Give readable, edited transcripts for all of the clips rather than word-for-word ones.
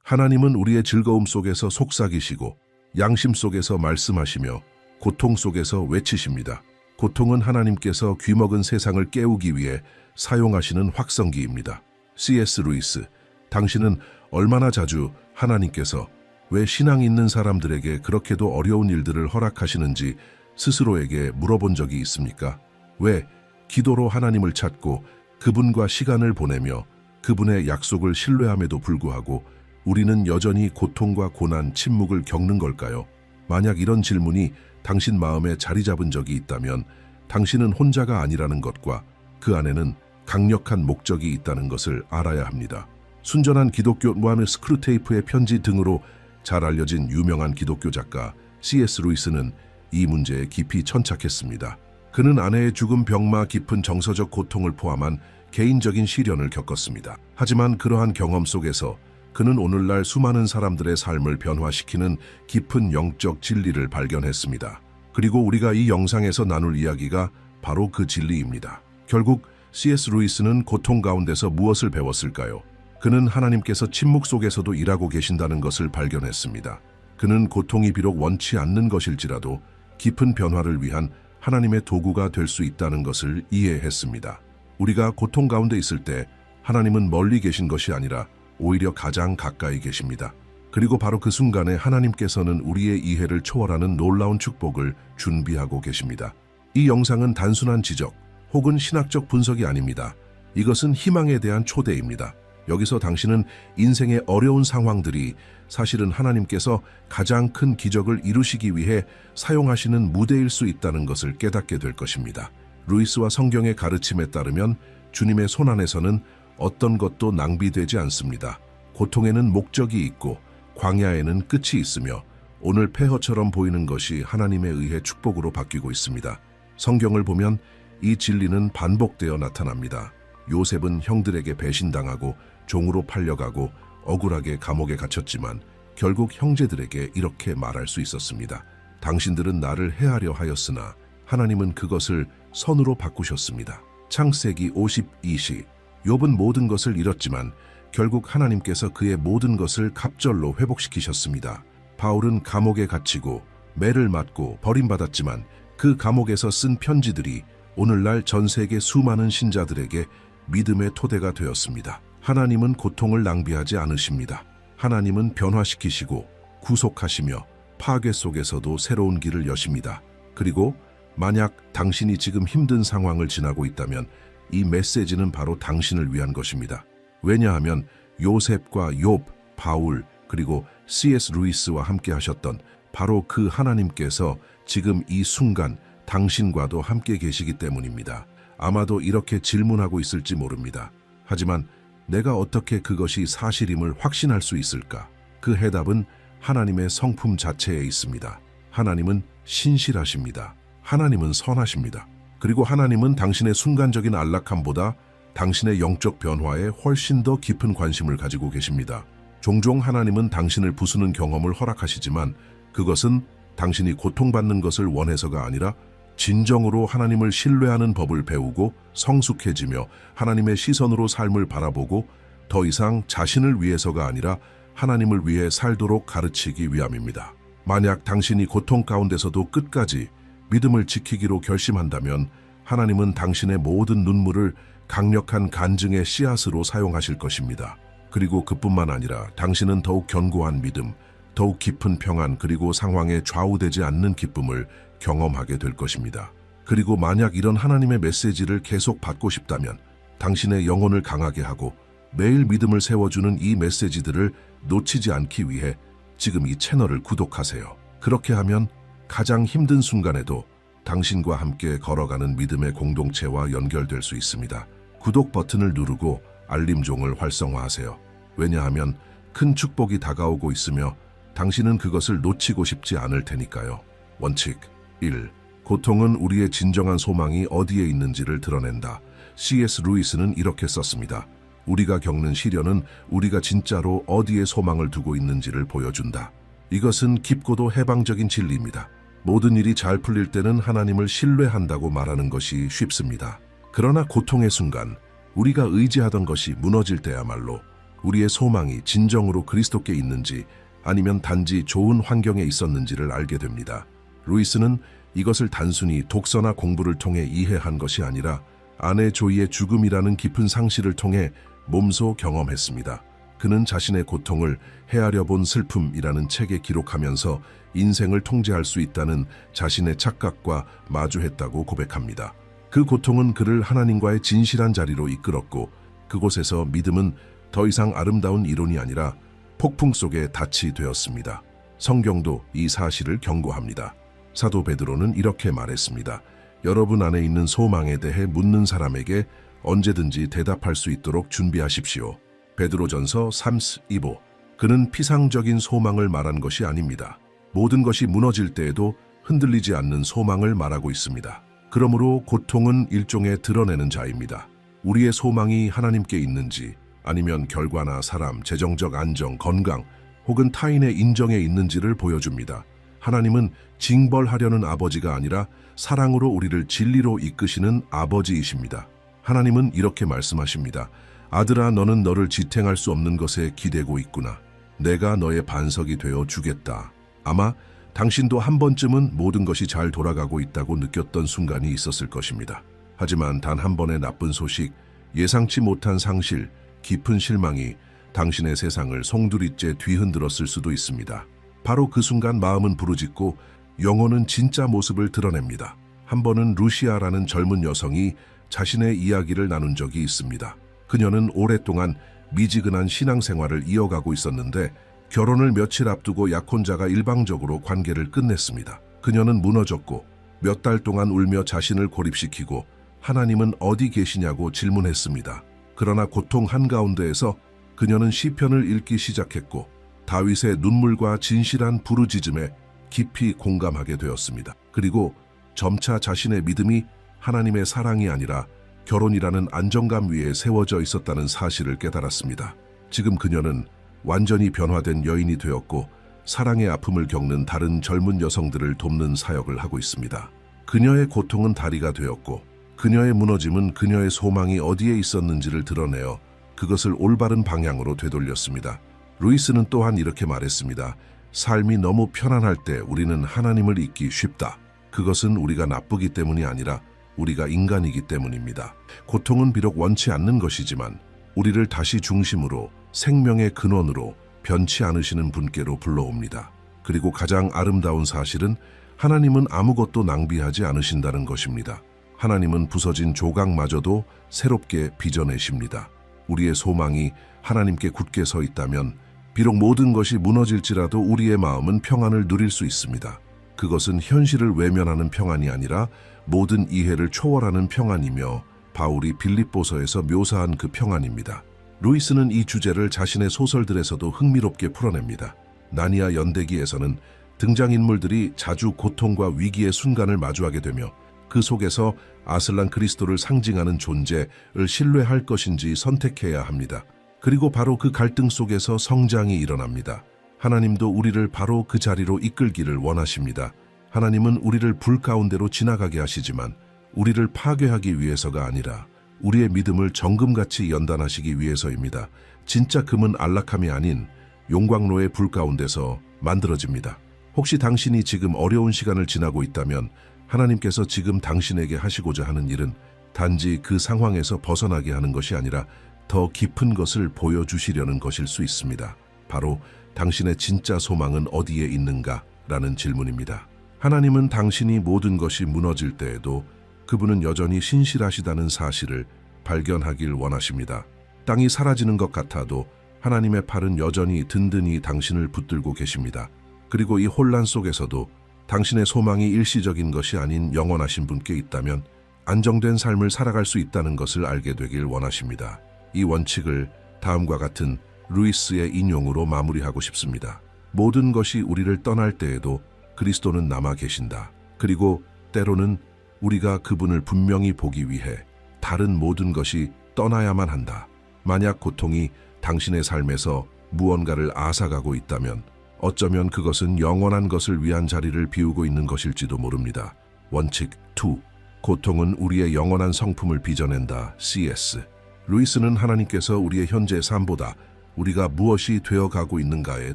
하나님은 우리의 즐거움 속에서 속삭이시고 양심 속에서 말씀하시며 고통 속에서 외치십니다. 고통은 하나님께서 귀먹은 세상을 깨우기 위해 사용하시는 확성기입니다. C.S. 루이스, 당신은 얼마나 자주 하나님께서 왜 신앙 있는 사람들에게 그렇게도 어려운 일들을 허락하시는지 스스로에게 물어본 적이 있습니까? 왜 기도로 하나님을 찾고 그분과 시간을 보내며 그분의 약속을 신뢰함에도 불구하고 우리는 여전히 고통과 고난, 침묵을 겪는 걸까요? 만약 이런 질문이 당신 마음에 자리 잡은 적이 있다면 당신은 혼자가 아니라는 것과 그 안에는 강력한 목적이 있다는 것을 알아야 합니다. 순전한 기독교 모하메드 스크루테이프의 편지 등으로 잘 알려진 유명한 기독교 작가 C.S. 루이스는 이 문제에 깊이 천착했습니다. 그는 아내의 죽음, 병마, 깊은 정서적 고통을 포함한 개인적인 시련을 겪었습니다. 하지만 그러한 경험 속에서 그는 오늘날 수많은 사람들의 삶을 변화시키는 깊은 영적 진리를 발견했습니다. 그리고 우리가 이 영상에서 나눌 이야기가 바로 그 진리입니다. 결국 C.S. 루이스는 고통 가운데서 무엇을 배웠을까요? 그는 하나님께서 침묵 속에서도 일하고 계신다는 것을 발견했습니다. 그는 고통이 비록 원치 않는 것일지라도 깊은 변화를 위한 하나님의 도구가 될 수 있다는 것을 이해했습니다. 우리가 고통 가운데 있을 때 하나님은 멀리 계신 것이 아니라 오히려 가장 가까이 계십니다. 그리고 바로 그 순간에 하나님께서는 우리의 이해를 초월하는 놀라운 축복을 준비하고 계십니다. 이 영상은 단순한 지적 혹은 신학적 분석이 아닙니다. 이것은 희망에 대한 초대입니다. 여기서 당신은 인생의 어려운 상황들이 사실은 하나님께서 가장 큰 기적을 이루시기 위해 사용하시는 무대일 수 있다는 것을 깨닫게 될 것입니다. 루이스와 성경의 가르침에 따르면 주님의 손안에서는 어떤 것도 낭비되지 않습니다. 고통에는 목적이 있고 광야에는 끝이 있으며 오늘 폐허처럼 보이는 것이 하나님에 의해 축복으로 바뀌고 있습니다. 성경을 보면 이 진리는 반복되어 나타납니다. 요셉은 형들에게 배신당하고 종으로 팔려가고 억울하게 감옥에 갇혔지만 결국 형제들에게 이렇게 말할 수 있었습니다. 당신들은 나를 해하려 하였으나 하나님은 그것을 선으로 바꾸셨습니다. 창세기 52시 욥은 모든 것을 잃었지만 결국 하나님께서 그의 모든 것을 갑절로 회복시키셨습니다. 바울은 감옥에 갇히고 매를 맞고 버림받았지만 그 감옥에서 쓴 편지들이 오늘날 전 세계 수많은 신자들에게 믿음의 토대가 되었습니다. 하나님은 고통을 낭비하지 않으십니다. 하나님은 변화시키시고 구속하시며 파괴 속에서도 새로운 길을 여십니다. 그리고 만약 당신이 지금 힘든 상황을 지나고 있다면 이 메시지는 바로 당신을 위한 것입니다. 왜냐하면 요셉과 욥, 바울, 그리고 C.S. 루이스와 함께 하셨던 바로 그 하나님께서 지금 이 순간 당신과도 함께 계시기 때문입니다. 아마도 이렇게 질문하고 있을지 모릅니다. 하지만 내가 어떻게 그것이 사실임을 확신할 수 있을까? 그 해답은 하나님의 성품 자체에 있습니다. 하나님은 신실하십니다. 하나님은 선하십니다. 그리고 하나님은 당신의 순간적인 안락함보다 당신의 영적 변화에 훨씬 더 깊은 관심을 가지고 계십니다. 종종 하나님은 당신을 부수는 경험을 허락하시지만 그것은 당신이 고통받는 것을 원해서가 아니라 진정으로 하나님을 신뢰하는 법을 배우고 성숙해지며 하나님의 시선으로 삶을 바라보고 더 이상 자신을 위해서가 아니라 하나님을 위해 살도록 가르치기 위함입니다. 만약 당신이 고통 가운데서도 끝까지 믿음을 지키기로 결심한다면 하나님은 당신의 모든 눈물을 강력한 간증의 씨앗으로 사용하실 것입니다. 그리고 그뿐만 아니라 당신은 더욱 견고한 믿음, 더욱 깊은 평안 그리고 상황에 좌우되지 않는 기쁨을 경험하게 될 것입니다. 그리고 만약 이런 하나님의 메시지를 계속 받고 싶다면 당신의 영혼을 강하게 하고 매일 믿음을 세워주는 이 메시지들을 놓치지 않기 위해 지금 이 채널을 구독하세요. 그렇게 하면 가장 힘든 순간에도 당신과 함께 걸어가는 믿음의 공동체와 연결될 수 있습니다. 구독 버튼을 누르고 알림종을 활성화하세요. 왜냐하면 큰 축복이 다가오고 있으며 당신은 그것을 놓치고 싶지 않을 테니까요. 원칙 1. 고통은 우리의 진정한 소망이 어디에 있는지를 드러낸다. C.S. 루이스는 이렇게 썼습니다. 우리가 겪는 시련은 우리가 진짜로 어디에 소망을 두고 있는지를 보여준다. 이것은 깊고도 해방적인 진리입니다. 모든 일이 잘 풀릴 때는 하나님을 신뢰한다고 말하는 것이 쉽습니다. 그러나 고통의 순간, 우리가 의지하던 것이 무너질 때야말로 우리의 소망이 진정으로 그리스도께 있는지 아니면 단지 좋은 환경에 있었는지를 알게 됩니다. 루이스는 이것을 단순히 독서나 공부를 통해 이해한 것이 아니라 아내 조이의 죽음이라는 깊은 상실을 통해 몸소 경험했습니다. 그는 자신의 고통을 헤아려 본 슬픔이라는 책에 기록하면서 인생을 통제할 수 있다는 자신의 착각과 마주했다고 고백합니다. 그 고통은 그를 하나님과의 진실한 자리로 이끌었고 그곳에서 믿음은 더 이상 아름다운 이론이 아니라 폭풍 속의 닻이 되었습니다. 성경도 이 사실을 경고합니다. 사도 베드로는 이렇게 말했습니다. 여러분 안에 있는 소망에 대해 묻는 사람에게 언제든지 대답할 수 있도록 준비하십시오. 베드로전서 3:25. 그는 피상적인 소망을 말한 것이 아닙니다. 모든 것이 무너질 때에도 흔들리지 않는 소망을 말하고 있습니다. 그러므로 고통은 일종의 드러내는 자입니다. 우리의 소망이 하나님께 있는지 아니면 결과나 사람, 재정적 안정, 건강 혹은 타인의 인정에 있는지를 보여줍니다. 하나님은 징벌하려는 아버지가 아니라 사랑으로 우리를 진리로 이끄시는 아버지이십니다. 하나님은 이렇게 말씀하십니다. 아들아, 너는 너를 지탱할 수 없는 것에 기대고 있구나. 내가 너의 반석이 되어 주겠다. 아마 당신도 한 번쯤은 모든 것이 잘 돌아가고 있다고 느꼈던 순간이 있었을 것입니다. 하지만 단 한 번의 나쁜 소식, 예상치 못한 상실, 깊은 실망이 당신의 세상을 송두리째 뒤흔들었을 수도 있습니다. 바로 그 순간 마음은 부르짖고 영혼은 진짜 모습을 드러냅니다. 한 번은 루시아라는 젊은 여성이 자신의 이야기를 나눈 적이 있습니다. 그녀는 오랫동안 미지근한 신앙생활을 이어가고 있었는데 결혼을 며칠 앞두고 약혼자가 일방적으로 관계를 끝냈습니다. 그녀는 무너졌고 몇 달 동안 울며 자신을 고립시키고 하나님은 어디 계시냐고 질문했습니다. 그러나 고통 한가운데에서 그녀는 시편을 읽기 시작했고 다윗의 눈물과 진실한 부르짖음에 깊이 공감하게 되었습니다. 그리고 점차 자신의 믿음이 하나님의 사랑이 아니라 결혼이라는 안정감 위에 세워져 있었다는 사실을 깨달았습니다. 지금 그녀는 완전히 변화된 여인이 되었고 사랑의 아픔을 겪는 다른 젊은 여성들을 돕는 사역을 하고 있습니다. 그녀의 고통은 다리가 되었고 그녀의 무너짐은 그녀의 소망이 어디에 있었는지를 드러내어 그것을 올바른 방향으로 되돌렸습니다. 루이스는 또한 이렇게 말했습니다. 삶이 너무 편안할 때 우리는 하나님을 잊기 쉽다. 그것은 우리가 나쁘기 때문이 아니라 우리가 인간이기 때문입니다. 고통은 비록 원치 않는 것이지만 우리를 다시 중심으로 생명의 근원으로 변치 않으시는 분께로 불러옵니다. 그리고 가장 아름다운 사실은 하나님은 아무것도 낭비하지 않으신다는 것입니다. 하나님은 부서진 조각마저도 새롭게 빚어내십니다. 우리의 소망이 하나님께 굳게 서 있다면 비록 모든 것이 무너질지라도 우리의 마음은 평안을 누릴 수 있습니다. 그것은 현실을 외면하는 평안이 아니라 모든 이해를 초월하는 평안이며 바울이 빌립보서에서 묘사한 그 평안입니다. 루이스는 이 주제를 자신의 소설들에서도 흥미롭게 풀어냅니다. 나니아 연대기에서는 등장인물들이 자주 고통과 위기의 순간을 마주하게 되며 그 속에서 아슬란 그리스도를 상징하는 존재를 신뢰할 것인지 선택해야 합니다. 그리고 바로 그 갈등 속에서 성장이 일어납니다. 하나님도 우리를 바로 그 자리로 이끌기를 원하십니다. 하나님은 우리를 불 가운데로 지나가게 하시지만 우리를 파괴하기 위해서가 아니라 우리의 믿음을 정금같이 연단하시기 위해서입니다. 진짜 금은 안락함이 아닌 용광로의 불 가운데서 만들어집니다. 혹시 당신이 지금 어려운 시간을 지나고 있다면 하나님께서 지금 당신에게 하시고자 하는 일은 단지 그 상황에서 벗어나게 하는 것이 아니라 더 깊은 것을 보여주시려는 것일 수 있습니다. 바로 당신의 진짜 소망은 어디에 있는가? 라는 질문입니다. 하나님은 당신이 모든 것이 무너질 때에도 그분은 여전히 신실하시다는 사실을 발견하길 원하십니다. 땅이 사라지는 것 같아도 하나님의 팔은 여전히 든든히 당신을 붙들고 계십니다. 그리고 이 혼란 속에서도 당신의 소망이 일시적인 것이 아닌 영원하신 분께 있다면 안정된 삶을 살아갈 수 있다는 것을 알게 되길 원하십니다. 이 원칙을 다음과 같은 루이스의 인용으로 마무리하고 싶습니다. 모든 것이 우리를 떠날 때에도 그리스도는 남아 계신다. 그리고 때로는 우리가 그분을 분명히 보기 위해 다른 모든 것이 떠나야만 한다. 만약 고통이 당신의 삶에서 무언가를 앗아가고 있다면 어쩌면 그것은 영원한 것을 위한 자리를 비우고 있는 것일지도 모릅니다. 원칙 2. 고통은 우리의 영원한 성품을 빚어낸다. C.S. 루이스는 하나님께서 우리의 현재 삶보다 우리가 무엇이 되어가고 있는가에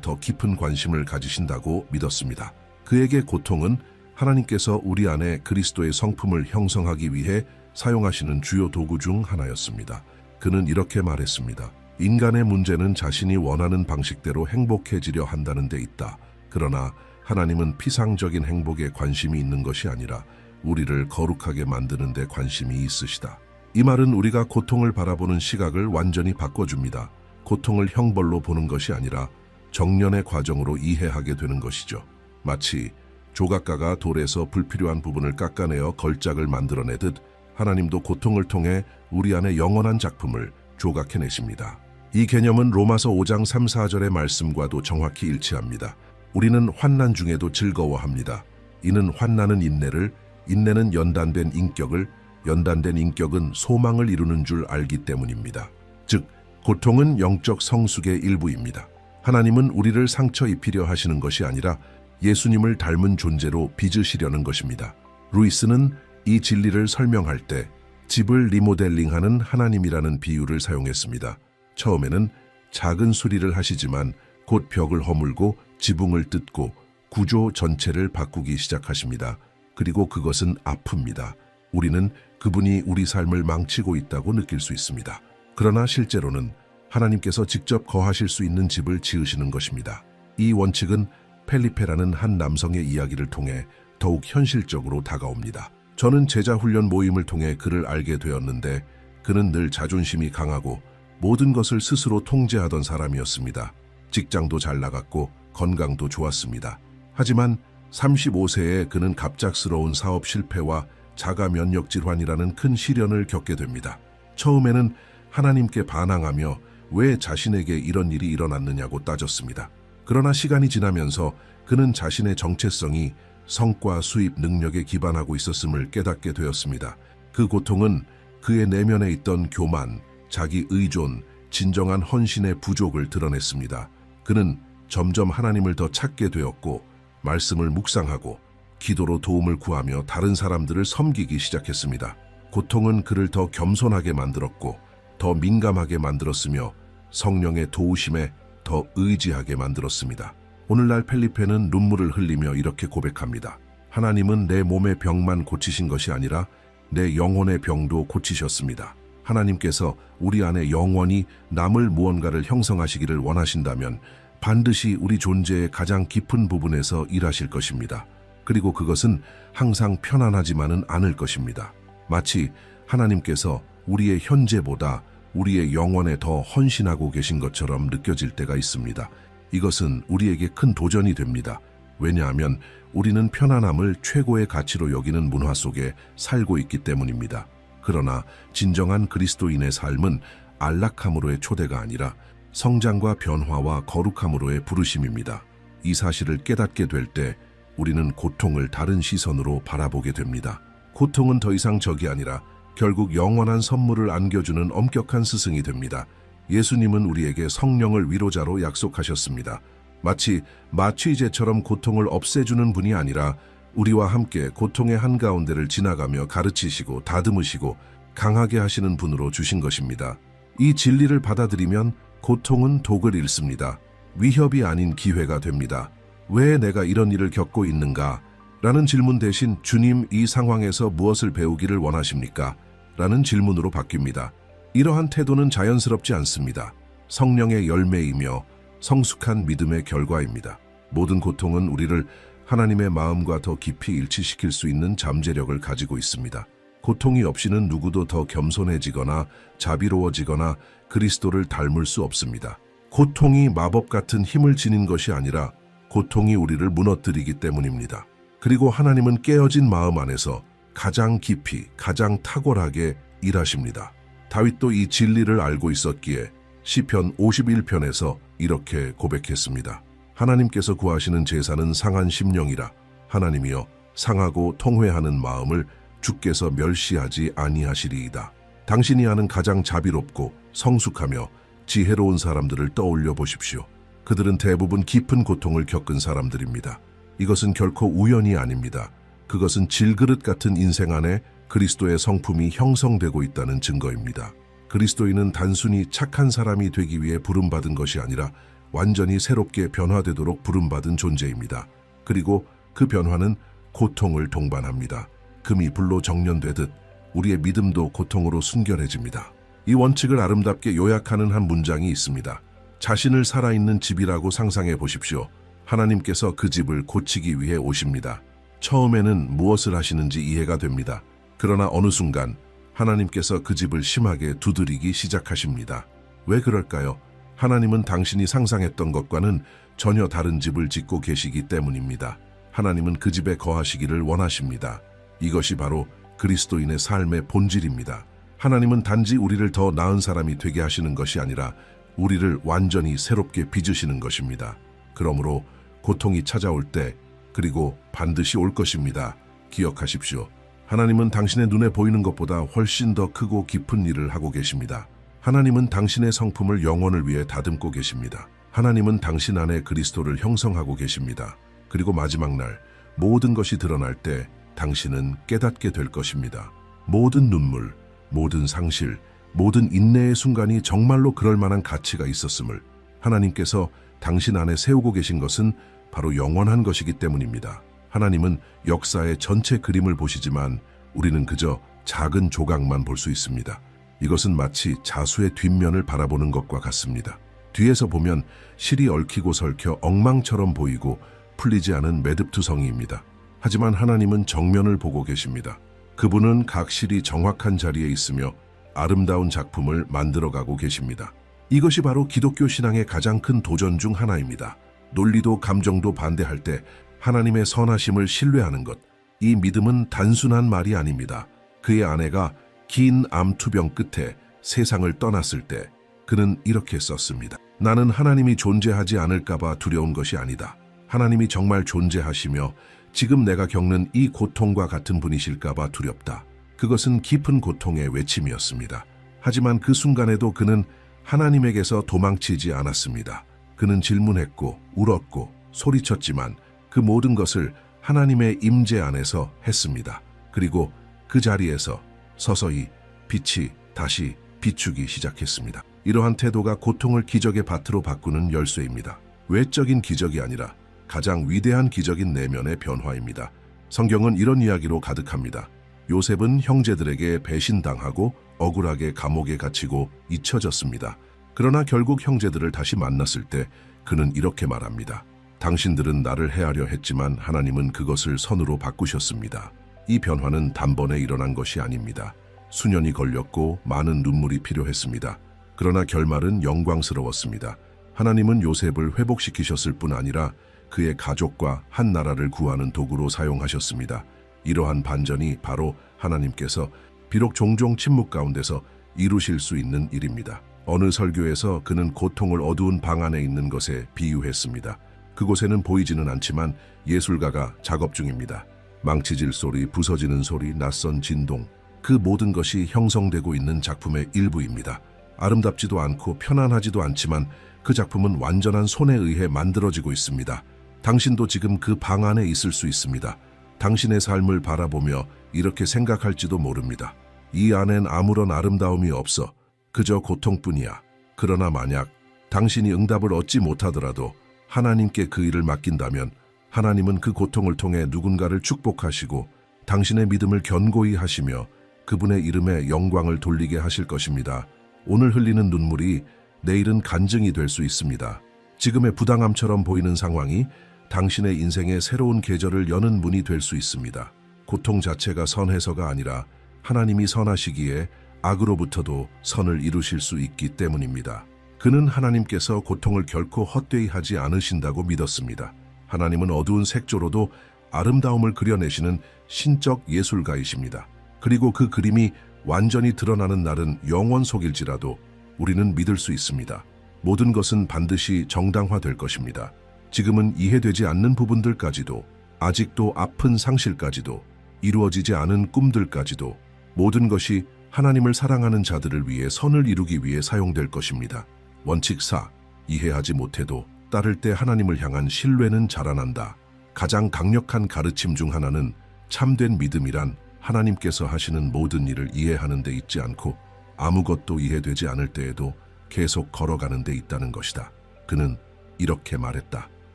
더 깊은 관심을 가지신다고 믿었습니다. 그에게 고통은 하나님께서 우리 안에 그리스도의 성품을 형성하기 위해 사용하시는 주요 도구 중 하나였습니다. 그는 이렇게 말했습니다. 인간의 문제는 자신이 원하는 방식대로 행복해지려 한다는 데 있다. 그러나 하나님은 피상적인 행복에 관심이 있는 것이 아니라 우리를 거룩하게 만드는 데 관심이 있으시다. 이 말은 우리가 고통을 바라보는 시각을 완전히 바꿔줍니다. 고통을 형벌로 보는 것이 아니라 정련의 과정으로 이해하게 되는 것이죠. 마치 조각가가 돌에서 불필요한 부분을 깎아내어 걸작을 만들어내듯 하나님도 고통을 통해 우리 안에 영원한 작품을 조각해내십니다. 이 개념은 로마서 5장 3, 4절의 말씀과도 정확히 일치합니다. 우리는 환난 중에도 즐거워합니다. 이는 환난은 인내를, 인내는 연단된 인격을, 연단된 인격은 소망을 이루는 줄 알기 때문입니다. 즉, 고통은 영적 성숙의 일부입니다. 하나님은 우리를 상처 입히려 하시는 것이 아니라 예수님을 닮은 존재로 빚으시려는 것입니다. 루이스는 이 진리를 설명할 때 집을 리모델링하는 하나님이라는 비유를 사용했습니다. 처음에는 작은 수리를 하시지만 곧 벽을 허물고 지붕을 뜯고 구조 전체를 바꾸기 시작하십니다. 그리고 그것은 아픕니다. 우리는 그분이 우리 삶을 망치고 있다고 느낄 수 있습니다. 그러나 실제로는 하나님께서 직접 거하실 수 있는 집을 지으시는 것입니다. 이 원칙은 펠리페라는 한 남성의 이야기를 통해 더욱 현실적으로 다가옵니다. 저는 제자 훈련 모임을 통해 그를 알게 되었는데 그는 늘 자존심이 강하고 모든 것을 스스로 통제하던 사람이었습니다. 직장도 잘 나갔고 건강도 좋았습니다. 하지만 35세에 그는 갑작스러운 사업 실패와 자가 면역 질환이라는 큰 시련을 겪게 됩니다. 처음에는 하나님께 반항하며 왜 자신에게 이런 일이 일어났느냐고 따졌습니다. 그러나 시간이 지나면서 그는 자신의 정체성이 성과 수입 능력에 기반하고 있었음을 깨닫게 되었습니다. 그 고통은 그의 내면에 있던 교만, 자기 의존, 진정한 헌신의 부족을 드러냈습니다. 그는 점점 하나님을 더 찾게 되었고 말씀을 묵상하고 기도로 도움을 구하며 다른 사람들을 섬기기 시작했습니다. 고통은 그를 더 겸손하게 만들었고 더 민감하게 만들었으며 성령의 도우심에 더 의지하게 만들었습니다. 오늘날 펠리페는 눈물을 흘리며 이렇게 고백합니다. 하나님은 내 몸의 병만 고치신 것이 아니라 내 영혼의 병도 고치셨습니다. 하나님께서 우리 안에 영원히 남을 무언가를 형성하시기를 원하신다면 반드시 우리 존재의 가장 깊은 부분에서 일하실 것입니다. 그리고 그것은 항상 편안하지만은 않을 것입니다. 마치 하나님께서 우리의 현재보다 우리의 영혼에 더 헌신하고 계신 것처럼 느껴질 때가 있습니다. 이것은 우리에게 큰 도전이 됩니다. 왜냐하면 우리는 편안함을 최고의 가치로 여기는 문화 속에 살고 있기 때문입니다. 그러나 진정한 그리스도인의 삶은 안락함으로의 초대가 아니라 성장과 변화와 거룩함으로의 부르심입니다. 이 사실을 깨닫게 될 때 우리는 고통을 다른 시선으로 바라보게 됩니다. 고통은 더 이상 적이 아니라 결국 영원한 선물을 안겨주는 엄격한 스승이 됩니다. 예수님은 우리에게 성령을 위로자로 약속하셨습니다. 마치 마취제처럼 고통을 없애주는 분이 아니라 우리와 함께 고통의 한가운데를 지나가며 가르치시고 다듬으시고 강하게 하시는 분으로 주신 것입니다. 이 진리를 받아들이면 고통은 독을 잃습니다. 위협이 아닌 기회가 됩니다. 왜 내가 이런 일을 겪고 있는가? 라는 질문 대신 주님, 이 상황에서 무엇을 배우기를 원하십니까? 라는 질문으로 바뀝니다. 이러한 태도는 자연스럽지 않습니다. 성령의 열매이며 성숙한 믿음의 결과입니다. 모든 고통은 우리를 하나님의 마음과 더 깊이 일치시킬 수 있는 잠재력을 가지고 있습니다. 고통이 없이는 누구도 더 겸손해지거나 자비로워지거나 그리스도를 닮을 수 없습니다. 고통이 마법 같은 힘을 지닌 것이 아니라 고통이 우리를 무너뜨리기 때문입니다. 그리고 하나님은 깨어진 마음 안에서 가장 깊이, 가장 탁월하게 일하십니다. 다윗도 이 진리를 알고 있었기에 시편 51편에서 이렇게 고백했습니다. 하나님께서 구하시는 제사는 상한 심령이라. 하나님이여, 상하고 통회하는 마음을 주께서 멸시하지 아니하시리이다. 당신이 아는 가장 자비롭고 성숙하며 지혜로운 사람들을 떠올려 보십시오. 그들은 대부분 깊은 고통을 겪은 사람들입니다. 이것은 결코 우연이 아닙니다. 그것은 질그릇 같은 인생 안에 그리스도의 성품이 형성되고 있다는 증거입니다. 그리스도인은 단순히 착한 사람이 되기 위해 부름받은 것이 아니라 완전히 새롭게 변화되도록 부름받은 존재입니다. 그리고 그 변화는 고통을 동반합니다. 금이 불로 정련되듯 우리의 믿음도 고통으로 순결해집니다. 이 원칙을 아름답게 요약하는 한 문장이 있습니다. 자신을 살아있는 집이라고 상상해 보십시오. 하나님께서 그 집을 고치기 위해 오십니다. 처음에는 무엇을 하시는지 이해가 됩니다. 그러나 어느 순간 하나님께서 그 집을 심하게 두드리기 시작하십니다. 왜 그럴까요? 하나님은 당신이 상상했던 것과는 전혀 다른 집을 짓고 계시기 때문입니다. 하나님은 그 집에 거하시기를 원하십니다. 이것이 바로 그리스도인의 삶의 본질입니다. 하나님은 단지 우리를 더 나은 사람이 되게 하시는 것이 아니라 우리를 완전히 새롭게 빚으시는 것입니다. 그러므로 고통이 찾아올 때, 그리고 반드시 올 것입니다. 기억하십시오. 하나님은 당신의 눈에 보이는 것보다 훨씬 더 크고 깊은 일을 하고 계십니다. 하나님은 당신의 성품을 영원을 위해 다듬고 계십니다. 하나님은 당신 안에 그리스도를 형성하고 계십니다. 그리고 마지막 날 모든 것이 드러날 때 당신은 깨닫게 될 것입니다. 모든 눈물, 모든 상실, 모든 인내의 순간이 정말로 그럴 만한 가치가 있었음을 하나님께서 당신 안에 세우고 계신 것은 바로 영원한 것이기 때문입니다. 하나님은 역사의 전체 그림을 보시지만 우리는 그저 작은 조각만 볼 수 있습니다. 이것은 마치 자수의 뒷면을 바라보는 것과 같습니다. 뒤에서 보면 실이 얽히고 설켜 엉망처럼 보이고 풀리지 않은 매듭투성이입니다. 하지만 하나님은 정면을 보고 계십니다. 그분은 각 실이 정확한 자리에 있으며 아름다운 작품을 만들어가고 계십니다. 이것이 바로 기독교 신앙의 가장 큰 도전 중 하나입니다. 논리도 감정도 반대할 때 하나님의 선하심을 신뢰하는 것. 이 믿음은 단순한 말이 아닙니다. 그의 아내가 긴 암투병 끝에 세상을 떠났을 때 그는 이렇게 썼습니다. 나는 하나님이 존재하지 않을까봐 두려운 것이 아니다. 하나님이 정말 존재하시며 지금 내가 겪는 이 고통과 같은 분이실까봐 두렵다. 그것은 깊은 고통의 외침이었습니다. 하지만 그 순간에도 그는 하나님에게서 도망치지 않았습니다. 그는 질문했고 울었고 소리쳤지만 그 모든 것을 하나님의 임재 안에서 했습니다. 그리고 그 자리에서 서서히 빛이 다시 비추기 시작했습니다. 이러한 태도가 고통을 기적의 밭으로 바꾸는 열쇠입니다. 외적인 기적이 아니라 가장 위대한 기적인 내면의 변화입니다. 성경은 이런 이야기로 가득합니다. 요셉은 형제들에게 배신당하고 억울하게 감옥에 갇히고 잊혀졌습니다. 그러나 결국 형제들을 다시 만났을 때 그는 이렇게 말합니다. 당신들은 나를 해하려 했지만 하나님은 그것을 선으로 바꾸셨습니다. 이 변화는 단번에 일어난 것이 아닙니다. 수년이 걸렸고 많은 눈물이 필요했습니다. 그러나 결말은 영광스러웠습니다. 하나님은 요셉을 회복시키셨을 뿐 아니라 그의 가족과 한 나라를 구하는 도구로 사용하셨습니다. 이러한 반전이 바로 하나님께서 비록 종종 침묵 가운데서 이루실 수 있는 일입니다. 어느 설교에서 그는 고통을 어두운 방 안에 있는 것에 비유했습니다. 그곳에는 보이지는 않지만 예술가가 작업 중입니다. 망치질 소리, 부서지는 소리, 낯선 진동, 그 모든 것이 형성되고 있는 작품의 일부입니다. 아름답지도 않고 편안하지도 않지만 그 작품은 완전한 손에 의해 만들어지고 있습니다. 당신도 지금 그 방 안에 있을 수 있습니다. 당신의 삶을 바라보며 이렇게 생각할지도 모릅니다. 이 안엔 아무런 아름다움이 없어. 그저 고통뿐이야. 그러나 만약 당신이 응답을 얻지 못하더라도 하나님께 그 일을 맡긴다면 하나님은 그 고통을 통해 누군가를 축복하시고 당신의 믿음을 견고히 하시며 그분의 이름에 영광을 돌리게 하실 것입니다. 오늘 흘리는 눈물이 내일은 간증이 될 수 있습니다. 지금의 부당함처럼 보이는 상황이 당신의 인생의 새로운 계절을 여는 문이 될 수 있습니다. 고통 자체가 선해서가 아니라 하나님이 선하시기에 악으로부터도 선을 이루실 수 있기 때문입니다. 그는 하나님께서 고통을 결코 헛되이 하지 않으신다고 믿었습니다. 하나님은 어두운 색조로도 아름다움을 그려내시는 신적 예술가이십니다. 그리고 그 그림이 완전히 드러나는 날은 영원 속일지라도 우리는 믿을 수 있습니다. 모든 것은 반드시 정당화될 것입니다. 지금은 이해되지 않는 부분들까지도, 아직도 아픈 상실까지도, 이루어지지 않은 꿈들까지도 모든 것이 하나님을 사랑하는 자들을 위해 선을 이루기 위해 사용될 것입니다. 원칙 4. 이해하지 못해도 따를 때 하나님을 향한 신뢰는 자라난다. 가장 강력한 가르침 중 하나는 참된 믿음이란 하나님께서 하시는 모든 일을 이해하는 데 있지 않고 아무것도 이해되지 않을 때에도 계속 걸어가는 데 있다는 것이다. 그는 이렇게 말했다.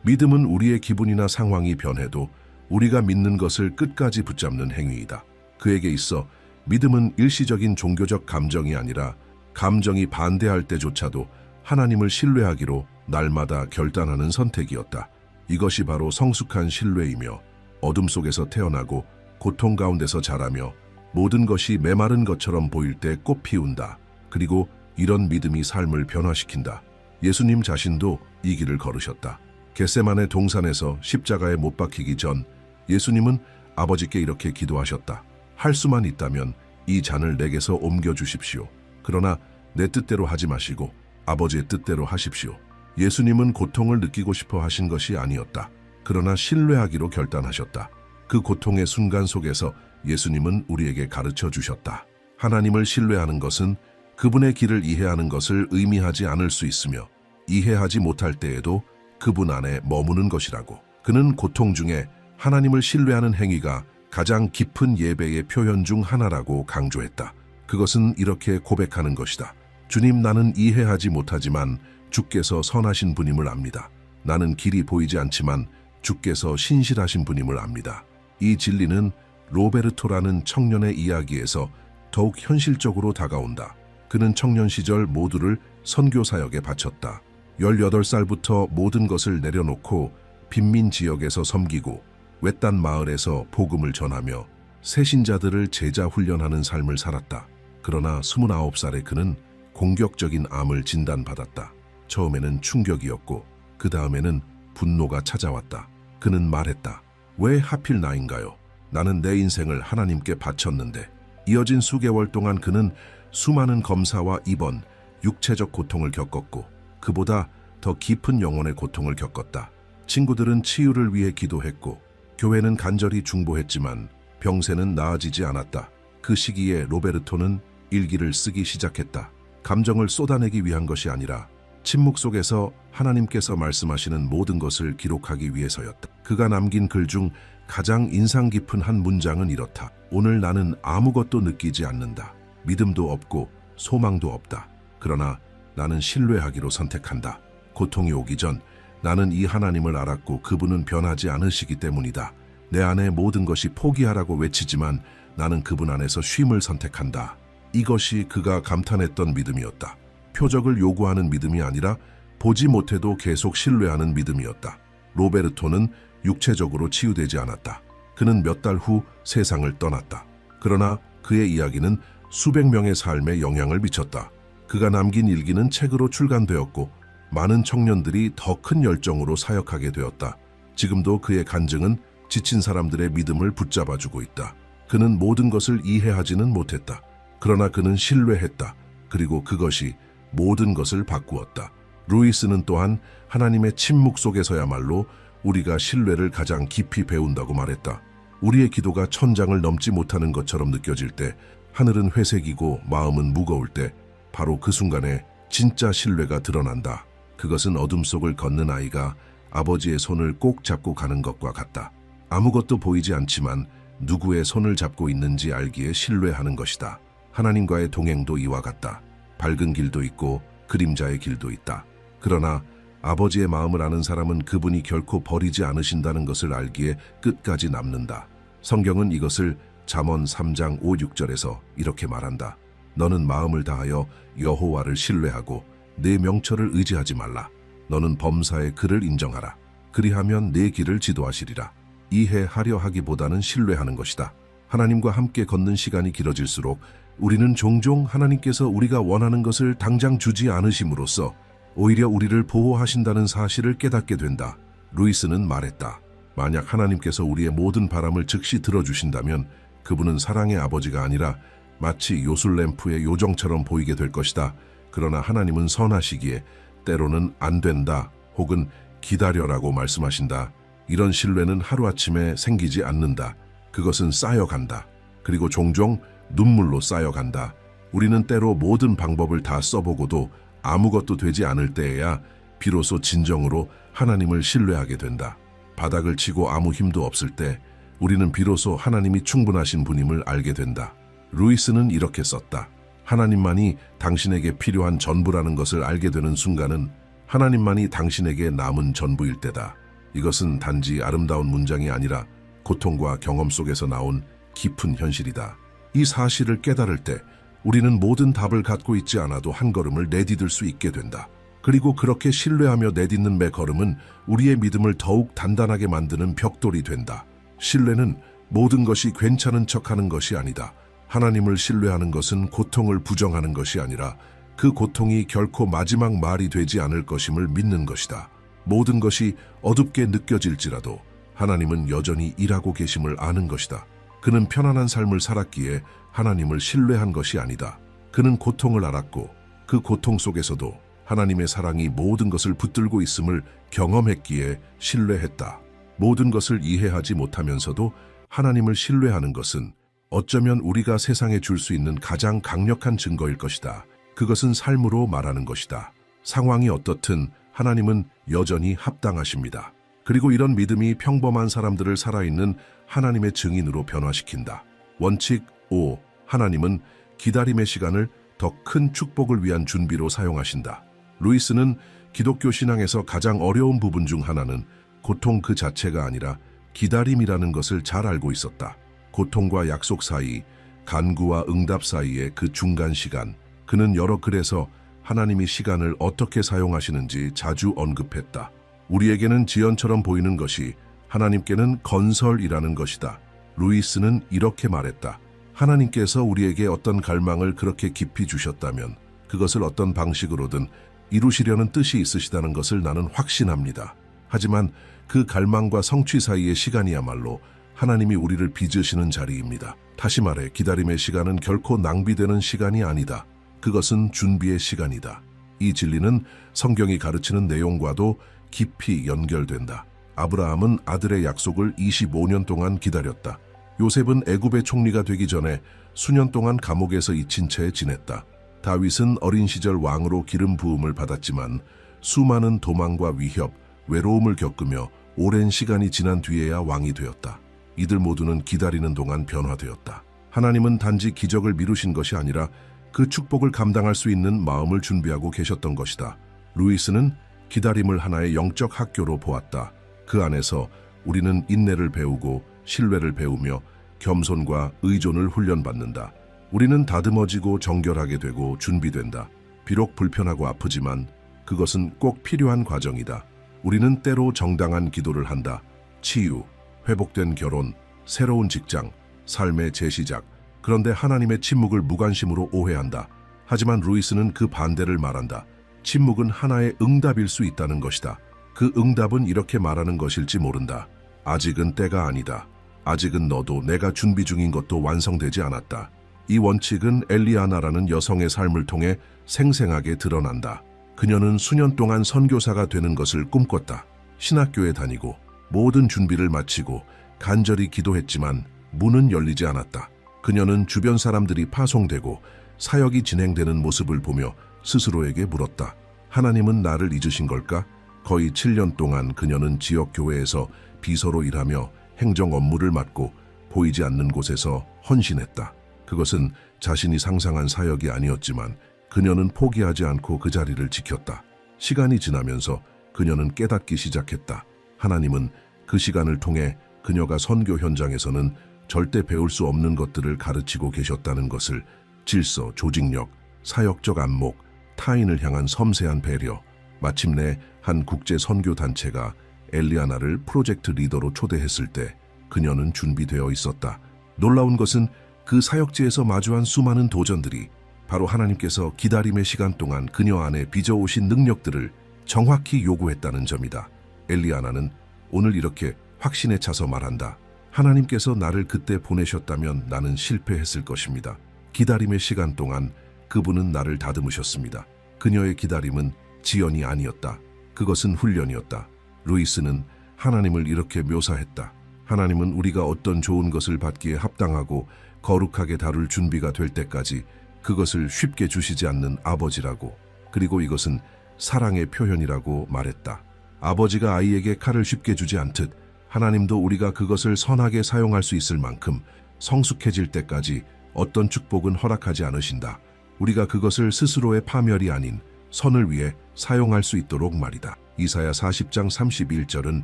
믿음은 우리의 기분이나 상황이 변해도 우리가 믿는 것을 끝까지 붙잡는 행위이다. 그에게 있어 믿음은 일시적인 종교적 감정이 아니라 감정이 반대할 때조차도 하나님을 신뢰하기로 날마다 결단하는 선택이었다. 이것이 바로 성숙한 신뢰이며 어둠 속에서 태어나고 고통 가운데서 자라며 모든 것이 메마른 것처럼 보일 때 꽃 피운다. 그리고 이런 믿음이 삶을 변화시킨다. 예수님 자신도 이 길을 걸으셨다. 겟세마네 동산에서 십자가에 못 박히기 전 예수님은 아버지께 이렇게 기도하셨다. 할 수만 있다면 이 잔을 내게서 옮겨주십시오. 그러나 내 뜻대로 하지 마시고 아버지의 뜻대로 하십시오. 예수님은 고통을 느끼고 싶어 하신 것이 아니었다. 그러나 신뢰하기로 결단하셨다. 그 고통의 순간 속에서 예수님은 우리에게 가르쳐 주셨다. 하나님을 신뢰하는 것은 그분의 길을 이해하는 것을 의미하지 않을 수 있으며 이해하지 못할 때에도 그분 안에 머무는 것이라고. 그는 고통 중에 하나님을 신뢰하는 행위가 가장 깊은 예배의 표현 중 하나라고 강조했다. 그것은 이렇게 고백하는 것이다. 주님, 나는 이해하지 못하지만 주께서 선하신 분임을 압니다. 나는 길이 보이지 않지만 주께서 신실하신 분임을 압니다. 이 진리는 로베르토라는 청년의 이야기에서 더욱 현실적으로 다가온다. 그는 청년 시절 모두를 선교 사역에 바쳤다. 18살부터 모든 것을 내려놓고 빈민 지역에서 섬기고 외딴 마을에서 복음을 전하며 새신자들을 제자 훈련하는 삶을 살았다. 그러나 29살에 그는 공격적인 암을 진단받았다. 처음에는 충격이었고 그 다음에는 분노가 찾아왔다. 그는 말했다. 왜 하필 나인가요? 나는 내 인생을 하나님께 바쳤는데. 이어진 수개월 동안 그는 수많은 검사와 입원, 육체적 고통을 겪었고 그보다 더 깊은 영혼의 고통을 겪었다. 친구들은 치유를 위해 기도했고 교회는 간절히 중보했지만 병세는 나아지지 않았다. 그 시기에 로베르토는 일기를 쓰기 시작했다. 감정을 쏟아내기 위한 것이 아니라 침묵 속에서 하나님께서 말씀하시는 모든 것을 기록하기 위해서였다. 그가 남긴 글 중 가장 인상 깊은 한 문장은 이렇다. 오늘 나는 아무것도 느끼지 않는다. 믿음도 없고 소망도 없다. 그러나 나는 신뢰하기로 선택한다. 고통이 오기 전 나는 이 하나님을 알았고 그분은 변하지 않으시기 때문이다. 내 안에 모든 것이 포기하라고 외치지만 나는 그분 안에서 쉼을 선택한다. 이것이 그가 감탄했던 믿음이었다. 표적을 요구하는 믿음이 아니라 보지 못해도 계속 신뢰하는 믿음이었다. 로베르토는 육체적으로 치유되지 않았다. 그는 몇 달 후 세상을 떠났다. 그러나 그의 이야기는 수백 명의 삶에 영향을 미쳤다. 그가 남긴 일기는 책으로 출간되었고 많은 청년들이 더 큰 열정으로 사역하게 되었다. 지금도 그의 간증은 지친 사람들의 믿음을 붙잡아주고 있다. 그는 모든 것을 이해하지는 못했다. 그러나 그는 신뢰했다. 그리고 그것이 모든 것을 바꾸었다. 루이스는 또한 하나님의 침묵 속에서야말로 우리가 신뢰를 가장 깊이 배운다고 말했다. 우리의 기도가 천장을 넘지 못하는 것처럼 느껴질 때, 하늘은 회색이고 마음은 무거울 때 바로 그 순간에 진짜 신뢰가 드러난다. 그것은 어둠 속을 걷는 아이가 아버지의 손을 꼭 잡고 가는 것과 같다. 아무것도 보이지 않지만 누구의 손을 잡고 있는지 알기에 신뢰하는 것이다. 하나님과의 동행도 이와 같다. 밝은 길도 있고 그림자의 길도 있다. 그러나 아버지의 마음을 아는 사람은 그분이 결코 버리지 않으신다는 것을 알기에 끝까지 남는다. 성경은 이것을 잠언 3장 5, 6절에서 이렇게 말한다. 너는 마음을 다하여 여호와를 신뢰하고 내 명철을 의지하지 말라. 너는 범사의 그를 인정하라. 그리하면 내 길을 지도하시리라. 이해하려 하기보다는 신뢰하는 것이다. 하나님과 함께 걷는 시간이 길어질수록 우리는 종종 하나님께서 우리가 원하는 것을 당장 주지 않으심으로써 오히려 우리를 보호하신다는 사실을 깨닫게 된다. 루이스는 말했다. 만약 하나님께서 우리의 모든 바람을 즉시 들어주신다면 그분은 사랑의 아버지가 아니라 마치 요술램프의 요정처럼 보이게 될 것이다. 그러나 하나님은 선하시기에 때로는 안 된다 혹은 기다려라고 말씀하신다. 이런 신뢰는 하루아침에 생기지 않는다. 그것은 쌓여간다. 그리고 종종 눈물로 쌓여간다. 우리는 때로 모든 방법을 다 써보고도 아무것도 되지 않을 때에야 비로소 진정으로 하나님을 신뢰하게 된다. 바닥을 치고 아무 힘도 없을 때 우리는 비로소 하나님이 충분하신 분임을 알게 된다. 루이스는 이렇게 썼다. 하나님만이 당신에게 필요한 전부라는 것을 알게 되는 순간은 하나님만이 당신에게 남은 전부일 때다. 이것은 단지 아름다운 문장이 아니라 고통과 경험 속에서 나온 깊은 현실이다. 이 사실을 깨달을 때 우리는 모든 답을 갖고 있지 않아도 한 걸음을 내디딜 수 있게 된다. 그리고 그렇게 신뢰하며 내딛는 매 걸음은 우리의 믿음을 더욱 단단하게 만드는 벽돌이 된다. 신뢰는 모든 것이 괜찮은 척하는 것이 아니다. 하나님을 신뢰하는 것은 고통을 부정하는 것이 아니라 그 고통이 결코 마지막 말이 되지 않을 것임을 믿는 것이다. 모든 것이 어둡게 느껴질지라도 하나님은 여전히 일하고 계심을 아는 것이다. 그는 편안한 삶을 살았기에 하나님을 신뢰한 것이 아니다. 그는 고통을 알았고 그 고통 속에서도 하나님의 사랑이 모든 것을 붙들고 있음을 경험했기에 신뢰했다. 모든 것을 이해하지 못하면서도 하나님을 신뢰하는 것은 어쩌면 우리가 세상에 줄 수 있는 가장 강력한 증거일 것이다. 그것은 삶으로 말하는 것이다. 상황이 어떻든 하나님은 여전히 합당하십니다. 그리고 이런 믿음이 평범한 사람들을 살아있는 하나님의 증인으로 변화시킨다. 원칙 5. 하나님은 기다림의 시간을 더 큰 축복을 위한 준비로 사용하신다. 루이스는 기독교 신앙에서 가장 어려운 부분 중 하나는 고통 그 자체가 아니라 기다림이라는 것을 잘 알고 있었다. 고통과 약속 사이, 간구와 응답 사이의 그 중간 시간, 그는 여러 글에서 하나님이 시간을 어떻게 사용하시는지 자주 언급했다. 우리에게는 지연처럼 보이는 것이 하나님께는 건설이라는 것이다. 루이스는 이렇게 말했다. 하나님께서 우리에게 어떤 갈망을 그렇게 깊이 주셨다면 그것을 어떤 방식으로든 이루시려는 뜻이 있으시다는 것을 나는 확신합니다. 하지만 그 갈망과 성취 사이의 시간이야말로 하나님이 우리를 빚으시는 자리입니다. 다시 말해 기다림의 시간은 결코 낭비되는 시간이 아니다. 그것은 준비의 시간이다. 이 진리는 성경이 가르치는 내용과도 깊이 연결된다. 아브라함은 아들의 약속을 25년 동안 기다렸다. 요셉은 애굽의 총리가 되기 전에 수년 동안 감옥에서 잊힌 채 지냈다. 다윗은 어린 시절 왕으로 기름 부음을 받았지만 수많은 도망과 위협, 외로움을 겪으며 오랜 시간이 지난 뒤에야 왕이 되었다. 이들 모두는 기다리는 동안 변화되었다. 하나님은 단지 기적을 미루신 것이 아니라 그 축복을 감당할 수 있는 마음을 준비하고 계셨던 것이다. 루이스는 기다림을 하나의 영적 학교로 보았다. 그 안에서 우리는 인내를 배우고 신뢰를 배우며 겸손과 의존을 훈련받는다. 우리는 다듬어지고 정결하게 되고 준비된다. 비록 불편하고 아프지만 그것은 꼭 필요한 과정이다. 우리는 때로 정당한 기도를 한다. 치유, 회복된 결혼, 새로운 직장, 삶의 재시작. 그런데 하나님의 침묵을 무관심으로 오해한다. 하지만 루이스는 그 반대를 말한다. 침묵은 하나의 응답일 수 있다는 것이다. 그 응답은 이렇게 말하는 것일지 모른다. 아직은 때가 아니다. 아직은 너도 내가 준비 중인 것도 완성되지 않았다. 이 원칙은 엘리아나라는 여성의 삶을 통해 생생하게 드러난다. 그녀는 수년 동안 선교사가 되는 것을 꿈꿨다. 신학교에 다니고 모든 준비를 마치고 간절히 기도했지만 문은 열리지 않았다. 그녀는 주변 사람들이 파송되고 사역이 진행되는 모습을 보며 스스로에게 물었다. 하나님은 나를 잊으신 걸까? 거의 7년 동안 그녀는 지역 교회에서 비서로 일하며 행정 업무를 맡고 보이지 않는 곳에서 헌신했다. 그것은 자신이 상상한 사역이 아니었지만 그녀는 포기하지 않고 그 자리를 지켰다. 시간이 지나면서 그녀는 깨닫기 시작했다. 하나님은 그 시간을 통해 그녀가 선교 현장에서는 절대 배울 수 없는 것들을 가르치고 계셨다는 것을, 질서, 조직력, 사역적 안목, 타인을 향한 섬세한 배려, 마침내 한 국제 선교 단체가 엘리아나를 프로젝트 리더로 초대했을 때 그녀는 준비되어 있었다. 놀라운 것은 그 사역지에서 마주한 수많은 도전들이 바로 하나님께서 기다림의 시간 동안 그녀 안에 빚어오신 능력들을 정확히 요구했다는 점이다. 엘리아나는 오늘 이렇게 확신에 차서 말한다. 하나님께서 나를 그때 보내셨다면 나는 실패했을 것입니다. 기다림의 시간 동안 그분은 나를 다듬으셨습니다. 그녀의 기다림은 지연이 아니었다. 그것은 훈련이었다. 루이스는 하나님을 이렇게 묘사했다. 하나님은 우리가 어떤 좋은 것을 받기에 합당하고 거룩하게 다룰 준비가 될 때까지 그것을 쉽게 주시지 않는 아버지라고, 그리고 이것은 사랑의 표현이라고 말했다. 아버지가 아이에게 칼을 쉽게 주지 않듯 하나님도 우리가 그것을 선하게 사용할 수 있을 만큼 성숙해질 때까지 어떤 축복은 허락하지 않으신다. 우리가 그것을 스스로의 파멸이 아닌 선을 위해 사용할 수 있도록 말이다. 이사야 40장 31절은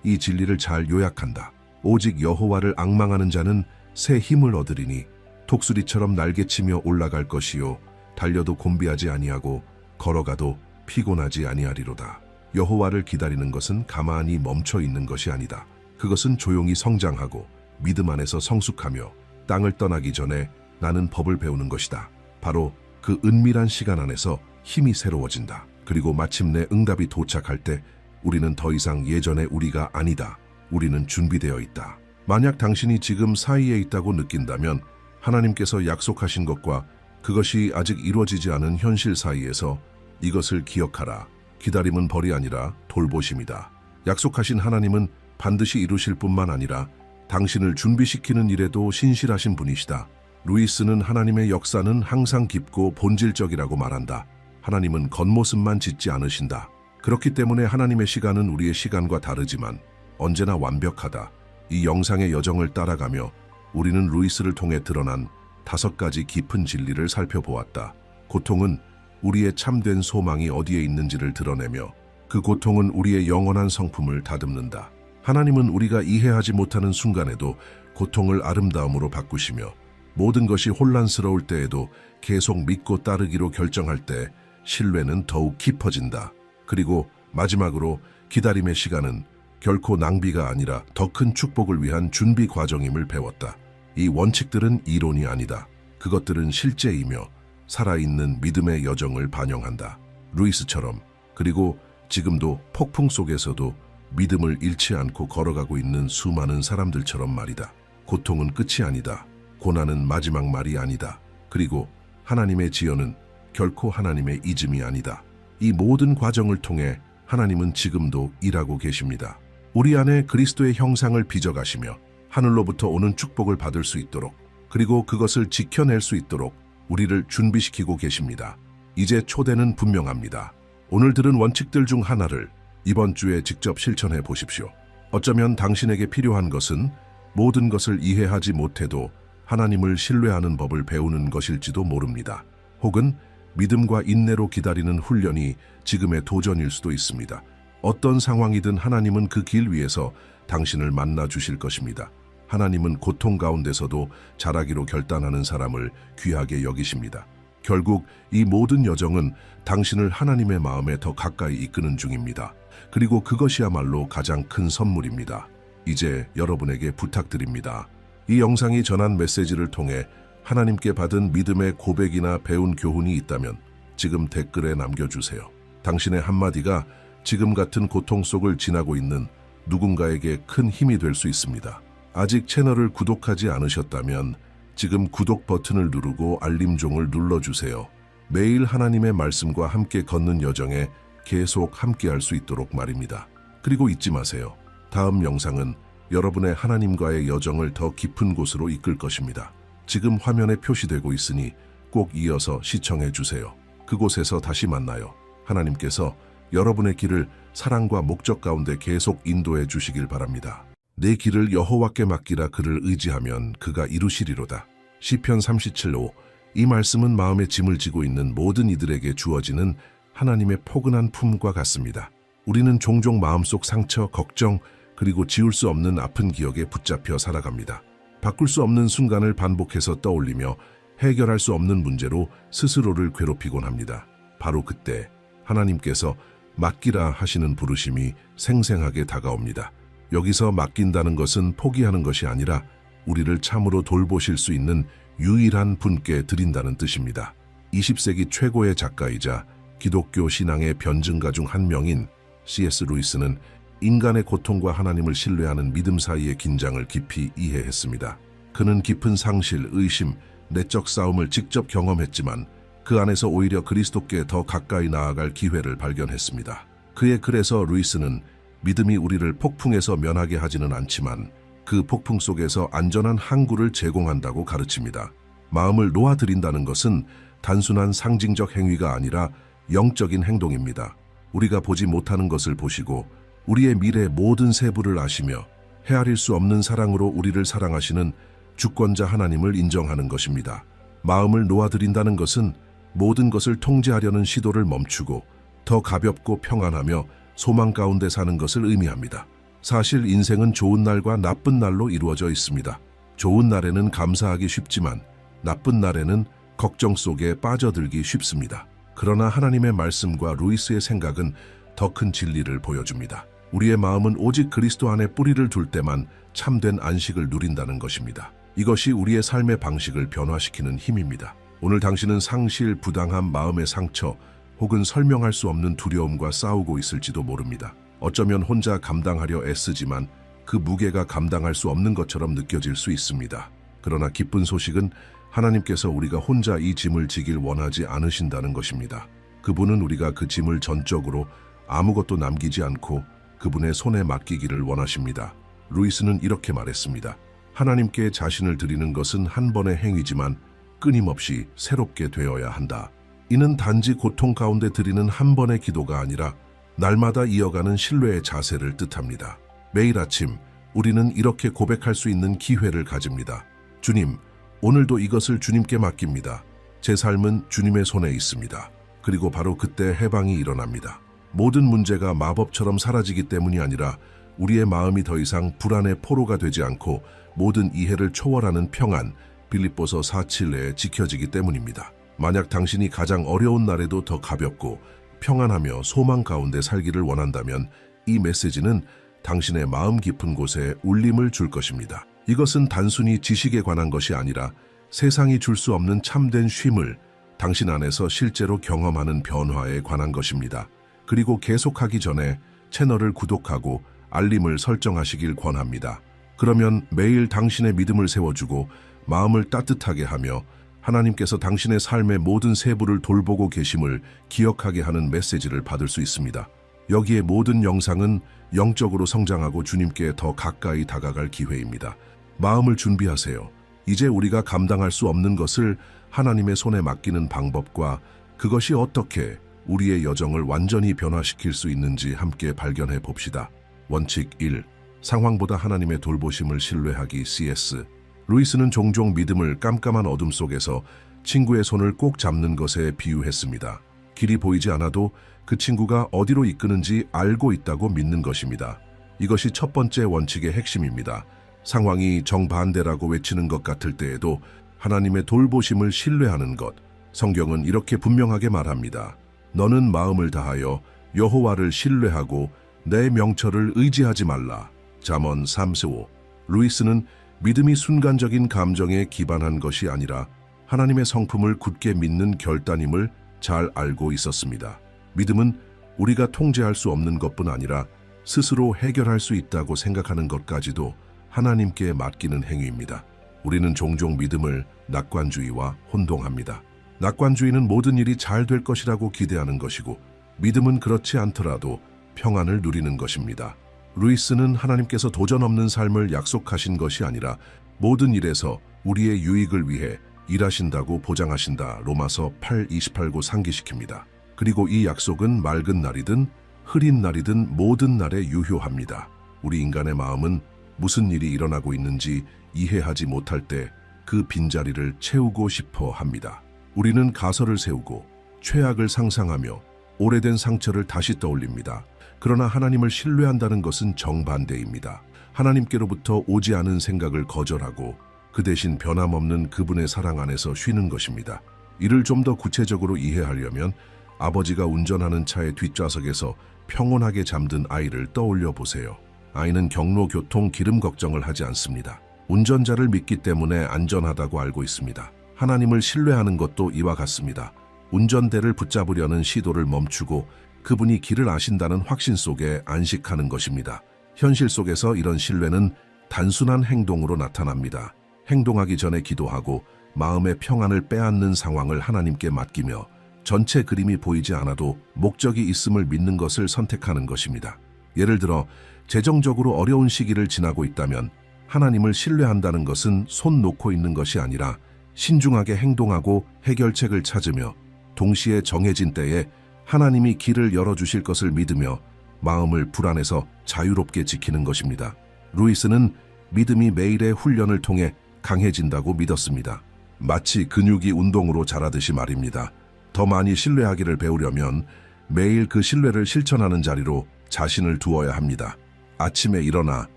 이 진리를 잘 요약한다. 오직 여호와를 앙망하는 자는 새 힘을 얻으리니 독수리처럼 날개치며 올라갈 것이요 달려도 곤비하지 아니하고 걸어가도 피곤하지 아니하리로다. 여호와를 기다리는 것은 가만히 멈춰 있는 것이 아니다. 그것은 조용히 성장하고 믿음 안에서 성숙하며 땅을 떠나기 전에 나는 법을 배우는 것이다. 바로 그 은밀한 시간 안에서 힘이 새로워진다. 그리고 마침내 응답이 도착할 때 우리는 더 이상 예전의 우리가 아니다. 우리는 준비되어 있다. 만약 당신이 지금 사이에 있다고 느낀다면 하나님께서 약속하신 것과 그것이 아직 이루어지지 않은 현실 사이에서 이것을 기억하라. 기다림은 벌이 아니라 돌보심이다. 약속하신 하나님은 반드시 이루실 뿐만 아니라 당신을 준비시키는 일에도 신실하신 분이시다. 루이스는 하나님의 역사는 항상 깊고 본질적이라고 말한다. 하나님은 겉모습만 짓지 않으신다. 그렇기 때문에 하나님의 시간은 우리의 시간과 다르지만 언제나 완벽하다. 이 영상의 여정을 따라가며 우리는 루이스를 통해 드러난 5가지 깊은 진리를 살펴보았다. 고통은 우리의 참된 소망이 어디에 있는지를 드러내며 그 고통은 우리의 영원한 성품을 다듬는다. 하나님은 우리가 이해하지 못하는 순간에도 고통을 아름다움으로 바꾸시며 모든 것이 혼란스러울 때에도 계속 믿고 따르기로 결정할 때 신뢰는 더욱 깊어진다. 그리고 마지막으로 기다림의 시간은 결코 낭비가 아니라 더 큰 축복을 위한 준비 과정임을 배웠다. 이 원칙들은 이론이 아니다. 그것들은 실제이며 살아있는 믿음의 여정을 반영한다. 루이스처럼 그리고 지금도 폭풍 속에서도 믿음을 잃지 않고 걸어가고 있는 수많은 사람들처럼 말이다. 고통은 끝이 아니다. 고난은 마지막 말이 아니다. 그리고 하나님의 지연은 결코 하나님의 잊음이 아니다. 이 모든 과정을 통해 하나님은 지금도 일하고 계십니다. 우리 안에 그리스도의 형상을 빚어가시며 하늘로부터 오는 축복을 받을 수 있도록 그리고 그것을 지켜낼 수 있도록 우리를 준비시키고 계십니다. 이제 초대는 분명합니다. 오늘 들은 원칙들 중 하나를 이번 주에 직접 실천해 보십시오. 어쩌면 당신에게 필요한 것은 모든 것을 이해하지 못해도 하나님을 신뢰하는 법을 배우는 것일지도 모릅니다. 혹은 믿음과 인내로 기다리는 훈련이 지금의 도전일 수도 있습니다. 어떤 상황이든 하나님은 그 길 위에서 당신을 만나 주실 것입니다. 하나님은 고통 가운데서도 자라기로 결단하는 사람을 귀하게 여기십니다. 결국 이 모든 여정은 당신을 하나님의 마음에 더 가까이 이끄는 중입니다. 그리고 그것이야말로 가장 큰 선물입니다. 이제 여러분에게 부탁드립니다. 이 영상이 전한 메시지를 통해 하나님께 받은 믿음의 고백이나 배운 교훈이 있다면 지금 댓글에 남겨주세요. 당신의 한마디가 지금 같은 고통 속을 지나고 있는 누군가에게 큰 힘이 될 수 있습니다. 아직 채널을 구독하지 않으셨다면 지금 구독 버튼을 누르고 알림종을 눌러주세요. 매일 하나님의 말씀과 함께 걷는 여정에 계속 함께할 수 있도록 말입니다. 그리고 잊지 마세요. 다음 영상은 여러분의 하나님과의 여정을 더 깊은 곳으로 이끌 것입니다. 지금 화면에 표시되고 있으니 꼭 이어서 시청해 주세요. 그곳에서 다시 만나요. 하나님께서 여러분의 길을 사랑과 목적 가운데 계속 인도해 주시길 바랍니다. 내 길을 여호와께 맡기라. 그를 의지하면 그가 이루시리로다. 시편 37호. 이 말씀은 마음의 짐을 지고 있는 모든 이들에게 주어지는 하나님의 포근한 품과 같습니다. 우리는 종종 마음속 상처, 걱정, 그리고 지울 수 없는 아픈 기억에 붙잡혀 살아갑니다. 바꿀 수 없는 순간을 반복해서 떠올리며 해결할 수 없는 문제로 스스로를 괴롭히곤 합니다. 바로 그때 하나님께서 맡기라 하시는 부르심이 생생하게 다가옵니다. 여기서 맡긴다는 것은 포기하는 것이 아니라 우리를 참으로 돌보실 수 있는 유일한 분께 드린다는 뜻입니다. 20세기 최고의 작가이자 기독교 신앙의 변증가 중 한 명인 C.S. 루이스는 인간의 고통과 하나님을 신뢰하는 믿음 사이의 긴장을 깊이 이해했습니다. 그는 깊은 상실, 의심, 내적 싸움을 직접 경험했지만 그 안에서 오히려 그리스도께 더 가까이 나아갈 기회를 발견했습니다. 그의 글에서 루이스는 믿음이 우리를 폭풍에서 면하게 하지는 않지만 그 폭풍 속에서 안전한 항구를 제공한다고 가르칩니다. 마음을 놓아드린다는 것은 단순한 상징적 행위가 아니라 영적인 행동입니다. 우리가 보지 못하는 것을 보시고 우리의 미래 모든 세부를 아시며 헤아릴 수 없는 사랑으로 우리를 사랑하시는 주권자 하나님을 인정하는 것입니다. 마음을 놓아드린다는 것은 모든 것을 통제하려는 시도를 멈추고 더 가볍고 평안하며 소망 가운데 사는 것을 의미합니다. 사실 인생은 좋은 날과 나쁜 날로 이루어져 있습니다. 좋은 날에는 감사하기 쉽지만 나쁜 날에는 걱정 속에 빠져들기 쉽습니다. 그러나 하나님의 말씀과 루이스의 생각은 더 큰 진리를 보여줍니다. 우리의 마음은 오직 그리스도 안에 뿌리를 둘 때만 참된 안식을 누린다는 것입니다. 이것이 우리의 삶의 방식을 변화시키는 힘입니다. 오늘 당신은 상실, 부당함, 마음의 상처 혹은 설명할 수 없는 두려움과 싸우고 있을지도 모릅니다. 어쩌면 혼자 감당하려 애쓰지만 그 무게가 감당할 수 없는 것처럼 느껴질 수 있습니다. 그러나 기쁜 소식은 하나님께서 우리가 혼자 이 짐을 지길 원하지 않으신다는 것입니다. 그분은 우리가 그 짐을 전적으로 아무것도 남기지 않고 그분의 손에 맡기기를 원하십니다. 루이스는 이렇게 말했습니다. 하나님께 자신을 드리는 것은 한 번의 행위지만 끊임없이 새롭게 되어야 한다. 이는 단지 고통 가운데 드리는 한 번의 기도가 아니라 날마다 이어가는 신뢰의 자세를 뜻합니다. 매일 아침 우리는 이렇게 고백할 수 있는 기회를 가집니다. 주님, 오늘도 이것을 주님께 맡깁니다. 제 삶은 주님의 손에 있습니다. 그리고 바로 그때 해방이 일어납니다. 모든 문제가 마법처럼 사라지기 때문이 아니라 우리의 마음이 더 이상 불안의 포로가 되지 않고 모든 이해를 초월하는 평안, 빌립보서 4:7 내에 지켜지기 때문입니다. 만약 당신이 가장 어려운 날에도 더 가볍고 평안하며 소망 가운데 살기를 원한다면 이 메시지는 당신의 마음 깊은 곳에 울림을 줄 것입니다. 이것은 단순히 지식에 관한 것이 아니라 세상이 줄 수 없는 참된 쉼을 당신 안에서 실제로 경험하는 변화에 관한 것입니다. 그리고 계속하기 전에 채널을 구독하고 알림을 설정하시길 권합니다. 그러면 매일 당신의 믿음을 세워주고 마음을 따뜻하게 하며 하나님께서 당신의 삶의 모든 세부를 돌보고 계심을 기억하게 하는 메시지를 받을 수 있습니다. 여기에 모든 영상은 영적으로 성장하고 주님께 더 가까이 다가갈 기회입니다. 마음을 준비하세요. 이제 우리가 감당할 수 없는 것을 하나님의 손에 맡기는 방법과 그것이 어떻게 우리의 여정을 완전히 변화시킬 수 있는지 함께 발견해 봅시다. 원칙 1. 상황보다 하나님의 돌보심을 신뢰하기. CS. 루이스는 종종 믿음을 깜깜한 어둠 속에서 친구의 손을 꼭 잡는 것에 비유했습니다. 길이 보이지 않아도 그 친구가 어디로 이끄는지 알고 있다고 믿는 것입니다. 이것이 첫 번째 원칙의 핵심입니다. 상황이 정반대라고 외치는 것 같을 때에도 하나님의 돌보심을 신뢰하는 것. 성경은 이렇게 분명하게 말합니다. 너는 마음을 다하여 여호와를 신뢰하고 내 명철을 의지하지 말라. 잠언 3:5. 루이스는 믿음이 순간적인 감정에 기반한 것이 아니라 하나님의 성품을 굳게 믿는 결단임을 잘 알고 있었습니다. 믿음은 우리가 통제할 수 없는 것뿐 아니라 스스로 해결할 수 있다고 생각하는 것까지도 하나님께 맡기는 행위입니다. 우리는 종종 믿음을 낙관주의와 혼동합니다. 낙관주의는 모든 일이 잘 될 것이라고 기대하는 것이고 믿음은 그렇지 않더라도 평안을 누리는 것입니다. 루이스는 하나님께서 도전 없는 삶을 약속하신 것이 아니라 모든 일에서 우리의 유익을 위해 일하신다고 보장하신다. 로마서 8:28고 상기시킵니다. 그리고 이 약속은 맑은 날이든 흐린 날이든 모든 날에 유효합니다. 우리 인간의 마음은 무슨 일이 일어나고 있는지 이해하지 못할 때 그 빈자리를 채우고 싶어 합니다. 우리는 가설을 세우고 최악을 상상하며 오래된 상처를 다시 떠올립니다. 그러나 하나님을 신뢰한다는 것은 정반대입니다. 하나님께로부터 오지 않은 생각을 거절하고 그 대신 변함없는 그분의 사랑 안에서 쉬는 것입니다. 이를 좀 더 구체적으로 이해하려면 아버지가 운전하는 차의 뒷좌석에서 평온하게 잠든 아이를 떠올려 보세요. 아이는 경로, 교통, 기름 걱정을 하지 않습니다. 운전자를 믿기 때문에 안전하다고 알고 있습니다. 하나님을 신뢰하는 것도 이와 같습니다. 운전대를 붙잡으려는 시도를 멈추고 그분이 길을 아신다는 확신 속에 안식하는 것입니다. 현실 속에서 이런 신뢰는 단순한 행동으로 나타납니다. 행동하기 전에 기도하고 마음의 평안을 빼앗는 상황을 하나님께 맡기며 전체 그림이 보이지 않아도 목적이 있음을 믿는 것을 선택하는 것입니다. 예를 들어 재정적으로 어려운 시기를 지나고 있다면 하나님을 신뢰한다는 것은 손 놓고 있는 것이 아니라 신중하게 행동하고 해결책을 찾으며 동시에 정해진 때에 하나님이 길을 열어주실 것을 믿으며 마음을 불안에서 자유롭게 지키는 것입니다. 루이스는 믿음이 매일의 훈련을 통해 강해진다고 믿었습니다. 마치 근육이 운동으로 자라듯이 말입니다. 더 많이 신뢰하기를 배우려면 매일 그 신뢰를 실천하는 자리로 자신을 두어야 합니다. 아침에 일어나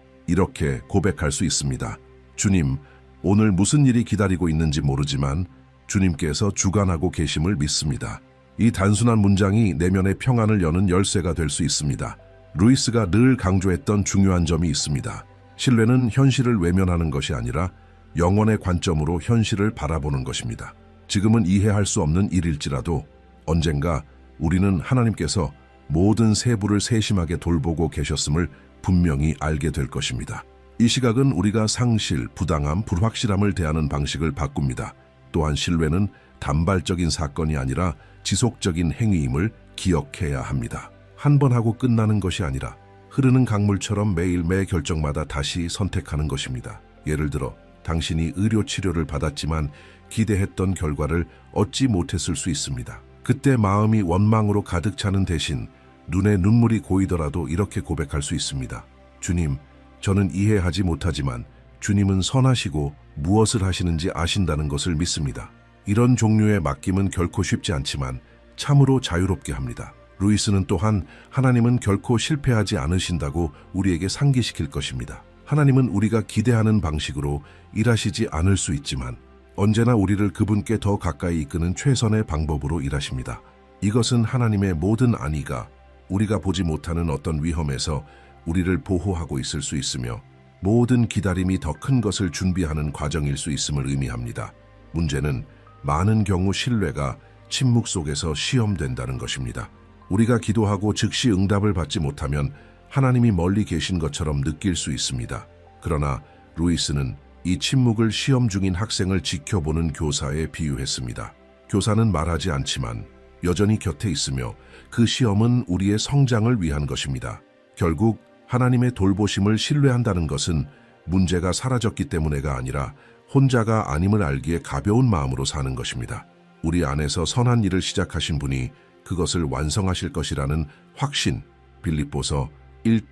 이렇게 고백할 수 있습니다. 주님, 오늘 무슨 일이 기다리고 있는지 모르지만 주님께서 주관하고 계심을 믿습니다. 이 단순한 문장이 내면의 평안을 여는 열쇠가 될 수 있습니다. 루이스가 늘 강조했던 중요한 점이 있습니다. 신뢰는 현실을 외면하는 것이 아니라 영혼의 관점으로 현실을 바라보는 것입니다. 지금은 이해할 수 없는 일일지라도 언젠가 우리는 하나님께서 모든 세부를 세심하게 돌보고 계셨음을 분명히 알게 될 것입니다. 이 시각은 우리가 상실, 부당함, 불확실함을 대하는 방식을 바꿉니다. 또한 신뢰는 단발적인 사건이 아니라 지속적인 행위임을 기억해야 합니다. 한 번 하고 끝나는 것이 아니라 흐르는 강물처럼 매일 매 결정마다 다시 선택하는 것입니다. 예를 들어 당신이 의료 치료를 받았지만 기대했던 결과를 얻지 못했을 수 있습니다. 그때 마음이 원망으로 가득 차는 대신 눈에 눈물이 고이더라도 이렇게 고백할 수 있습니다. 주님, 저는 이해하지 못하지만 주님은 선하시고 무엇을 하시는지 아신다는 것을 믿습니다. 이런 종류의 맡김은 결코 쉽지 않지만 참으로 자유롭게 합니다. 루이스는 또한 하나님은 결코 실패하지 않으신다고 우리에게 상기시킬 것입니다. 하나님은 우리가 기대하는 방식으로 일하시지 않을 수 있지만 언제나 우리를 그분께 더 가까이 이끄는 최선의 방법으로 일하십니다. 이것은 하나님의 모든 안위가 우리가 보지 못하는 어떤 위험에서 우리를 보호하고 있을 수 있으며 모든 기다림이 더 큰 것을 준비하는 과정일 수 있음을 의미합니다. 문제는 많은 경우 신뢰가 침묵 속에서 시험된다는 것입니다. 우리가 기도하고 즉시 응답을 받지 못하면 하나님이 멀리 계신 것처럼 느낄 수 있습니다. 그러나 루이스는 이 침묵을 시험 중인 학생을 지켜보는 교사에 비유했습니다. 교사는 말하지 않지만 여전히 곁에 있으며 그 시험은 우리의 성장을 위한 것입니다. 결국 하나님의 돌보심을 신뢰한다는 것은 문제가 사라졌기 때문에가 아니라 혼자가 아님을 알기에 가벼운 마음으로 사는 것입니다. 우리 안에서 선한 일을 시작하신 분이 그것을 완성하실 것이라는 확신, 빌립보서 1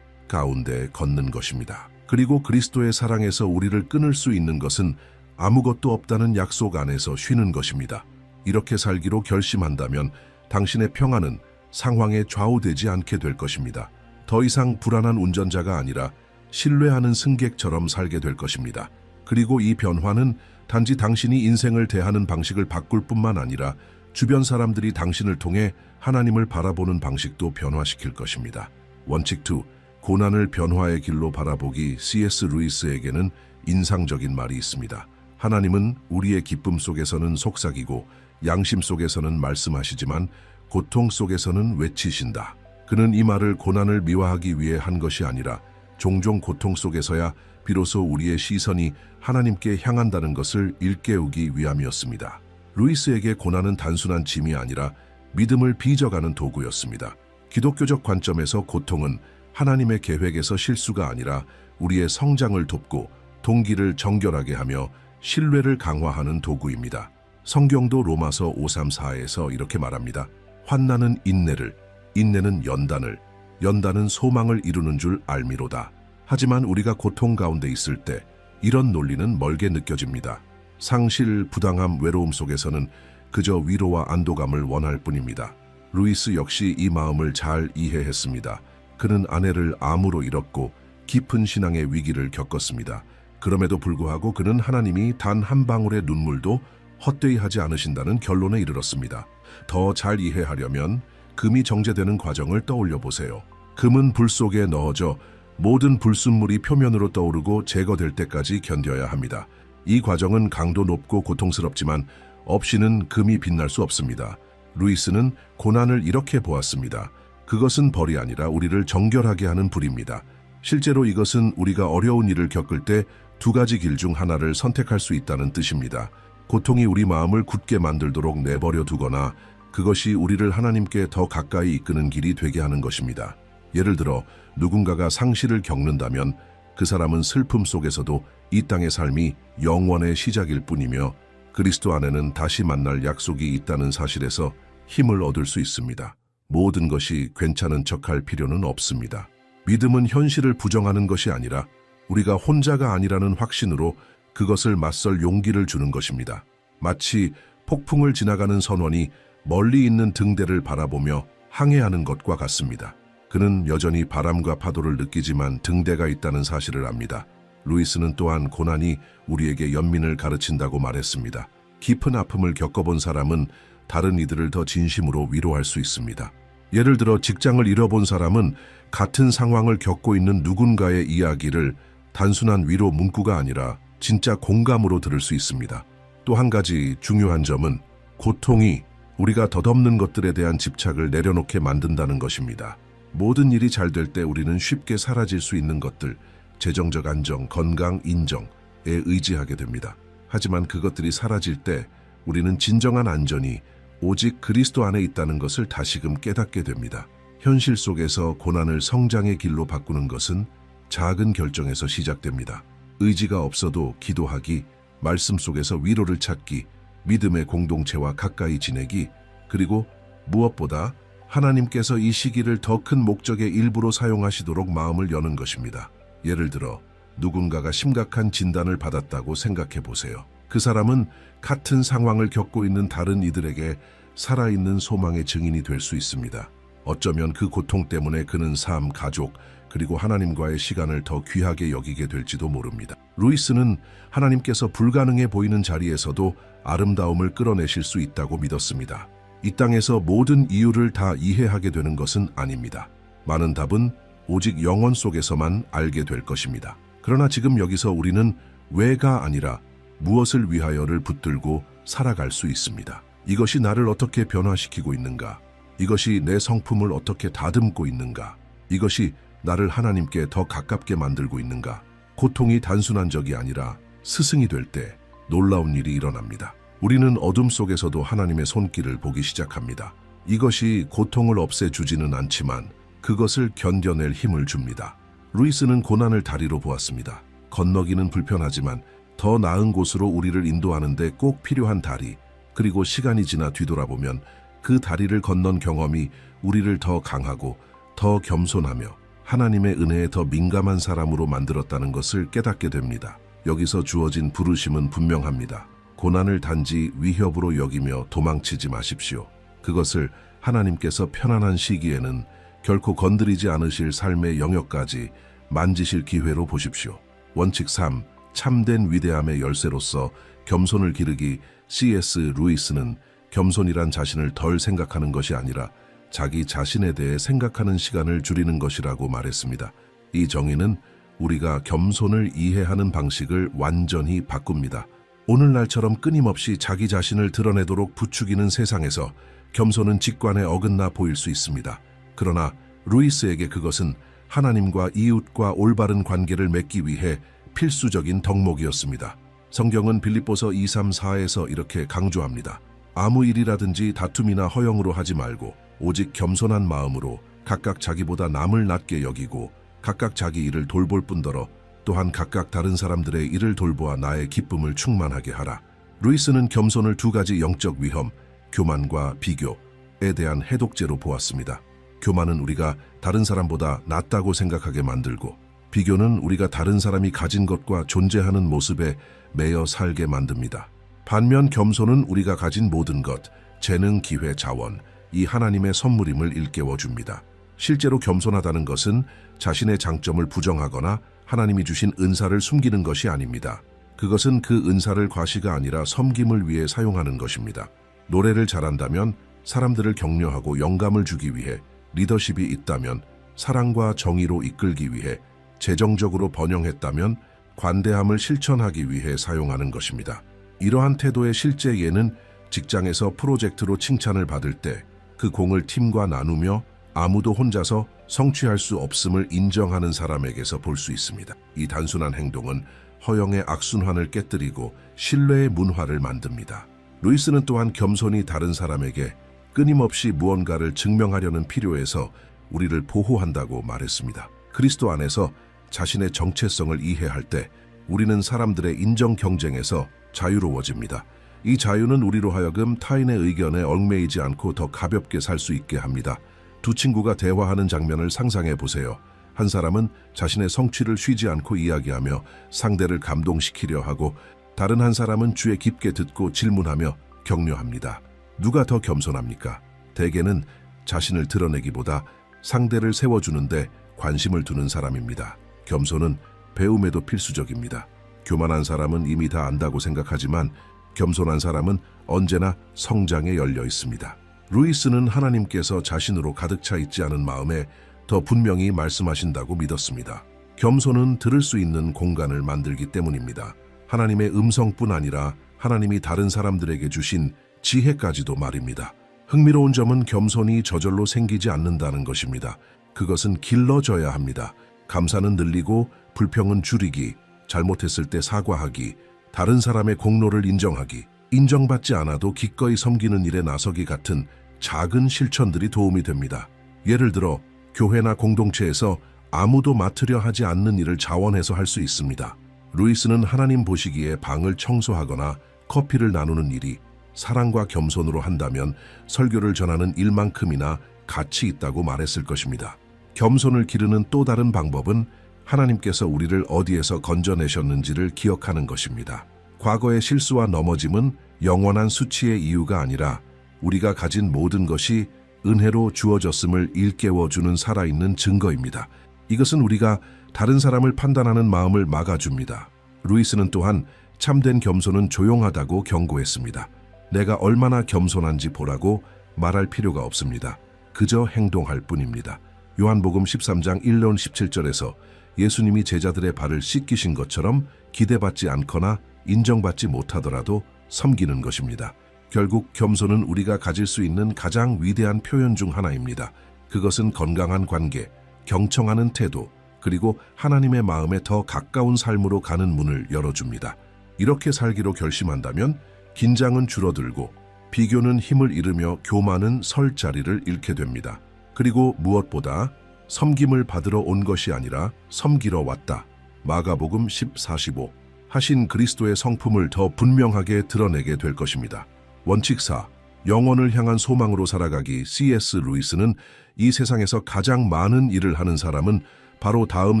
가운데 걷는 것입니다. 그리고 그리스도의 사랑에서 우리를 끊을 수 있는 것은 아무것도 없다는 약속 안에서 쉬는 것입니다. 이렇게 살기로 결심한다면 당신의 평안은 상황에 좌우되지 않게 될 것입니다. 더 이상 불안한 운전자가 아니라 신뢰하는 승객처럼 살게 될 것입니다. 그리고 이 변화는 단지 당신이 인생을 대하는 방식을 바꿀 뿐만 아니라 주변 사람들이 당신을 통해 하나님을 바라보는 방식도 변화시킬 것입니다. 원칙 2. 고난을 변화의 길로 바라보기. C.S. 루이스에게는 인상적인 말이 있습니다. 하나님은 우리의 기쁨 속에서는 속삭이고 양심 속에서는 말씀하시지만 고통 속에서는 외치신다. 그는 이 말을 고난을 미화하기 위해 한 것이 아니라 종종 고통 속에서야 비로소 우리의 시선이 하나님께 향한다는 것을 일깨우기 위함이었습니다. 루이스에게 고난은 단순한 짐이 아니라 믿음을 빚어가는 도구였습니다. 기독교적 관점에서 고통은 하나님의 계획에서 실수가 아니라 우리의 성장을 돕고 동기를 정결하게 하며 신뢰를 강화하는 도구입니다. 성경도 로마서 5:3-4에서 이렇게 말합니다. 환난은 인내를, 인내는 연단을, 연단은 소망을 이루는 줄 알미로다. 하지만 우리가 고통 가운데 있을 때 이런 논리는 멀게 느껴집니다. 상실, 부당함, 외로움 속에서는 그저 위로와 안도감을 원할 뿐입니다. 루이스 역시 이 마음을 잘 이해했습니다. 그는 아내를 암으로 잃었고 깊은 신앙의 위기를 겪었습니다. 그럼에도 불구하고 그는 하나님이 단 한 방울의 눈물도 헛되이 하지 않으신다는 결론에 이르렀습니다. 더 잘 이해하려면 금이 정제되는 과정을 떠올려 보세요. 금은 불 속에 넣어져 모든 불순물이 표면으로 떠오르고 제거될 때까지 견뎌야 합니다. 이 과정은 강도 높고 고통스럽지만 없이는 금이 빛날 수 없습니다. 루이스는 고난을 이렇게 보았습니다. 그것은 벌이 아니라 우리를 정결하게 하는 불입니다. 실제로 이것은 우리가 어려운 일을 겪을 때 두 가지 길 중 하나를 선택할 수 있다는 뜻입니다. 고통이 우리 마음을 굳게 만들도록 내버려 두거나 그것이 우리를 하나님께 더 가까이 이끄는 길이 되게 하는 것입니다. 예를 들어 누군가가 상실을 겪는다면 그 사람은 슬픔 속에서도 이 땅의 삶이 영원의 시작일 뿐이며 그리스도 안에는 다시 만날 약속이 있다는 사실에서 힘을 얻을 수 있습니다. 모든 것이 괜찮은 척할 필요는 없습니다. 믿음은 현실을 부정하는 것이 아니라 우리가 혼자가 아니라는 확신으로 그것을 맞설 용기를 주는 것입니다. 마치 폭풍을 지나가는 선원이 멀리 있는 등대를 바라보며 항해하는 것과 같습니다. 그는 여전히 바람과 파도를 느끼지만 등대가 있다는 사실을 압니다. 루이스는 또한 고난이 우리에게 연민을 가르친다고 말했습니다. 깊은 아픔을 겪어본 사람은 다른 이들을 더 진심으로 위로할 수 있습니다. 예를 들어 직장을 잃어본 사람은 같은 상황을 겪고 있는 누군가의 이야기를 단순한 위로 문구가 아니라 진짜 공감으로 들을 수 있습니다. 또 한 가지 중요한 점은 고통이 우리가 덧없는 것들에 대한 집착을 내려놓게 만든다는 것입니다. 모든 일이 잘 될 때 우리는 쉽게 사라질 수 있는 것들, 재정적 안정, 건강, 인정에 의지하게 됩니다. 하지만 그것들이 사라질 때 우리는 진정한 안전이 오직 그리스도 안에 있다는 것을 다시금 깨닫게 됩니다. 현실 속에서 고난을 성장의 길로 바꾸는 것은 작은 결정에서 시작됩니다. 의지가 없어도 기도하기, 말씀 속에서 위로를 찾기, 믿음의 공동체와 가까이 지내기, 그리고 무엇보다 하나님께서 이 시기를 더 큰 목적의 일부로 사용하시도록 마음을 여는 것입니다. 예를 들어 누군가가 심각한 진단을 받았다고 생각해 보세요. 그 사람은 같은 상황을 겪고 있는 다른 이들에게 살아있는 소망의 증인이 될 수 있습니다. 어쩌면 그 고통 때문에 그는 삶, 가족, 그리고 하나님과의 시간을 더 귀하게 여기게 될지도 모릅니다. 루이스는 하나님께서 불가능해 보이는 자리에서도 아름다움을 끌어내실 수 있다고 믿었습니다. 이 땅에서 모든 이유를 다 이해하게 되는 것은 아닙니다. 많은 답은 오직 영원 속에서만 알게 될 것입니다. 그러나 지금 여기서 우리는 왜가 아니라 무엇을 위하여를 붙들고 살아갈 수 있습니다. 이것이 나를 어떻게 변화시키고 있는가? 이것이 내 성품을 어떻게 다듬고 있는가? 이것이 나를 하나님께 더 가깝게 만들고 있는가? 고통이 단순한 적이 아니라 스승이 될 때 놀라운 일이 일어납니다. 우리는 어둠 속에서도 하나님의 손길을 보기 시작합니다. 이것이 고통을 없애주지는 않지만 그것을 견뎌낼 힘을 줍니다. 루이스는 고난을 다리로 보았습니다. 건너기는 불편하지만 더 나은 곳으로 우리를 인도하는 데 꼭 필요한 다리, 그리고 시간이 지나 뒤돌아보면 그 다리를 건넌 경험이 우리를 더 강하고 더 겸손하며 하나님의 은혜에 더 민감한 사람으로 만들었다는 것을 깨닫게 됩니다. 여기서 주어진 부르심은 분명합니다. 고난을 단지 위협으로 여기며 도망치지 마십시오. 그것을 하나님께서 편안한 시기에는 결코 건드리지 않으실 삶의 영역까지 만지실 기회로 보십시오. 원칙 3. 참된 위대함의 열쇠로서 겸손을 기르기. C.S. 루이스는 겸손이란 자신을 덜 생각하는 것이 아니라 자기 자신에 대해 생각하는 시간을 줄이는 것이라고 말했습니다. 이 정의는 우리가 겸손을 이해하는 방식을 완전히 바꿉니다. 오늘날처럼 끊임없이 자기 자신을 드러내도록 부추기는 세상에서 겸손은 직관에 어긋나 보일 수 있습니다. 그러나 루이스에게 그것은 하나님과 이웃과 올바른 관계를 맺기 위해 필수적인 덕목이었습니다. 성경은 빌립보서 2:3-4에서 이렇게 강조합니다. 아무 일이라든지 다툼이나 허영으로 하지 말고 오직 겸손한 마음으로 각각 자기보다 남을 낮게 여기고 각각 자기 일을 돌볼 뿐더러 또한 각각 다른 사람들의 일을 돌보아 나의 기쁨을 충만하게 하라. 루이스는 겸손을 두 가지 영적 위험, 교만과 비교에 대한 해독제로 보았습니다. 교만은 우리가 다른 사람보다 낫다고 생각하게 만들고, 비교는 우리가 다른 사람이 가진 것과 존재하는 모습에 매여 살게 만듭니다. 반면 겸손은 우리가 가진 모든 것, 재능, 기회, 자원, 이 하나님의 선물임을 일깨워줍니다. 실제로 겸손하다는 것은 자신의 장점을 부정하거나 하나님이 주신 은사를 숨기는 것이 아닙니다. 그것은 그 은사를 과시가 아니라 섬김을 위해 사용하는 것입니다. 노래를 잘한다면 사람들을 격려하고 영감을 주기 위해, 리더십이 있다면 사랑과 정의로 이끌기 위해, 재정적으로 번영했다면 관대함을 실천하기 위해 사용하는 것입니다. 이러한 태도의 실제 예는 직장에서 프로젝트로 칭찬을 받을 때 그 공을 팀과 나누며 아무도 혼자서 성취할 수 없음을 인정하는 사람에게서 볼 수 있습니다. 이 단순한 행동은 허영의 악순환을 깨뜨리고 신뢰의 문화를 만듭니다. 루이스는 또한 겸손히 다른 사람에게 끊임없이 무언가를 증명하려는 필요에서 우리를 보호한다고 말했습니다. 그리스도 안에서 자신의 정체성을 이해할 때 우리는 사람들의 인정 경쟁에서 자유로워집니다. 이 자유는 우리로 하여금 타인의 의견에 얽매이지 않고 더 가볍게 살 수 있게 합니다. 두 친구가 대화하는 장면을 상상해 보세요. 한 사람은 자신의 성취를 쉬지 않고 이야기하며 상대를 감동시키려 하고, 다른 한 사람은 주의 깊게 듣고 질문하며 격려합니다. 누가 더 겸손합니까? 대개는 자신을 드러내기보다 상대를 세워주는데 관심을 두는 사람입니다. 겸손은 배움에도 필수적입니다. 교만한 사람은 이미 다 안다고 생각하지만 겸손한 사람은 언제나 성장에 열려 있습니다. 루이스는 하나님께서 자신으로 가득 차 있지 않은 마음에 더 분명히 말씀하신다고 믿었습니다. 겸손은 들을 수 있는 공간을 만들기 때문입니다. 하나님의 음성뿐 아니라 하나님이 다른 사람들에게 주신 지혜까지도 말입니다. 흥미로운 점은 겸손이 저절로 생기지 않는다는 것입니다. 그것은 길러져야 합니다. 감사는 늘리고 불평은 줄이기, 잘못했을 때 사과하기, 다른 사람의 공로를 인정하기, 인정받지 않아도 기꺼이 섬기는 일에 나서기 같은 작은 실천들이 도움이 됩니다. 예를 들어 교회나 공동체에서 아무도 맡으려 하지 않는 일을 자원해서 할 수 있습니다. 루이스는 하나님 보시기에 방을 청소하거나 커피를 나누는 일이 사랑과 겸손으로 한다면 설교를 전하는 일만큼이나 가치 있다고 말했을 것입니다. 겸손을 기르는 또 다른 방법은 하나님께서 우리를 어디에서 건져내셨는지를 기억하는 것입니다. 과거의 실수와 넘어짐은 영원한 수치의 이유가 아니라 우리가 가진 모든 것이 은혜로 주어졌음을 일깨워주는 살아있는 증거입니다. 이것은 우리가 다른 사람을 판단하는 마음을 막아줍니다. 루이스는 또한 참된 겸손은 조용하다고 경고했습니다. 내가 얼마나 겸손한지 보라고 말할 필요가 없습니다. 그저 행동할 뿐입니다. 요한복음 13장 1론 17절에서 예수님이 제자들의 발을 씻기신 것처럼 기대받지 않거나 인정받지 못하더라도 섬기는 것입니다. 결국 겸손은 우리가 가질 수 있는 가장 위대한 표현 중 하나입니다. 그것은 건강한 관계, 경청하는 태도, 그리고 하나님의 마음에 더 가까운 삶으로 가는 문을 열어줍니다. 이렇게 살기로 결심한다면 긴장은 줄어들고 비교는 힘을 잃으며 교만은 설 자리를 잃게 됩니다. 그리고 무엇보다 섬김을 받으러 온 것이 아니라 섬기러 왔다. 마가복음 10:45 하신 그리스도의 성품을 더 분명하게 드러내게 될 것입니다. 원칙 4. 영혼을 향한 소망으로 살아가기. C.S. 루이스는 이 세상에서 가장 많은 일을 하는 사람은 바로 다음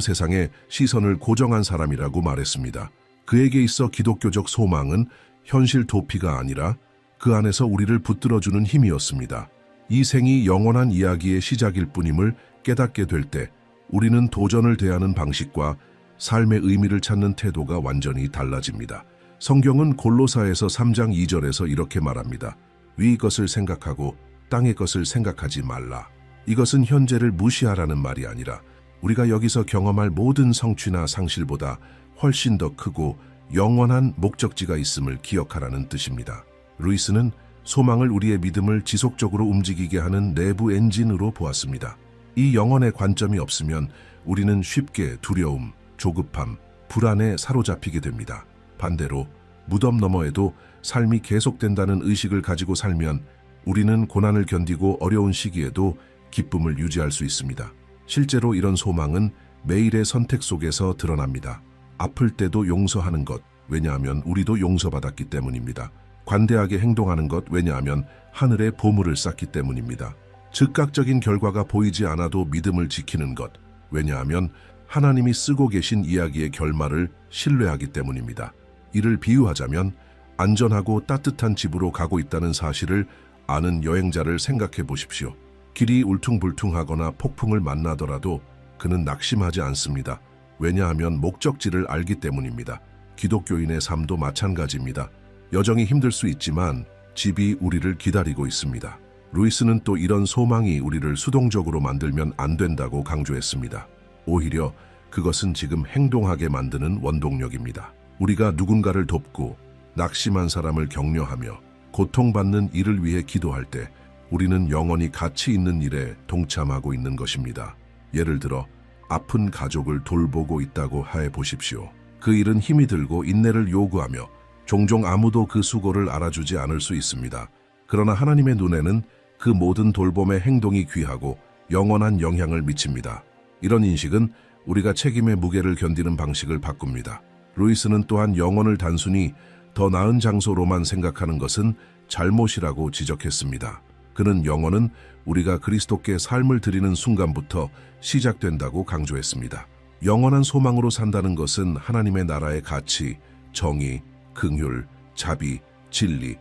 세상에 시선을 고정한 사람이라고 말했습니다. 그에게 있어 기독교적 소망은 현실 도피가 아니라 그 안에서 우리를 붙들어주는 힘이었습니다. 이 생이 영원한 이야기의 시작일 뿐임을 깨닫게 될 때 우리는 도전을 대하는 방식과 삶의 의미를 찾는 태도가 완전히 달라집니다. 성경은 골로사에서 3장 2절에서 이렇게 말합니다. 위 것을 생각하고 땅의 것을 생각하지 말라. 이것은 현재를 무시하라는 말이 아니라 우리가 여기서 경험할 모든 성취나 상실보다 훨씬 더 크고 영원한 목적지가 있음을 기억하라는 뜻입니다. 루이스는 소망을 우리의 믿음을 지속적으로 움직이게 하는 내부 엔진으로 보았습니다. 이 영혼의 관점이 없으면 우리는 쉽게 두려움, 조급함, 불안에 사로잡히게 됩니다. 반대로 무덤 너머에도 삶이 계속된다는 의식을 가지고 살면 우리는 고난을 견디고 어려운 시기에도 기쁨을 유지할 수 있습니다. 실제로 이런 소망은 매일의 선택 속에서 드러납니다. 아플 때도 용서하는 것, 왜냐하면 우리도 용서받았기 때문입니다. 관대하게 행동하는 것, 왜냐하면 하늘에 보물을 쌓기 때문입니다. 즉각적인 결과가 보이지 않아도 믿음을 지키는 것, 왜냐하면 하나님이 쓰고 계신 이야기의 결말을 신뢰하기 때문입니다. 이를 비유하자면 안전하고 따뜻한 집으로 가고 있다는 사실을 아는 여행자를 생각해 보십시오. 길이 울퉁불퉁하거나 폭풍을 만나더라도 그는 낙심하지 않습니다. 왜냐하면 목적지를 알기 때문입니다. 기독교인의 삶도 마찬가지입니다. 여정이 힘들 수 있지만 집이 우리를 기다리고 있습니다. 루이스는 또 이런 소망이 우리를 수동적으로 만들면 안 된다고 강조했습니다. 오히려 그것은 지금 행동하게 만드는 원동력입니다. 우리가 누군가를 돕고 낙심한 사람을 격려하며 고통받는 이를 위해 기도할 때 우리는 영원히 가치 있는 일에 동참하고 있는 것입니다. 예를 들어 아픈 가족을 돌보고 있다고 해 보십시오. 그 일은 힘이 들고 인내를 요구하며 종종 아무도 그 수고를 알아주지 않을 수 있습니다. 그러나 하나님의 눈에는 그 모든 돌봄의 행동이 귀하고 영원한 영향을 미칩니다. 이런 인식은 우리가 책임의 무게를 견디는 방식을 바꿉니다. 루이스는 또한 영혼을 단순히 더 나은 장소로만 생각하는 것은 잘못이라고 지적했습니다. 그는 영혼은 우리가 그리스도께 삶을 드리는 순간부터 시작된다고 강조했습니다. 영원한 소망으로 산다는 것은 하나님의 나라의 가치, 정의, 긍휼, 자비, 진리,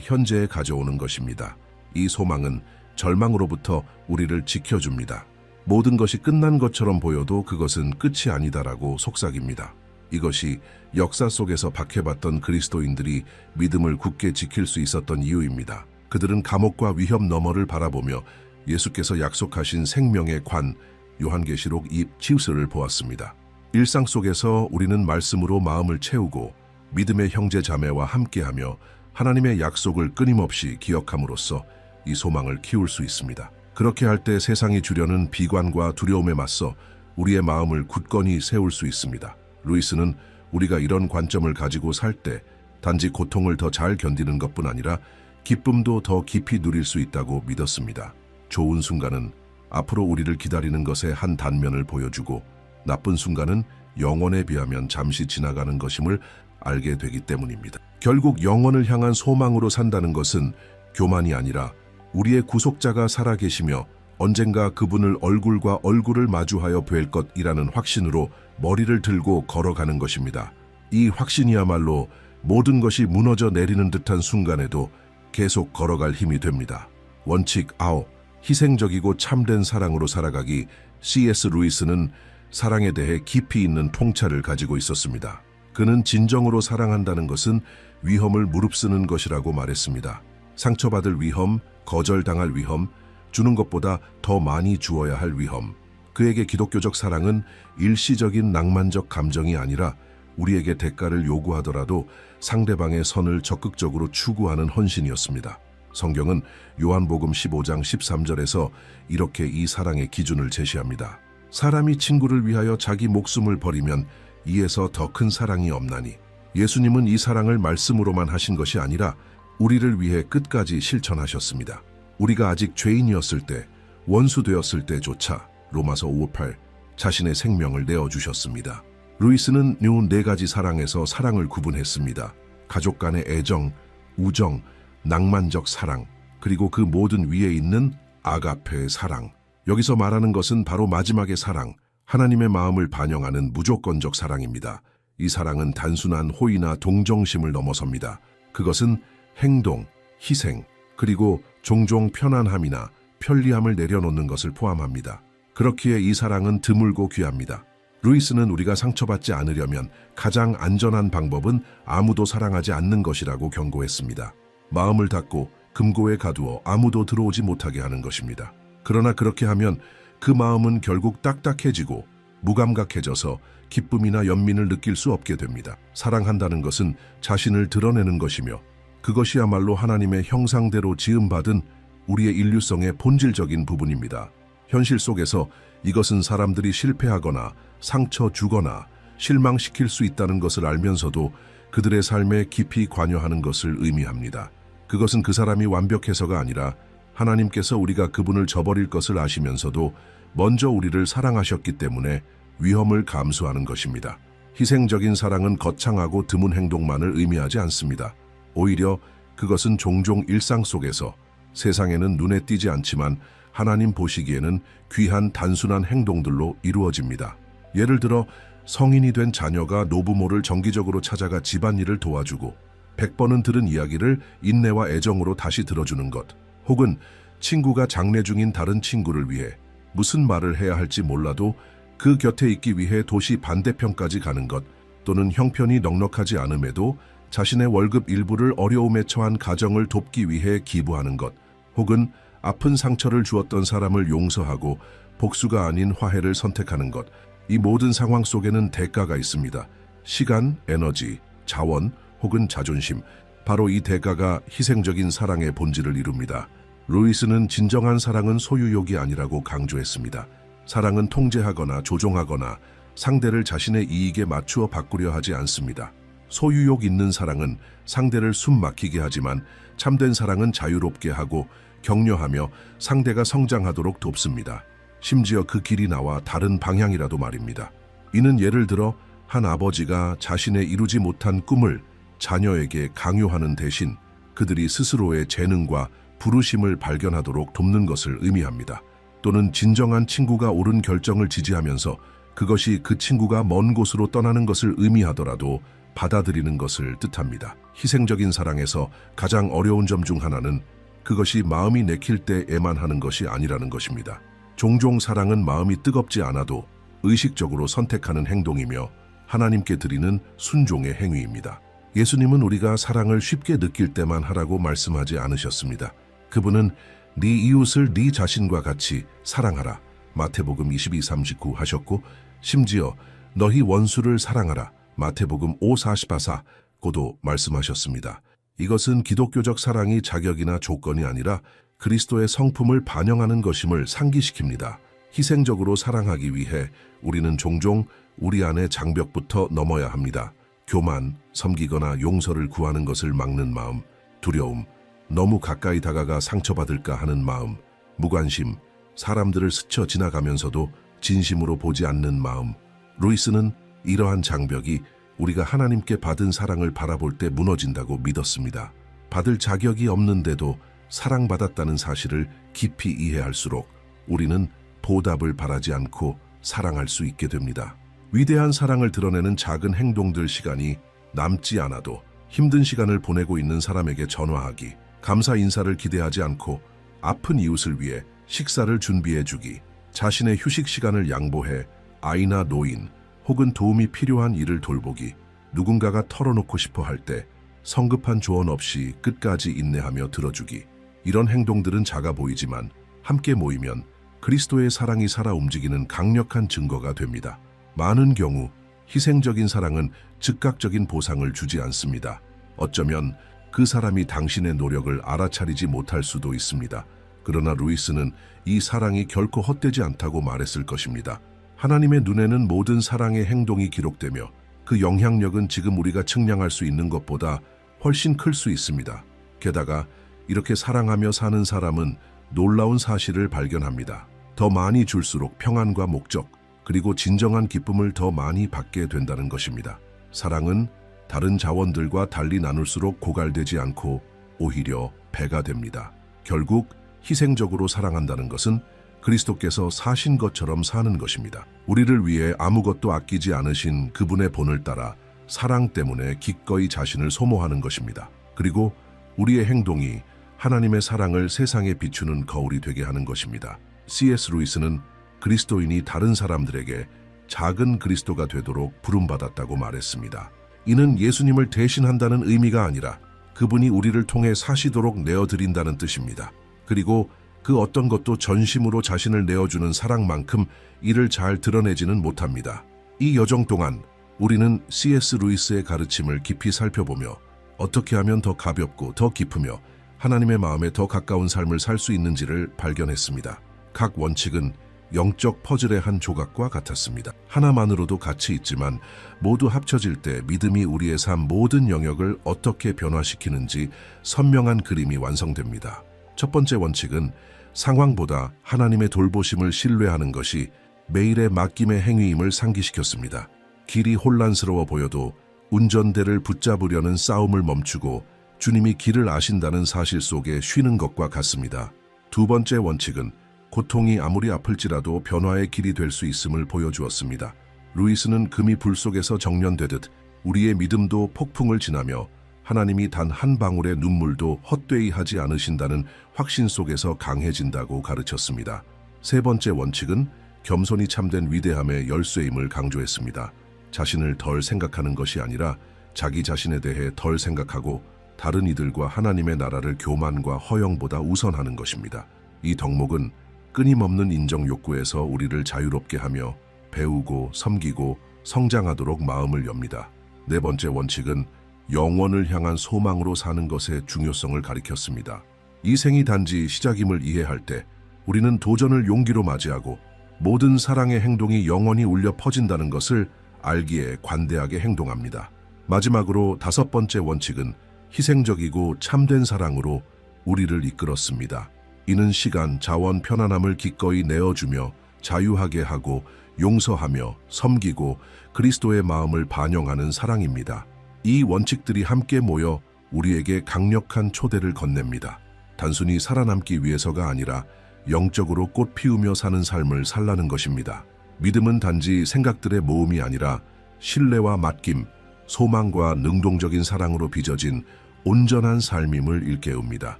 현재에 가져오는 것입니다. 이 소망은 절망으로부터 우리를 지켜줍니다. 모든 것이 끝난 것처럼 보여도 그것은 끝이 아니다라고 속삭입니다. 이것이 역사 속에서 박해받던 그리스도인들이 믿음을 굳게 지킬 수 있었던 이유입니다. 그들은 감옥과 위협 너머를 바라보며 예수께서 약속하신 생명의 관, 요한계시록 27을 보았습니다. 일상 속에서 우리는 말씀으로 마음을 채우고 믿음의 형제 자매와 함께하며 하나님의 약속을 끊임없이 기억함으로써 이 소망을 키울 수 있습니다. 그렇게 할 때 세상이 주려는 비관과 두려움에 맞서 우리의 마음을 굳건히 세울 수 있습니다. 루이스는 우리가 이런 관점을 가지고 살 때 단지 고통을 더 잘 견디는 것뿐 아니라 기쁨도 더 깊이 누릴 수 있다고 믿었습니다. 좋은 순간은 앞으로 우리를 기다리는 것의 한 단면을 보여주고 나쁜 순간은 영원에 비하면 잠시 지나가는 것임을 알게 되기 때문입니다. 결국 영원을 향한 소망으로 산다는 것은 교만이 아니라 우리의 구속자가 살아계시며 언젠가 그분을 얼굴과 얼굴을 마주하여 뵐 것이라는 확신으로 머리를 들고 걸어가는 것입니다. 이 확신이야말로 모든 것이 무너져 내리는 듯한 순간에도 계속 걸어갈 힘이 됩니다. 원칙 9. 희생적이고 참된 사랑으로 살아가기. C.S. 루이스는 사랑에 대해 깊이 있는 통찰을 가지고 있었습니다. 그는 진정으로 사랑한다는 것은 위험을 무릅쓰는 것이라고 말했습니다. 상처받을 위험, 거절당할 위험, 주는 것보다 더 많이 주어야 할 위험. 그에게 기독교적 사랑은 일시적인 낭만적 감정이 아니라 우리에게 대가를 요구하더라도 상대방의 선을 적극적으로 추구하는 헌신이었습니다. 성경은 요한복음 15장 13절에서 이렇게 이 사랑의 기준을 제시합니다. 사람이 친구를 위하여 자기 목숨을 버리면 이에서 더 큰 사랑이 없나니. 예수님은 이 사랑을 말씀으로만 하신 것이 아니라 우리를 위해 끝까지 실천하셨습니다. 우리가 아직 죄인이었을 때, 원수 되었을 때조차 로마서 5:8 자신의 생명을 내어주셨습니다. 루이스는 이 네 가지 사랑에서 사랑을 구분했습니다. 가족 간의 애정, 우정, 낭만적 사랑, 그리고 그 모든 위에 있는 아가페의 사랑. 여기서 말하는 것은 바로 마지막의 사랑, 하나님의 마음을 반영하는 무조건적 사랑입니다. 이 사랑은 단순한 호의나 동정심을 넘어섭니다. 그것은 행동, 희생, 그리고 종종 편안함이나 편리함을 내려놓는 것을 포함합니다. 그렇기에 이 사랑은 드물고 귀합니다. 루이스는 우리가 상처받지 않으려면 가장 안전한 방법은 아무도 사랑하지 않는 것이라고 경고했습니다. 마음을 닫고 금고에 가두어 아무도 들어오지 못하게 하는 것입니다. 그러나 그렇게 하면 그 마음은 결국 딱딱해지고 무감각해져서 기쁨이나 연민을 느낄 수 없게 됩니다. 사랑한다는 것은 자신을 드러내는 것이며 그것이야말로 하나님의 형상대로 지음받은 우리의 인류성의 본질적인 부분입니다. 현실 속에서 이것은 사람들이 실패하거나 상처 주거나 실망시킬 수 있다는 것을 알면서도 그들의 삶에 깊이 관여하는 것을 의미합니다. 그것은 그 사람이 완벽해서가 아니라 하나님께서 우리가 그분을 저버릴 것을 아시면서도 먼저 우리를 사랑하셨기 때문에 위험을 감수하는 것입니다. 희생적인 사랑은 거창하고 드문 행동만을 의미하지 않습니다. 오히려 그것은 종종 일상 속에서 세상에는 눈에 띄지 않지만 하나님 보시기에는 귀한 단순한 행동들로 이루어집니다. 예를 들어 성인이 된 자녀가 노부모를 정기적으로 찾아가 집안일을 도와주고 100번은 들은 이야기를 인내와 애정으로 다시 들어주는 것, 혹은 친구가 장례 중인 다른 친구를 위해 무슨 말을 해야 할지 몰라도 그 곁에 있기 위해 도시 반대편까지 가는 것, 또는 형편이 넉넉하지 않음에도 자신의 월급 일부를 어려움에 처한 가정을 돕기 위해 기부하는 것, 혹은 아픈 상처를 주었던 사람을 용서하고 복수가 아닌 화해를 선택하는 것. 이 모든 상황 속에는 대가가 있습니다. 시간, 에너지, 자원, 혹은 자존심. 바로 이 대가가 희생적인 사랑의 본질을 이룹니다. 루이스는 진정한 사랑은 소유욕이 아니라고 강조했습니다. 사랑은 통제하거나 조종하거나 상대를 자신의 이익에 맞추어 바꾸려 하지 않습니다. 소유욕 있는 사랑은 상대를 숨 막히게 하지만 참된 사랑은 자유롭게 하고 격려하며 상대가 성장하도록 돕습니다. 심지어 그 길이 나와 다른 방향이라도 말입니다. 이는 예를 들어 한 아버지가 자신의 이루지 못한 꿈을 자녀에게 강요하는 대신 그들이 스스로의 재능과 부르심을 발견하도록 돕는 것을 의미합니다. 또는 진정한 친구가 옳은 결정을 지지하면서 그것이 그 친구가 먼 곳으로 떠나는 것을 의미하더라도 받아들이는 것을 뜻합니다. 희생적인 사랑에서 가장 어려운 점 중 하나는 그것이 마음이 내킬 때에만 하는 것이 아니라는 것입니다. 종종 사랑은 마음이 뜨겁지 않아도 의식적으로 선택하는 행동이며 하나님께 드리는 순종의 행위입니다. 예수님은 우리가 사랑을 쉽게 느낄 때만 하라고 말씀하지 않으셨습니다. 그분은 네 이웃을 네 자신과 같이 사랑하라 마태복음 22:39 하셨고, 심지어 너희 원수를 사랑하라 마태복음 5:44 고도 말씀하셨습니다. 이것은 기독교적 사랑이 자격이나 조건이 아니라 그리스도의 성품을 반영하는 것임을 상기시킵니다. 희생적으로 사랑하기 위해 우리는 종종 우리 안의 장벽부터 넘어야 합니다. 교만, 섬기거나 용서를 구하는 것을 막는 마음, 두려움, 너무 가까이 다가가 상처받을까 하는 마음, 무관심, 사람들을 스쳐 지나가면서도 진심으로 보지 않는 마음. 루이스는 이러한 장벽이 우리가 하나님께 받은 사랑을 바라볼 때 무너진다고 믿었습니다. 받을 자격이 없는데도 사랑받았다는 사실을 깊이 이해할수록 우리는 보답을 바라지 않고 사랑할 수 있게 됩니다. 위대한 사랑을 드러내는 작은 행동들, 시간이 남지 않아도 힘든 시간을 보내고 있는 사람에게 전화하기, 감사 인사를 기대하지 않고 아픈 이웃을 위해 식사를 준비해주기, 자신의 휴식 시간을 양보해 아이나 노인 혹은 도움이 필요한 이를 돌보기, 누군가가 털어놓고 싶어 할 때 성급한 조언 없이 끝까지 인내하며 들어주기. 이런 행동들은 작아 보이지만 함께 모이면 그리스도의 사랑이 살아 움직이는 강력한 증거가 됩니다. 많은 경우 희생적인 사랑은 즉각적인 보상을 주지 않습니다. 어쩌면 그 사람이 당신의 노력을 알아차리지 못할 수도 있습니다. 그러나 루이스는 이 사랑이 결코 헛되지 않다고 말했을 것입니다. 하나님의 눈에는 모든 사랑의 행동이 기록되며 그 영향력은 지금 우리가 측량할 수 있는 것보다 훨씬 클 수 있습니다. 게다가 이렇게 사랑하며 사는 사람은 놀라운 사실을 발견합니다. 더 많이 줄수록 평안과 목적, 그리고 진정한 기쁨을 더 많이 받게 된다는 것입니다. 사랑은 다른 자원들과 달리 나눌수록 고갈되지 않고 오히려 배가 됩니다. 결국 희생적으로 사랑한다는 것은 그리스도께서 사신 것처럼 사는 것입니다. 우리를 위해 아무것도 아끼지 않으신 그분의 본을 따라 사랑 때문에 기꺼이 자신을 소모하는 것입니다. 그리고 우리의 행동이 하나님의 사랑을 세상에 비추는 거울이 되게 하는 것입니다. C.S. 루이스는 그리스도인이 다른 사람들에게 작은 그리스도가 되도록 부름받았다고 말했습니다. 이는 예수님을 대신한다는 의미가 아니라 그분이 우리를 통해 사시도록 내어드린다는 뜻입니다. 그리고 그 어떤 것도 전심으로 자신을 내어주는 사랑만큼 이를 잘 드러내지는 못합니다. 이 여정 동안 우리는 C.S. 루이스의 가르침을 깊이 살펴보며 어떻게 하면 더 가볍고 더 깊으며 하나님의 마음에 더 가까운 삶을 살 수 있는지를 발견했습니다. 각 원칙은 영적 퍼즐의 한 조각과 같았습니다. 하나만으로도 가치 있지만 모두 합쳐질 때 믿음이 우리의 삶 모든 영역을 어떻게 변화시키는지 선명한 그림이 완성됩니다. 첫 번째 원칙은 상황보다 하나님의 돌보심을 신뢰하는 것이 매일의 맡김의 행위임을 상기시켰습니다. 길이 혼란스러워 보여도 운전대를 붙잡으려는 싸움을 멈추고 주님이 길을 아신다는 사실 속에 쉬는 것과 같습니다. 두 번째 원칙은 고통이 아무리 아플지라도 변화의 길이 될 수 있음을 보여주었습니다. 루이스는 금이 불 속에서 정련되듯 우리의 믿음도 폭풍을 지나며 하나님이 단 한 방울의 눈물도 헛되이 하지 않으신다는 확신 속에서 강해진다고 가르쳤습니다. 세 번째 원칙은 겸손이 참된 위대함의 열쇠임을 강조했습니다. 자신을 덜 생각하는 것이 아니라 자기 자신에 대해 덜 생각하고 다른 이들과 하나님의 나라를 교만과 허영보다 우선하는 것입니다. 이 덕목은 끊임없는 인정 욕구에서 우리를 자유롭게 하며 배우고 섬기고 성장하도록 마음을 엽니다. 네 번째 원칙은 영원을 향한 소망으로 사는 것의 중요성을 가리켰습니다. 이 생이 단지 시작임을 이해할 때 우리는 도전을 용기로 맞이하고 모든 사랑의 행동이 영원히 울려 퍼진다는 것을 알기에 관대하게 행동합니다. 마지막으로 다섯 번째 원칙은 희생적이고 참된 사랑으로 우리를 이끌었습니다. 이는 시간, 자원, 편안함을 기꺼이 내어주며 자유하게 하고 용서하며 섬기고 그리스도의 마음을 반영하는 사랑입니다. 이 원칙들이 함께 모여 우리에게 강력한 초대를 건넵니다. 단순히 살아남기 위해서가 아니라 영적으로 꽃 피우며 사는 삶을 살라는 것입니다. 믿음은 단지 생각들의 모음이 아니라 신뢰와 맡김, 소망과 능동적인 사랑으로 빚어진 온전한 삶임을 일깨웁니다.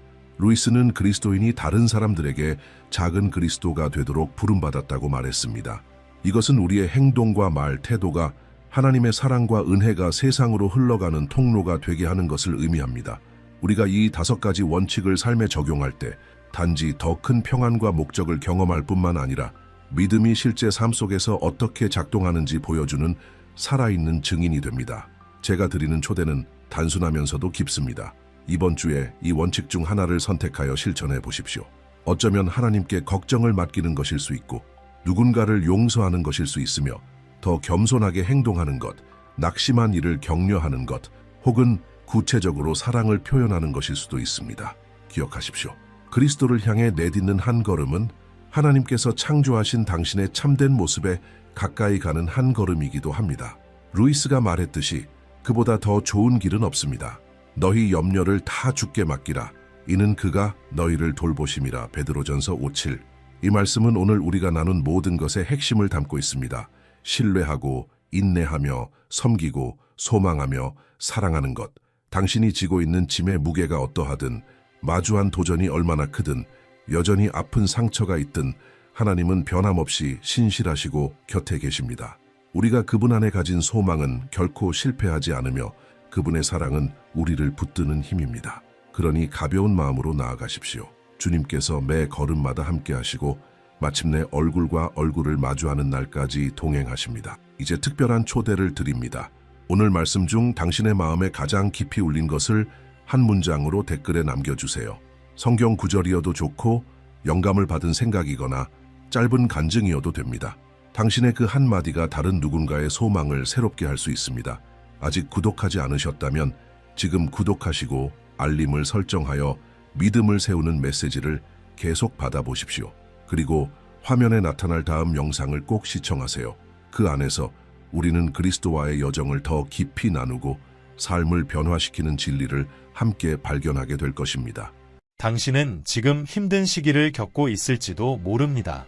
루이스는 그리스도인이 다른 사람들에게 작은 그리스도가 되도록 부름받았다고 말했습니다. 이것은 우리의 행동과 말, 태도가 하나님의 사랑과 은혜가 세상으로 흘러가는 통로가 되게 하는 것을 의미합니다. 우리가 이 5가지 원칙을 삶에 적용할 때 단지 더 큰 평안과 목적을 경험할 뿐만 아니라 믿음이 실제 삶 속에서 어떻게 작동하는지 보여주는 살아있는 증인이 됩니다. 제가 드리는 초대는 단순하면서도 깊습니다. 이번 주에 이 원칙 중 하나를 선택하여 실천해 보십시오. 어쩌면 하나님께 걱정을 맡기는 것일 수 있고 누군가를 용서하는 것일 수 있으며 더 겸손하게 행동하는 것, 낙심한 이를 격려하는 것, 혹은 구체적으로 사랑을 표현하는 것일 수도 있습니다. 기억하십시오. 그리스도를 향해 내딛는 한 걸음은 하나님께서 창조하신 당신의 참된 모습에 가까이 가는 한 걸음이기도 합니다. 루이스가 말했듯이 그보다 더 좋은 길은 없습니다. 너희 염려를 다 주께 맡기라. 이는 그가 너희를 돌보심이라. 베드로전서 5:7. 이 말씀은 오늘 우리가 나눈 모든 것의 핵심을 담고 있습니다. 신뢰하고 인내하며 섬기고 소망하며 사랑하는 것. 당신이 지고 있는 짐의 무게가 어떠하든 마주한 도전이 얼마나 크든 여전히 아픈 상처가 있든 하나님은 변함없이 신실하시고 곁에 계십니다. 우리가 그분 안에 가진 소망은 결코 실패하지 않으며 그분의 사랑은 우리를 붙드는 힘입니다. 그러니 가벼운 마음으로 나아가십시오. 주님께서 매 걸음마다 함께 하시고 마침내 얼굴과 얼굴을 마주하는 날까지 동행하십니다. 이제 특별한 초대를 드립니다. 오늘 말씀 중 당신의 마음에 가장 깊이 울린 것을 한 문장으로 댓글에 남겨주세요. 성경 구절이어도 좋고 영감을 받은 생각이거나 짧은 간증이어도 됩니다. 당신의 그 한마디가 다른 누군가의 소망을 새롭게 할 수 있습니다. 아직 구독하지 않으셨다면 지금 구독하시고 알림을 설정하여 믿음을 세우는 메시지를 계속 받아보십시오. 그리고 화면에 나타날 다음 영상을 꼭 시청하세요. 그 안에서 우리는 그리스도와의 여정을 더 깊이 나누고 삶을 변화시키는 진리를 함께 발견하게 될 것입니다. 당신은 지금 힘든 시기를 겪고 있을지도 모릅니다.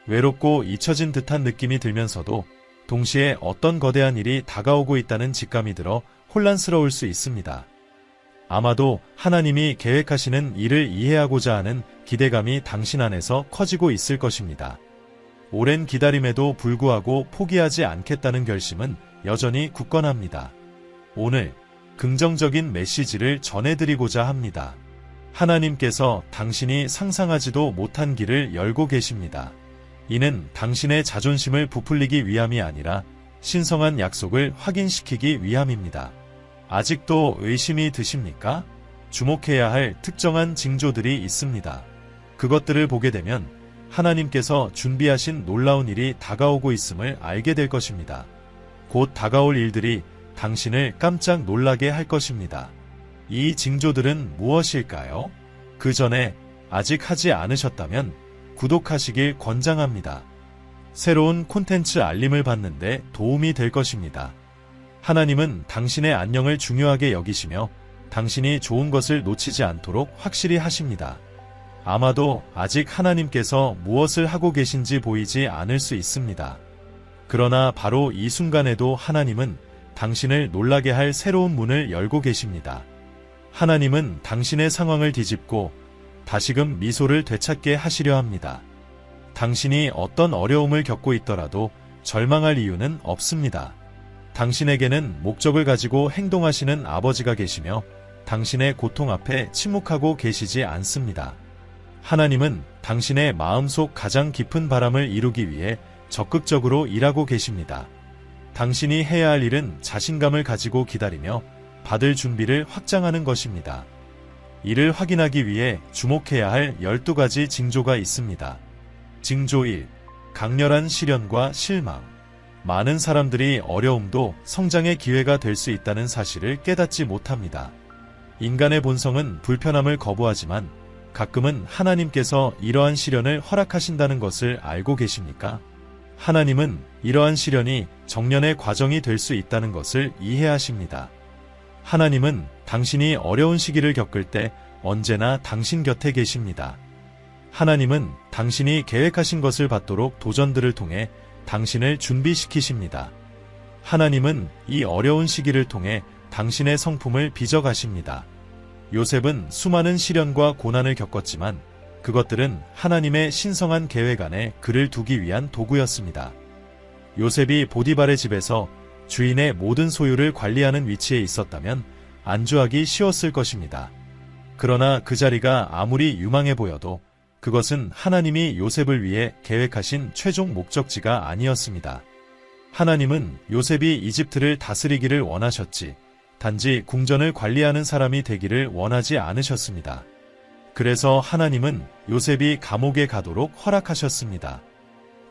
외롭고 잊혀진 듯한 느낌이 들면서도 동시에 어떤 거대한 일이 다가오고 있다는 직감이 들어 혼란스러울 수 있습니다. 아마도 하나님이 계획하시는 일을 이해하고자 하는 기대감이 당신 안에서 커지고 있을 것입니다. 오랜 기다림에도 불구하고 포기하지 않겠다는 결심은 여전히 굳건합니다. 오늘 긍정적인 메시지를 전해드리고자 합니다. 하나님께서 당신이 상상하지도 못한 길을 열고 계십니다. 이는 당신의 자존심을 부풀리기 위함이 아니라 신성한 약속을 확인시키기 위함입니다. 아직도 의심이 드십니까? 주목해야 할 특정한 징조들이 있습니다. 그것들을 보게 되면 하나님께서 준비하신 놀라운 일이 다가오고 있음을 알게 될 것입니다. 곧 다가올 일들이 당신을 깜짝 놀라게 할 것입니다. 이 징조들은 무엇일까요? 그 전에 아직 하지 않으셨다면 구독하시길 권장합니다. 새로운 콘텐츠 알림을 받는데 도움이 될 것입니다. 하나님은 당신의 안녕을 중요하게 여기시며 당신이 좋은 것을 놓치지 않도록 확실히 하십니다. 아마도 아직 하나님께서 무엇을 하고 계신지 보이지 않을 수 있습니다. 그러나 바로 이 순간에도 하나님은 당신을 놀라게 할 새로운 문을 열고 계십니다. 하나님은 당신의 상황을 뒤집고 다시금 미소를 되찾게 하시려 합니다. 당신이 어떤 어려움을 겪고 있더라도 절망할 이유는 없습니다. 당신에게는 목적을 가지고 행동하시는 아버지가 계시며 당신의 고통 앞에 침묵하고 계시지 않습니다. 하나님은 당신의 마음속 가장 깊은 바람을 이루기 위해 적극적으로 일하고 계십니다. 당신이 해야 할 일은 자신감을 가지고 기다리며 받을 준비를 확장하는 것입니다. 이를 확인하기 위해 주목해야 할 12가지 징조가 있습니다. 징조 1. 강렬한 시련과 실망. 많은 사람들이 어려움도 성장의 기회가 될 수 있다는 사실을 깨닫지 못합니다. 인간의 본성은 불편함을 거부하지만 가끔은 하나님께서 이러한 시련을 허락하신다는 것을 알고 계십니까? 하나님은 이러한 시련이 정련의 과정이 될 수 있다는 것을 이해하십니다. 하나님은 당신이 어려운 시기를 겪을 때 언제나 당신 곁에 계십니다. 하나님은 당신이 계획하신 것을 받도록 도전들을 통해 당신을 준비시키십니다. 하나님은 이 어려운 시기를 통해 당신의 성품을 빚어가십니다. 요셉은 수많은 시련과 고난을 겪었지만 그것들은 하나님의 신성한 계획 안에 그를 두기 위한 도구였습니다. 요셉이 보디발의 집에서 주인의 모든 소유를 관리하는 위치에 있었다면 안주하기 쉬웠을 것입니다. 그러나 그 자리가 아무리 유망해 보여도 그것은 하나님이 요셉을 위해 계획하신 최종 목적지가 아니었습니다. 하나님은 요셉이 이집트를 다스리기를 원하셨지, 단지 궁전을 관리하는 사람이 되기를 원하지 않으셨습니다. 그래서 하나님은 요셉이 감옥에 가도록 허락하셨습니다.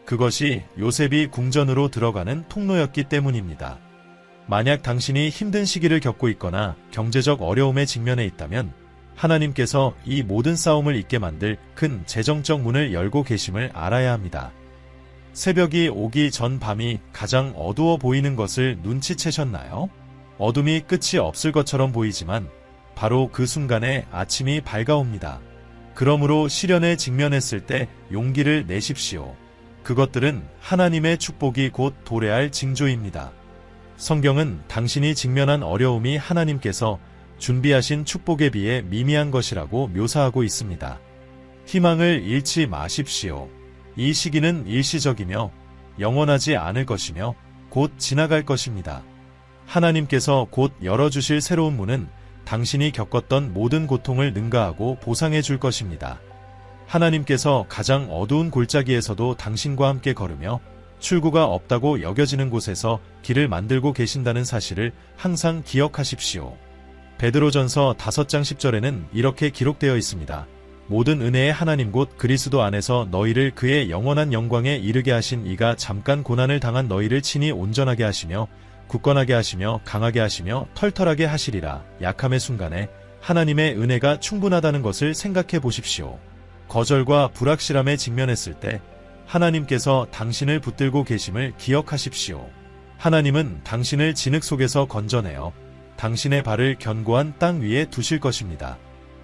그것이 요셉이 궁전으로 들어가는 통로였기 때문입니다. 만약 당신이 힘든 시기를 겪고 있거나 경제적 어려움에 직면해 있다면 하나님께서 이 모든 싸움을 잊게 만들 큰 재정적 문을 열고 계심을 알아야 합니다. 새벽이 오기 전 밤이 가장 어두워 보이는 것을 눈치채셨나요? 어둠이 끝이 없을 것처럼 보이지만 바로 그 순간에 아침이 밝아옵니다. 그러므로 시련에 직면했을 때 용기를 내십시오. 그것들은 하나님의 축복이 곧 도래할 징조입니다. 성경은 당신이 직면한 어려움이 하나님께서 준비하신 축복에 비해 미미한 것이라고 묘사하고 있습니다. 희망을 잃지 마십시오. 이 시기는 일시적이며 영원하지 않을 것이며 곧 지나갈 것입니다. 하나님께서 곧 열어주실 새로운 문은 당신이 겪었던 모든 고통을 능가하고 보상해 줄 것입니다. 하나님께서 가장 어두운 골짜기에서도 당신과 함께 걸으며 출구가 없다고 여겨지는 곳에서 길을 만들고 계신다는 사실을 항상 기억하십시오. 베드로전서 5장 10절에는 이렇게 기록되어 있습니다. 모든 은혜의 하나님 곧 그리스도 안에서 너희를 그의 영원한 영광에 이르게 하신 이가 잠깐 고난을 당한 너희를 친히 온전하게 하시며 굳건하게 하시며 강하게 하시며 털털하게 하시리라. 약함의 순간에 하나님의 은혜가 충분하다는 것을 생각해 보십시오. 거절과 불확실함에 직면했을 때 하나님께서 당신을 붙들고 계심을 기억하십시오. 하나님은 당신을 진흙 속에서 건져내어 당신의 발을 견고한 땅 위에 두실 것입니다.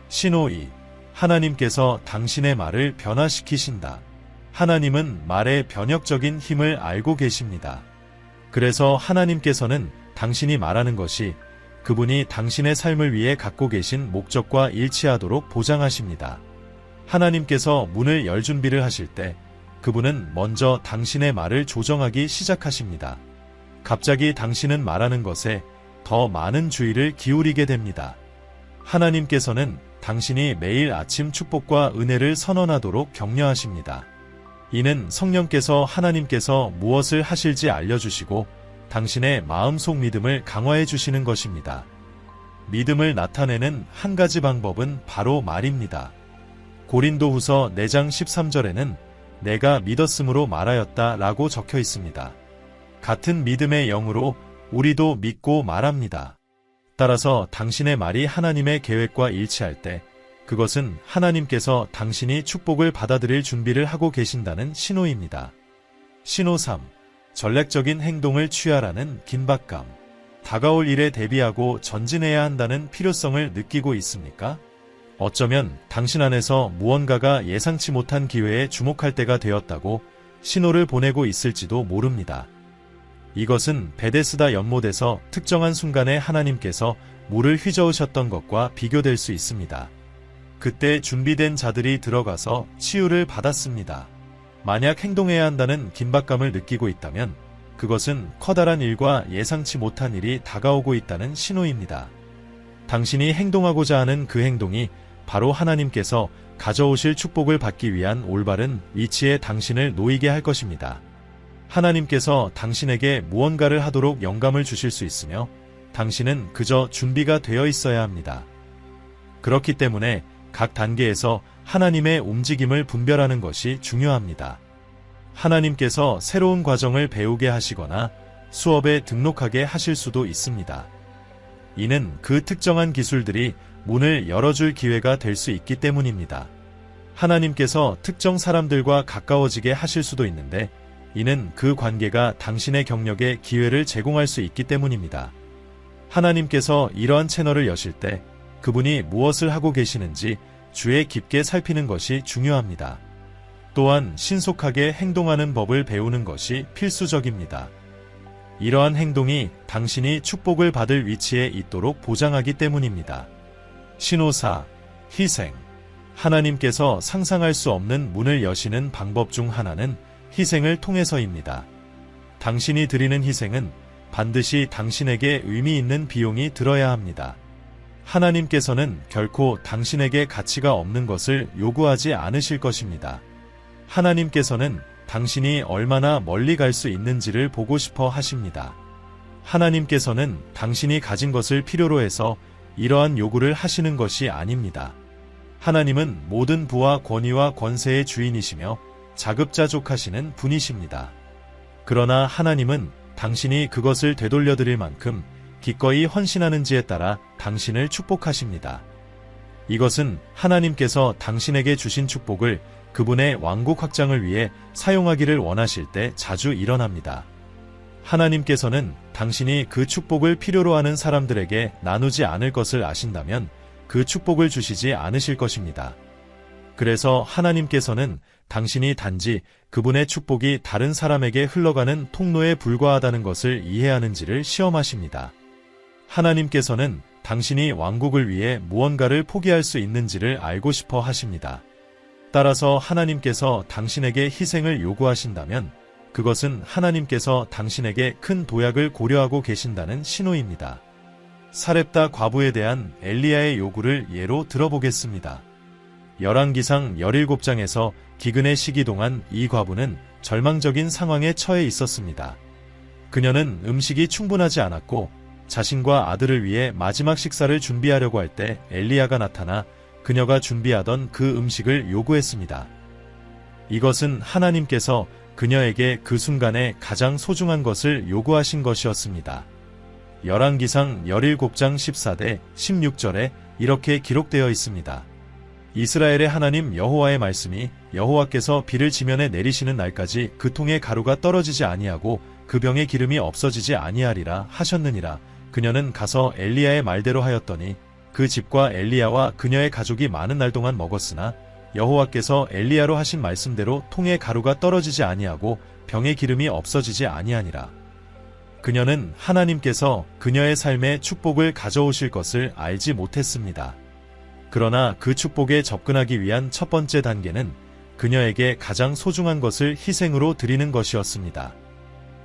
신호 2. 하나님께서 당신의 말을 변화시키신다. 하나님은 말의 변혁적인 힘을 알고 계십니다. 그래서 하나님께서는 당신이 말하는 것이 그분이 당신의 삶을 위해 갖고 계신 목적과 일치하도록 보장하십니다. 하나님께서 문을 열 준비를 하실 때 그분은 먼저 당신의 말을 조정하기 시작하십니다. 갑자기 당신은 말하는 것에 더 많은 주의를 기울이게 됩니다. 하나님께서는 당신이 매일 아침 축복과 은혜를 선언하도록 격려하십니다. 이는 성령께서 하나님께서 무엇을 하실지 알려주시고 당신의 마음속 믿음을 강화해 주시는 것입니다. 믿음을 나타내는 한 가지 방법은 바로 말입니다. 고린도후서 4장 13절에는 내가 믿었으므로 말하였다 라고 적혀 있습니다. 같은 믿음의 영으로 우리도 믿고 말합니다. 따라서 당신의 말이 하나님의 계획과 일치할 때 그것은 하나님께서 당신이 축복을 받아들일 준비를 하고 계신다는 신호입니다. 신호 3. 전략적인 행동을 취하라는 긴박감. 다가올 일에 대비하고 전진해야 한다는 필요성을 느끼고 있습니까? 어쩌면 당신 안에서 무언가가 예상치 못한 기회에 주목할 때가 되었다고 신호를 보내고 있을지도 모릅니다. 이것은 베데스다 연못에서 특정한 순간에 하나님께서 물을 휘저으셨던 것과 비교될 수 있습니다. 그때 준비된 자들이 들어가서 치유를 받았습니다. 만약 행동해야 한다는 긴박감을 느끼고 있다면 그것은 커다란 일과 예상치 못한 일이 다가오고 있다는 신호입니다. 당신이 행동하고자 하는 그 행동이 바로 하나님께서 가져오실 축복을 받기 위한 올바른 위치에 당신을 놓이게 할 것입니다. 하나님께서 당신에게 무언가를 하도록 영감을 주실 수 있으며 당신은 그저 준비가 되어 있어야 합니다. 그렇기 때문에 각 단계에서 하나님의 움직임을 분별하는 것이 중요합니다. 하나님께서 새로운 과정을 배우게 하시거나 수업에 등록하게 하실 수도 있습니다. 이는 그 특정한 기술들이 문을 열어줄 기회가 될 수 있기 때문입니다. 하나님께서 특정 사람들과 가까워지게 하실 수도 있는데 이는 그 관계가 당신의 경력에 기회를 제공할 수 있기 때문입니다. 하나님께서 이러한 채널을 여실 때 그분이 무엇을 하고 계시는지 주의 깊게 살피는 것이 중요합니다. 또한 신속하게 행동하는 법을 배우는 것이 필수적입니다. 이러한 행동이 당신이 축복을 받을 위치에 있도록 보장하기 때문입니다. 신호 4. 희생. 하나님께서 상상할 수 없는 문을 여시는 방법 중 하나는 희생을 통해서입니다. 당신이 드리는 희생은 반드시 당신에게 의미 있는 비용이 들어야 합니다. 하나님께서는 결코 당신에게 가치가 없는 것을 요구하지 않으실 것입니다. 하나님께서는 당신이 얼마나 멀리 갈 수 있는지를 보고 싶어 하십니다. 하나님께서는 당신이 가진 것을 필요로 해서 이러한 요구를 하시는 것이 아닙니다. 하나님은 모든 부와 권위와 권세의 주인이시며 자급자족하시는 분이십니다. 그러나 하나님은 당신이 그것을 되돌려 드릴 만큼 기꺼이 헌신하는지에 따라 당신을 축복하십니다. 이것은 하나님께서 당신에게 주신 축복을 그분의 왕국 확장을 위해 사용하기를 원하실 때 자주 일어납니다. 하나님께서는 당신이 그 축복을 필요로 하는 사람들에게 나누지 않을 것을 아신다면 그 축복을 주시지 않으실 것입니다. 그래서 하나님께서는 당신이 단지 그분의 축복이 다른 사람에게 흘러가는 통로에 불과하다는 것을 이해하는지를 시험하십니다. 하나님께서는 당신이 왕국을 위해 무언가를 포기할 수 있는지를 알고 싶어 하십니다. 따라서 하나님께서 당신에게 희생을 요구하신다면 그것은 하나님께서 당신에게 큰 도약을 고려하고 계신다는 신호입니다. 사렙다 과부에 대한 엘리야의 요구를 예로 들어보겠습니다. 열왕기상 17장에서 기근의 시기 동안 이 과부는 절망적인 상황에 처해 있었습니다. 그녀는 음식이 충분하지 않았고 자신과 아들을 위해 마지막 식사를 준비하려고 할 때 엘리야가 나타나 그녀가 준비하던 그 음식을 요구했습니다. 이것은 하나님께서 그녀에게 그 순간에 가장 소중한 것을 요구하신 것이었습니다. 열왕기상 17장 14대 16절에 이렇게 기록되어 있습니다. 이스라엘의 하나님 여호와의 말씀이 여호와께서 비를 지면에 내리시는 날까지 그 통에 가루가 떨어지지 아니하고 그 병에 기름이 없어지지 아니하리라 하셨느니라. 그녀는 가서 엘리야의 말대로 하였더니 그 집과 엘리야와 그녀의 가족이 많은 날 동안 먹었으나 여호와께서 엘리야로 하신 말씀대로 통에 가루가 떨어지지 아니하고 병에 기름이 없어지지 아니하니라. 그녀는 하나님께서 그녀의 삶에 축복을 가져오실 것을 알지 못했습니다. 그러나 그 축복에 접근하기 위한 첫 번째 단계는 그녀에게 가장 소중한 것을 희생으로 드리는 것이었습니다.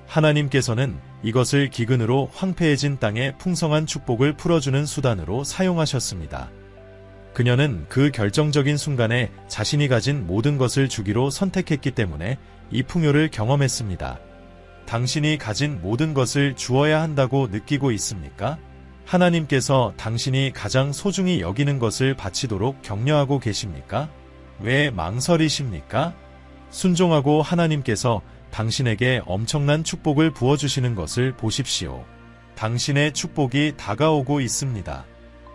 하나님께서는 이것을 기근으로 황폐해진 땅에 풍성한 축복을 풀어주는 수단으로 사용하셨습니다. 그녀는 그 결정적인 순간에 자신이 가진 모든 것을 주기로 선택했기 때문에 이 풍요를 경험했습니다. 당신이 가진 모든 것을 주어야 한다고 느끼고 있습니까? 하나님께서 당신이 가장 소중히 여기는 것을 바치도록 격려하고 계십니까? 왜 망설이십니까? 순종하고 하나님께서 당신에게 엄청난 축복을 부어주시는 것을 보십시오. 당신의 축복이 다가오고 있습니다.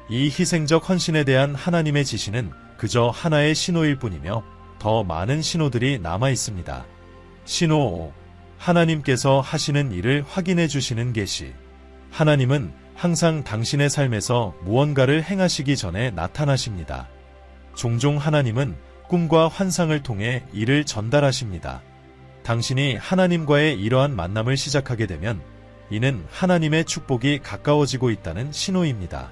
이 희생적 헌신에 대한 하나님의 지시는 그저 하나의 신호일 뿐이며 더 많은 신호들이 남아 있습니다. 신호 5. 하나님께서 하시는 일을 확인해 주시는 계시. 하나님은 항상 당신의 삶에서 무언가를 행하시기 전에 나타나십니다. 종종 하나님은 꿈과 환상을 통해 이를 전달하십니다. 당신이 하나님과의 이러한 만남을 시작하게 되면 이는 하나님의 축복이 가까워지고 있다는 신호입니다.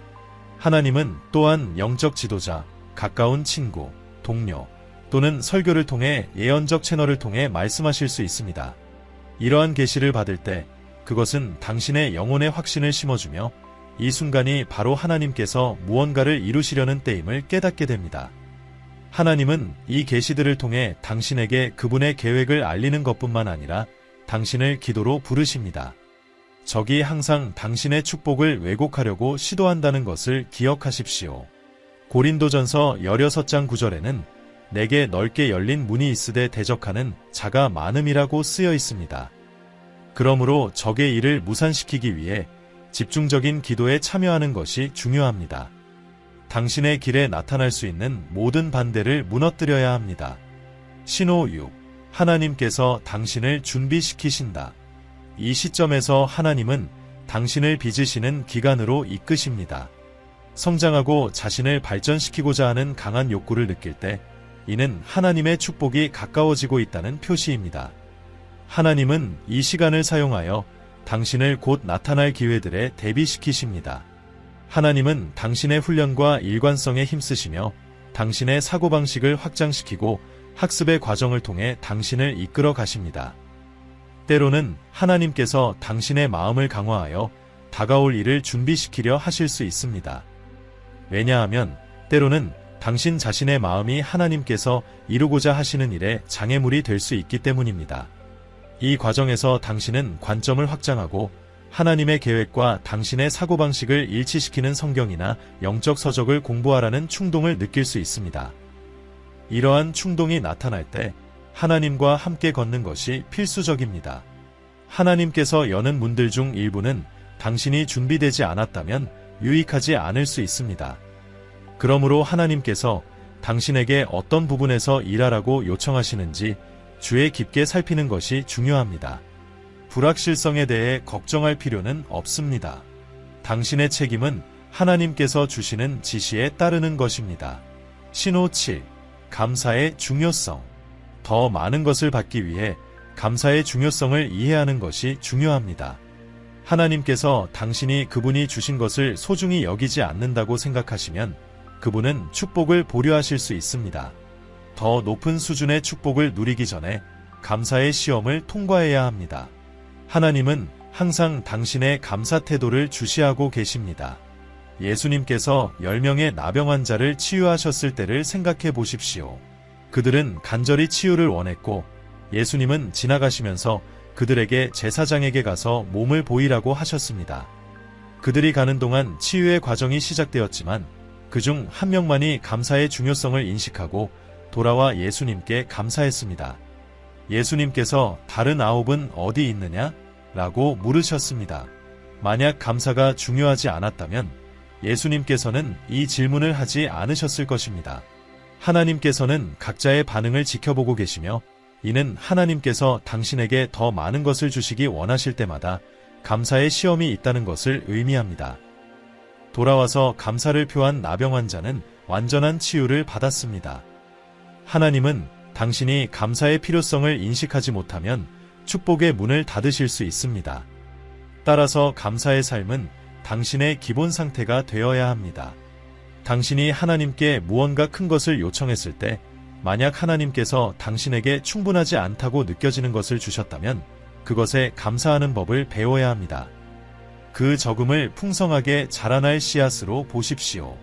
하나님은 또한 영적 지도자, 가까운 친구, 동료 또는 설교를 통해 예언적 채널을 통해 말씀하실 수 있습니다. 이러한 계시를 받을 때 그것은 당신의 영혼의 확신을 심어주며 이 순간이 바로 하나님께서 무언가를 이루시려는 때임을 깨닫게 됩니다. 하나님은 이 계시들을 통해 당신에게 그분의 계획을 알리는 것뿐만 아니라 당신을 기도로 부르십니다. 적이 항상 당신의 축복을 왜곡하려고 시도한다는 것을 기억하십시오. 고린도전서 16장 9절에는 내게 넓게 열린 문이 있으되 대적하는 자가 많음이라고 쓰여 있습니다. 그러므로 적의 일을 무산시키기 위해 집중적인 기도에 참여하는 것이 중요합니다. 당신의 길에 나타날 수 있는 모든 반대를 무너뜨려야 합니다. 신호 6. 하나님께서 당신을 준비시키신다. 이 시점에서 하나님은 당신을 빚으시는 기간으로 이끄십니다. 성장하고 자신을 발전시키고자 하는 강한 욕구를 느낄 때 이는 하나님의 축복이 가까워지고 있다는 표시입니다. 하나님은 이 시간을 사용하여 당신을 곧 나타날 기회들에 대비시키십니다. 하나님은 당신의 훈련과 일관성에 힘쓰시며 당신의 사고방식을 확장시키고 학습의 과정을 통해 당신을 이끌어 가십니다. 때로는 하나님께서 당신의 마음을 강화하여 다가올 일을 준비시키려 하실 수 있습니다. 왜냐하면 때로는 당신 자신의 마음이 하나님께서 이루고자 하시는 일에 장애물이 될 수 있기 때문입니다. 이 과정에서 당신은 관점을 확장하고 하나님의 계획과 당신의 사고방식을 일치시키는 성경이나 영적 서적을 공부하라는 충동을 느낄 수 있습니다. 이러한 충동이 나타날 때 하나님과 함께 걷는 것이 필수적입니다. 하나님께서 여는 문들 중 일부는 당신이 준비되지 않았다면 유익하지 않을 수 있습니다. 그러므로 하나님께서 당신에게 어떤 부분에서 일하라고 요청하시는지 주의 깊게 살피는 것이 중요합니다. 불확실성에 대해 걱정할 필요는 없습니다. 당신의 책임은 하나님께서 주시는 지시에 따르는 것입니다. 신호 7. 감사의 중요성. 더 많은 것을 받기 위해 감사의 중요성을 이해하는 것이 중요합니다. 하나님께서 당신이 그분이 주신 것을 소중히 여기지 않는다고 생각하시면 그분은 축복을 보류하실 수 있습니다. 더 높은 수준의 축복을 누리기 전에 감사의 시험을 통과해야 합니다. 하나님은 항상 당신의 감사 태도를 주시하고 계십니다. 예수님께서 10명의 나병 환자를 치유하셨을 때를 생각해 보십시오. 그들은 간절히 치유를 원했고 예수님은 지나가시면서 그들에게 제사장에게 가서 몸을 보이라고 하셨습니다. 그들이 가는 동안 치유의 과정이 시작되었지만 그중 한 명만이 감사의 중요성을 인식하고 돌아와 예수님께 감사했습니다. 예수님께서 다른 9은 어디 있느냐? 라고 물으셨습니다. 만약 감사가 중요하지 않았다면 예수님께서는 이 질문을 하지 않으셨을 것입니다. 하나님께서는 각자의 반응을 지켜보고 계시며 이는 하나님께서 당신에게 더 많은 것을 주시기 원하실 때마다 감사의 시험이 있다는 것을 의미합니다. 돌아와서 감사를 표한 나병 환자는 완전한 치유를 받았습니다. 하나님은 당신이 감사의 필요성을 인식하지 못하면 축복의 문을 닫으실 수 있습니다. 따라서 감사의 삶은 당신의 기본 상태가 되어야 합니다. 당신이 하나님께 무언가 큰 것을 요청했을 때 만약 하나님께서 당신에게 충분하지 않다고 느껴지는 것을 주셨다면 그것에 감사하는 법을 배워야 합니다. 그 적음을 풍성하게 자라날 씨앗으로 보십시오.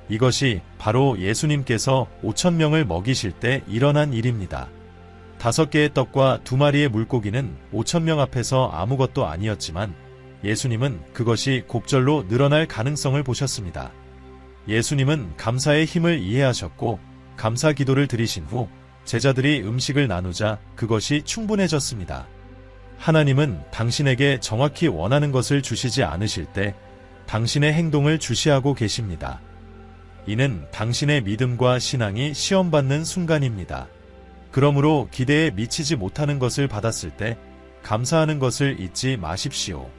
이것이 바로 예수님께서 5,000명을 먹이실 때 일어난 일입니다. 5개의 떡과 2마리의 물고기는 5,000명 앞에서 아무것도 아니었지만 예수님은 그것이 곡절로 늘어날 가능성을 보셨습니다. 예수님은 감사의 힘을 이해하셨고 감사 기도를 드리신 후 제자들이 음식을 나누자 그것이 충분해졌습니다. 하나님은 당신에게 정확히 원하는 것을 주시지 않으실 때 당신의 행동을 주시하고 계십니다. 이는 당신의 믿음과 신앙이 시험받는 순간입니다. 그러므로 기대에 미치지 못하는 것을 받았을 때 감사하는 것을 잊지 마십시오.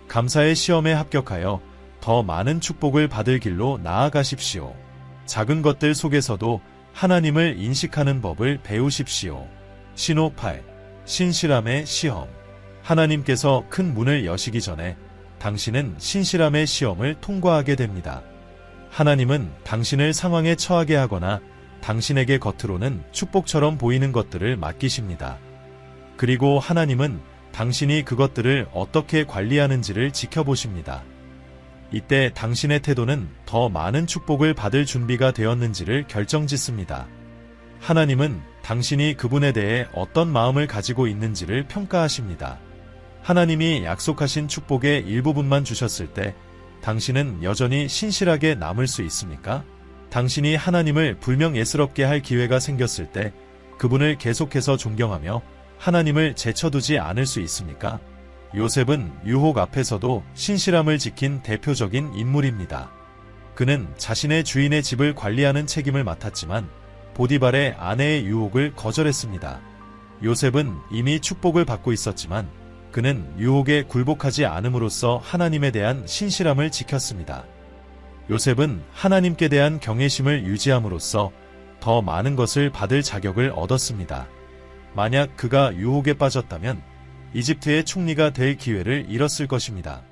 감사의 시험에 합격하여 더 많은 축복을 받을 길로 나아가십시오. 작은 것들 속에서도 하나님을 인식하는 법을 배우십시오. 신호 8. 신실함의 시험. 하나님께서 큰 문을 여시기 전에 당신은 신실함의 시험을 통과하게 됩니다. 하나님은 당신을 상황에 처하게 하거나 당신에게 겉으로는 축복처럼 보이는 것들을 맡기십니다. 그리고 하나님은 당신이 그것들을 어떻게 관리하는지를 지켜보십니다. 이때 당신의 태도는 더 많은 축복을 받을 준비가 되었는지를 결정짓습니다. 하나님은 당신이 그분에 대해 어떤 마음을 가지고 있는지를 평가하십니다. 하나님이 약속하신 축복의 일부분만 주셨을 때 당신은 여전히 신실하게 남을 수 있습니까? 당신이 하나님을 불명예스럽게 할 기회가 생겼을 때 그분을 계속해서 존경하며 하나님을 제쳐두지 않을 수 있습니까? 요셉은 유혹 앞에서도 신실함을 지킨 대표적인 인물입니다. 그는 자신의 주인의 집을 관리하는 책임을 맡았지만 보디발의 아내의 유혹을 거절했습니다. 요셉은 이미 축복을 받고 있었지만 그는 유혹에 굴복하지 않음으로써 하나님에 대한 신실함을 지켰습니다. 요셉은 하나님께 대한 경외심을 유지함으로써 더 많은 것을 받을 자격을 얻었습니다. 만약 그가 유혹에 빠졌다면 이집트의 총리가 될 기회를 잃었을 것입니다.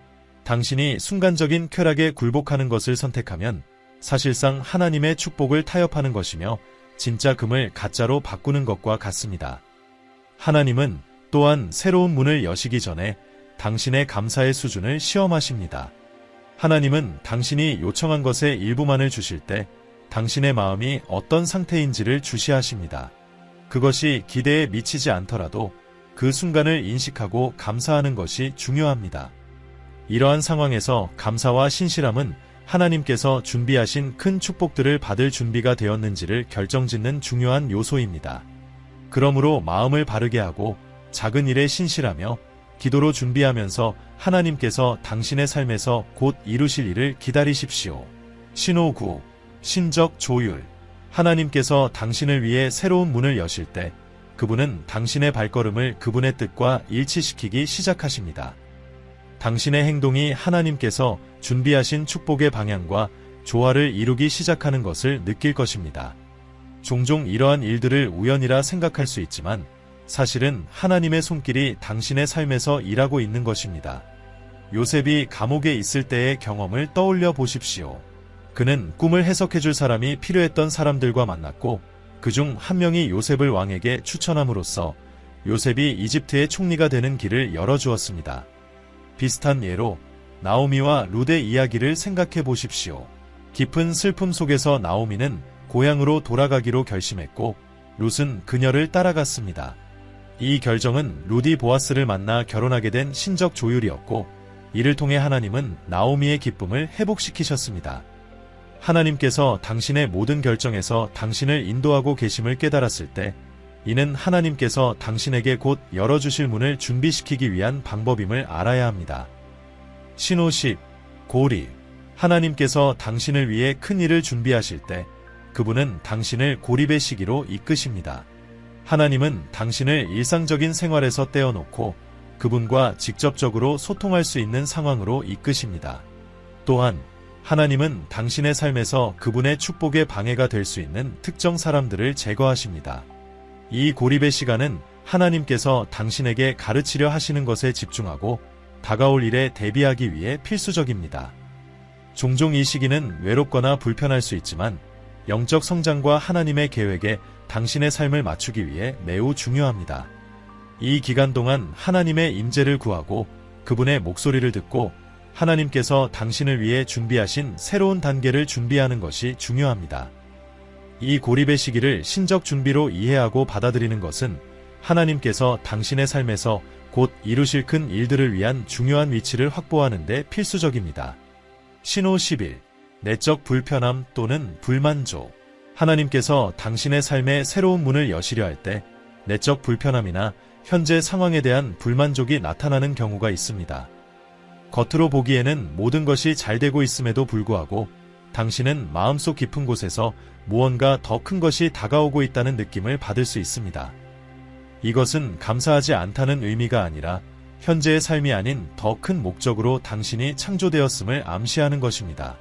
당신이 순간적인 쾌락에 굴복하는 것을 선택하면 사실상 하나님의 축복을 타협하는 것이며 진짜 금을 가짜로 바꾸는 것과 같습니다. 하나님은 또한 새로운 문을 여시기 전에 당신의 감사의 수준을 시험하십니다. 하나님은 당신이 요청한 것의 일부만을 주실 때 당신의 마음이 어떤 상태인지를 주시하십니다. 그것이 기대에 미치지 않더라도 그 순간을 인식하고 감사하는 것이 중요합니다. 이러한 상황에서 감사와 신실함은 하나님께서 준비하신 큰 축복들을 받을 준비가 되었는지를 결정짓는 중요한 요소입니다. 그러므로 마음을 바르게 하고 작은 일에 신실하며 기도로 준비하면서 하나님께서 당신의 삶에서 곧 이루실 일을 기다리십시오. 신호 9. 신적 조율. 하나님께서 당신을 위해 새로운 문을 여실 때 그분은 당신의 발걸음을 그분의 뜻과 일치시키기 시작하십니다. 당신의 행동이 하나님께서 준비하신 축복의 방향과 조화를 이루기 시작하는 것을 느낄 것입니다. 종종 이러한 일들을 우연이라 생각할 수 있지만 사실은 하나님의 손길이 당신의 삶에서 일하고 있는 것입니다. 요셉이 감옥에 있을 때의 경험을 떠올려 보십시오. 그는 꿈을 해석해줄 사람이 필요했던 사람들과 만났고 그중 한 명이 요셉을 왕에게 추천함으로써 요셉이 이집트의 총리가 되는 길을 열어주었습니다. 비슷한 예로 나오미와 룻의 이야기를 생각해 보십시오. 깊은 슬픔 속에서 나오미는 고향으로 돌아가기로 결심했고 룻은 그녀를 따라갔습니다. 이 결정은 룻이 보아스를 만나 결혼하게 된 신적 조율이었고 이를 통해 하나님은 나오미의 기쁨을 회복시키셨습니다. 하나님께서 당신의 모든 결정에서 당신을 인도하고 계심을 깨달았을 때 이는 하나님께서 당신에게 곧 열어주실 문을 준비시키기 위한 방법임을 알아야 합니다. 신호 10. 고리. 하나님께서 당신을 위해 큰 일을 준비하실 때 그분은 당신을 고립의 시기로 이끄십니다. 하나님은 당신을 일상적인 생활에서 떼어놓고 그분과 직접적으로 소통할 수 있는 상황으로 이끄십니다. 또한 하나님은 당신의 삶에서 그분의 축복에 방해가 될 수 있는 특정 사람들을 제거하십니다. 이 고립의 시간은 하나님께서 당신에게 가르치려 하시는 것에 집중하고 다가올 일에 대비하기 위해 필수적입니다. 종종 이 시기는 외롭거나 불편할 수 있지만 영적 성장과 하나님의 계획에 당신의 삶을 맞추기 위해 매우 중요합니다. 이 기간 동안 하나님의 임재를 구하고 그분의 목소리를 듣고 하나님께서 당신을 위해 준비하신 새로운 단계를 준비하는 것이 중요합니다. 이 고립의 시기를 신적 준비로 이해하고 받아들이는 것은 하나님께서 당신의 삶에서 곧 이루실 큰 일들을 위한 중요한 위치를 확보하는 데 필수적입니다. 신호 11. 내적 불편함 또는 불만족. 하나님께서 당신의 삶에 새로운 문을 여시려 할 때 내적 불편함이나 현재 상황에 대한 불만족이 나타나는 경우가 있습니다. 겉으로 보기에는 모든 것이 잘 되고 있음에도 불구하고 당신은 마음속 깊은 곳에서 무언가 더 큰 것이 다가오고 있다는 느낌을 받을 수 있습니다. 이것은 감사하지 않다는 의미가 아니라 현재의 삶이 아닌 더 큰 목적으로 당신이 창조되었음을 암시하는 것입니다.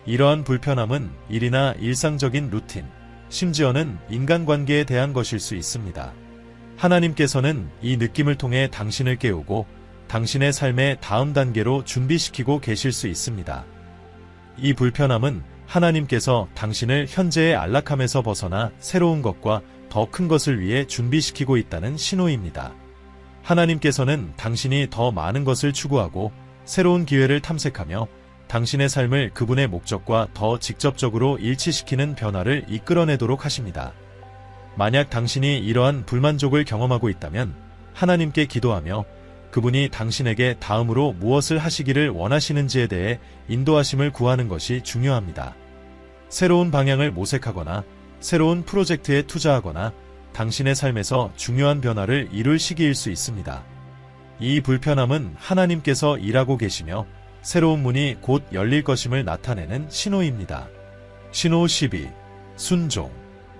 이러한 불편함은 일이나 일상적인 루틴, 심지어는 인간관계에 대한 것일 수 있습니다. 하나님께서는 이 느낌을 통해 당신을 깨우고 당신의 삶의 다음 단계로 준비시키고 계실 수 있습니다. 이 불편함은 하나님께서 당신을 현재의 안락함에서 벗어나 새로운 것과 더 큰 것을 위해 준비시키고 있다는 신호입니다. 하나님께서는 당신이 더 많은 것을 추구하고 새로운 기회를 탐색하며 당신의 삶을 그분의 목적과 더 직접적으로 일치시키는 변화를 이끌어내도록 하십니다. 만약 당신이 이러한 불만족을 경험하고 있다면 하나님께 기도하며 그분이 당신에게 다음으로 무엇을 하시기를 원하시는지에 대해 인도하심을 구하는 것이 중요합니다. 새로운 방향을 모색하거나 새로운 프로젝트에 투자하거나 당신의 삶에서 중요한 변화를 이룰 시기일 수 있습니다. 이 불편함은 하나님께서 일하고 계시며 새로운 문이 곧 열릴 것임을 나타내는 신호입니다. 신호 12. 순종.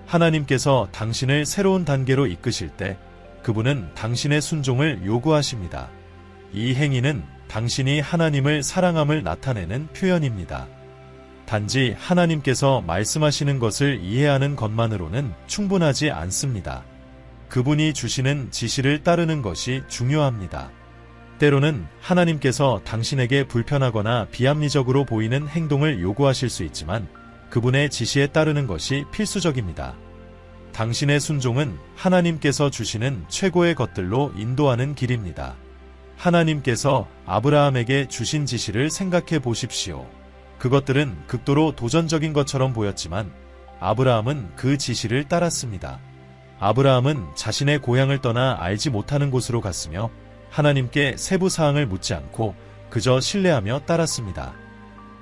하나님께서 당신을 새로운 단계로 이끄실 때 그분은 당신의 순종을 요구하십니다. 이 행위는 당신이 하나님을 사랑함을 나타내는 표현입니다. 단지 하나님께서 말씀하시는 것을 이해하는 것만으로는 충분하지 않습니다. 그분이 주시는 지시를 따르는 것이 중요합니다. 때로는 하나님께서 당신에게 불편하거나 비합리적으로 보이는 행동을 요구하실 수 있지만 그분의 지시에 따르는 것이 필수적입니다. 당신의 순종은 하나님께서 주시는 최고의 것들로 인도하는 길입니다. 하나님께서 아브라함에게 주신 지시를 생각해 보십시오. 그것들은 극도로 도전적인 것처럼 보였지만 아브라함은 그 지시를 따랐습니다. 아브라함은 자신의 고향을 떠나 알지 못하는 곳으로 갔으며 하나님께 세부 사항을 묻지 않고 그저 신뢰하며 따랐습니다.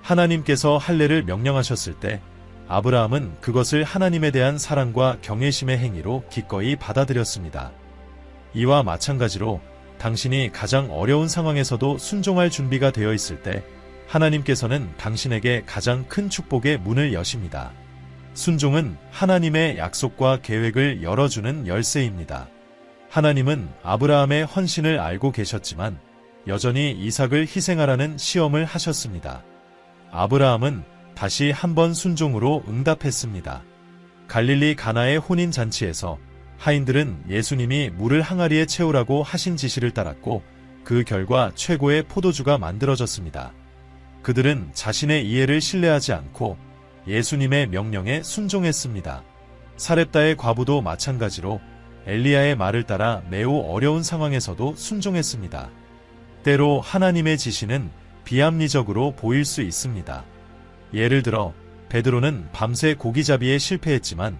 하나님께서 할례를 명령하셨을 때 아브라함은 그것을 하나님에 대한 사랑과 경외심의 행위로 기꺼이 받아들였습니다. 이와 마찬가지로 당신이 가장 어려운 상황에서도 순종할 준비가 되어 있을 때 하나님께서는 당신에게 가장 큰 축복의 문을 여십니다. 순종은 하나님의 약속과 계획을 열어주는 열쇠입니다. 하나님은 아브라함의 헌신을 알고 계셨지만 여전히 이삭을 희생하라는 시험을 하셨습니다. 아브라함은 다시 한번 순종으로 응답했습니다. 갈릴리 가나의 혼인 잔치에서 하인들은 예수님이 물을 항아리에 채우라고 하신 지시를 따랐고 그 결과 최고의 포도주가 만들어졌습니다. 그들은 자신의 이해를 신뢰하지 않고 예수님의 명령에 순종했습니다. 사렙다의 과부도 마찬가지로 엘리야의 말을 따라 매우 어려운 상황에서도 순종했습니다. 때로 하나님의 지시는 비합리적으로 보일 수 있습니다. 예를 들어 베드로는 밤새 고기잡이에 실패했지만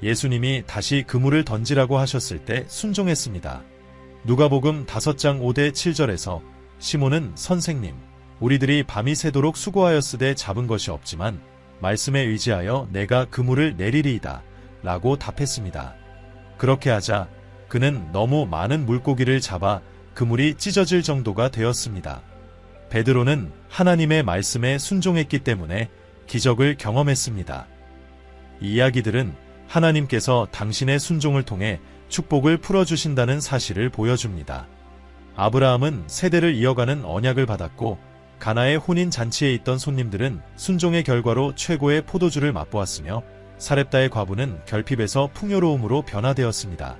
예수님이 다시 그물을 던지라고 하셨을 때 순종했습니다. 누가복음 5장 5대 7절에서 시몬은 선생님, 우리들이 밤이 새도록 수고하였으되 잡은 것이 없지만 말씀에 의지하여 내가 그물을 내리리이다 라고 답했습니다. 그렇게 하자 그는 너무 많은 물고기를 잡아 그물이 찢어질 정도가 되었습니다. 베드로는 하나님의 말씀에 순종했기 때문에 기적을 경험했습니다. 이 이야기들은 하나님께서 당신의 순종을 통해 축복을 풀어주신다는 사실을 보여줍니다. 아브라함은 세대를 이어가는 언약을 받았고 가나의 혼인 잔치에 있던 손님들은 순종의 결과로 최고의 포도주를 맛보았으며 사렙다의 과부는 결핍에서 풍요로움으로 변화되었습니다.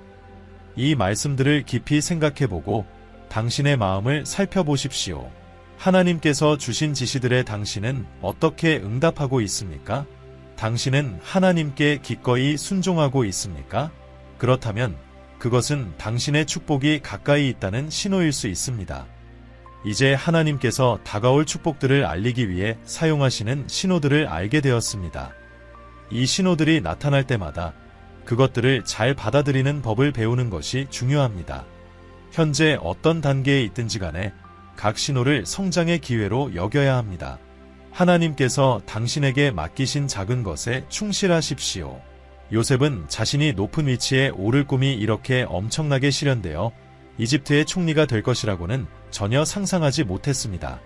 이 말씀들을 깊이 생각해보고 당신의 마음을 살펴보십시오. 하나님께서 주신 지시들에 당신은 어떻게 응답하고 있습니까? 당신은 하나님께 기꺼이 순종하고 있습니까? 그렇다면 그것은 당신의 축복이 가까이 있다는 신호일 수 있습니다. 이제 하나님께서 다가올 축복들을 알리기 위해 사용하시는 신호들을 알게 되었습니다. 이 신호들이 나타날 때마다 그것들을 잘 받아들이는 법을 배우는 것이 중요합니다. 현재 어떤 단계에 있든지 간에 각 신호를 성장의 기회로 여겨야 합니다. 하나님께서 당신에게 맡기신 작은 것에 충실하십시오. 요셉은 자신이 높은 위치에 오를 꿈이 이렇게 엄청나게 실현되어 이집트의 총리가 될 것이라고는 전혀 상상하지 못했습니다.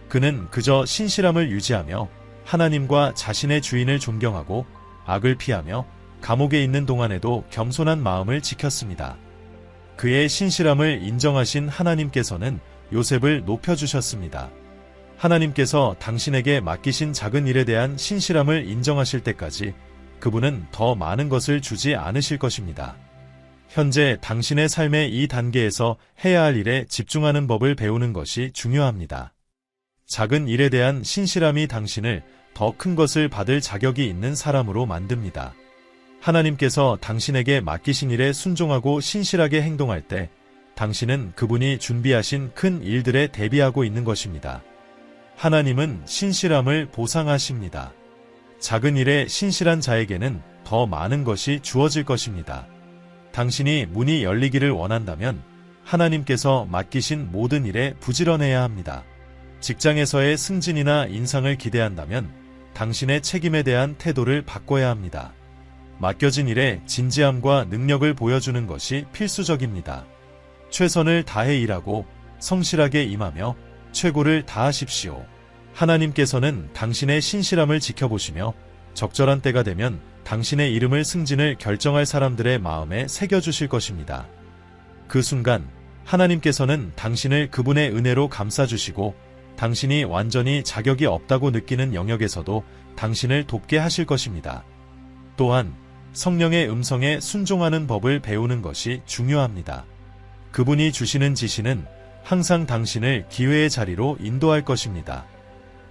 그는 그저 신실함을 유지하며 하나님과 자신의 주인을 존경하고 악을 피하며 감옥에 있는 동안에도 겸손한 마음을 지켰습니다. 그의 신실함을 인정하신 하나님께서는 요셉을 높여주셨습니다. 하나님께서 당신에게 맡기신 작은 일에 대한 신실함을 인정하실 때까지 그분은 더 많은 것을 주지 않으실 것입니다. 현재 당신의 삶의 이 단계에서 해야 할 일에 집중하는 법을 배우는 것이 중요합니다. 작은 일에 대한 신실함이 당신을 더 큰 것을 받을 자격이 있는 사람으로 만듭니다. 하나님께서 당신에게 맡기신 일에 순종하고 신실하게 행동할 때 당신은 그분이 준비하신 큰 일들에 대비하고 있는 것입니다. 하나님은 신실함을 보상하십니다. 작은 일에 신실한 자에게는 더 많은 것이 주어질 것입니다. 당신이 문이 열리기를 원한다면 하나님께서 맡기신 모든 일에 부지런해야 합니다. 직장에서의 승진이나 인상을 기대한다면 당신의 책임에 대한 태도를 바꿔야 합니다. 맡겨진 일에 진지함과 능력을 보여주는 것이 필수적입니다. 최선을 다해 일하고 성실하게 임하며 최고를 다하십시오. 하나님께서는 당신의 신실함을 지켜보시며 적절한 때가 되면 당신의 이름을 승진을 결정할 사람들의 마음에 새겨주실 것입니다. 그 순간 하나님께서는 당신을 그분의 은혜로 감싸주시고 당신이 완전히 자격이 없다고 느끼는 영역에서도 당신을 돕게 하실 것입니다. 또한 성령의 음성에 순종하는 법을 배우는 것이 중요합니다. 그분이 주시는 지시는 항상 당신을 기회의 자리로 인도할 것입니다.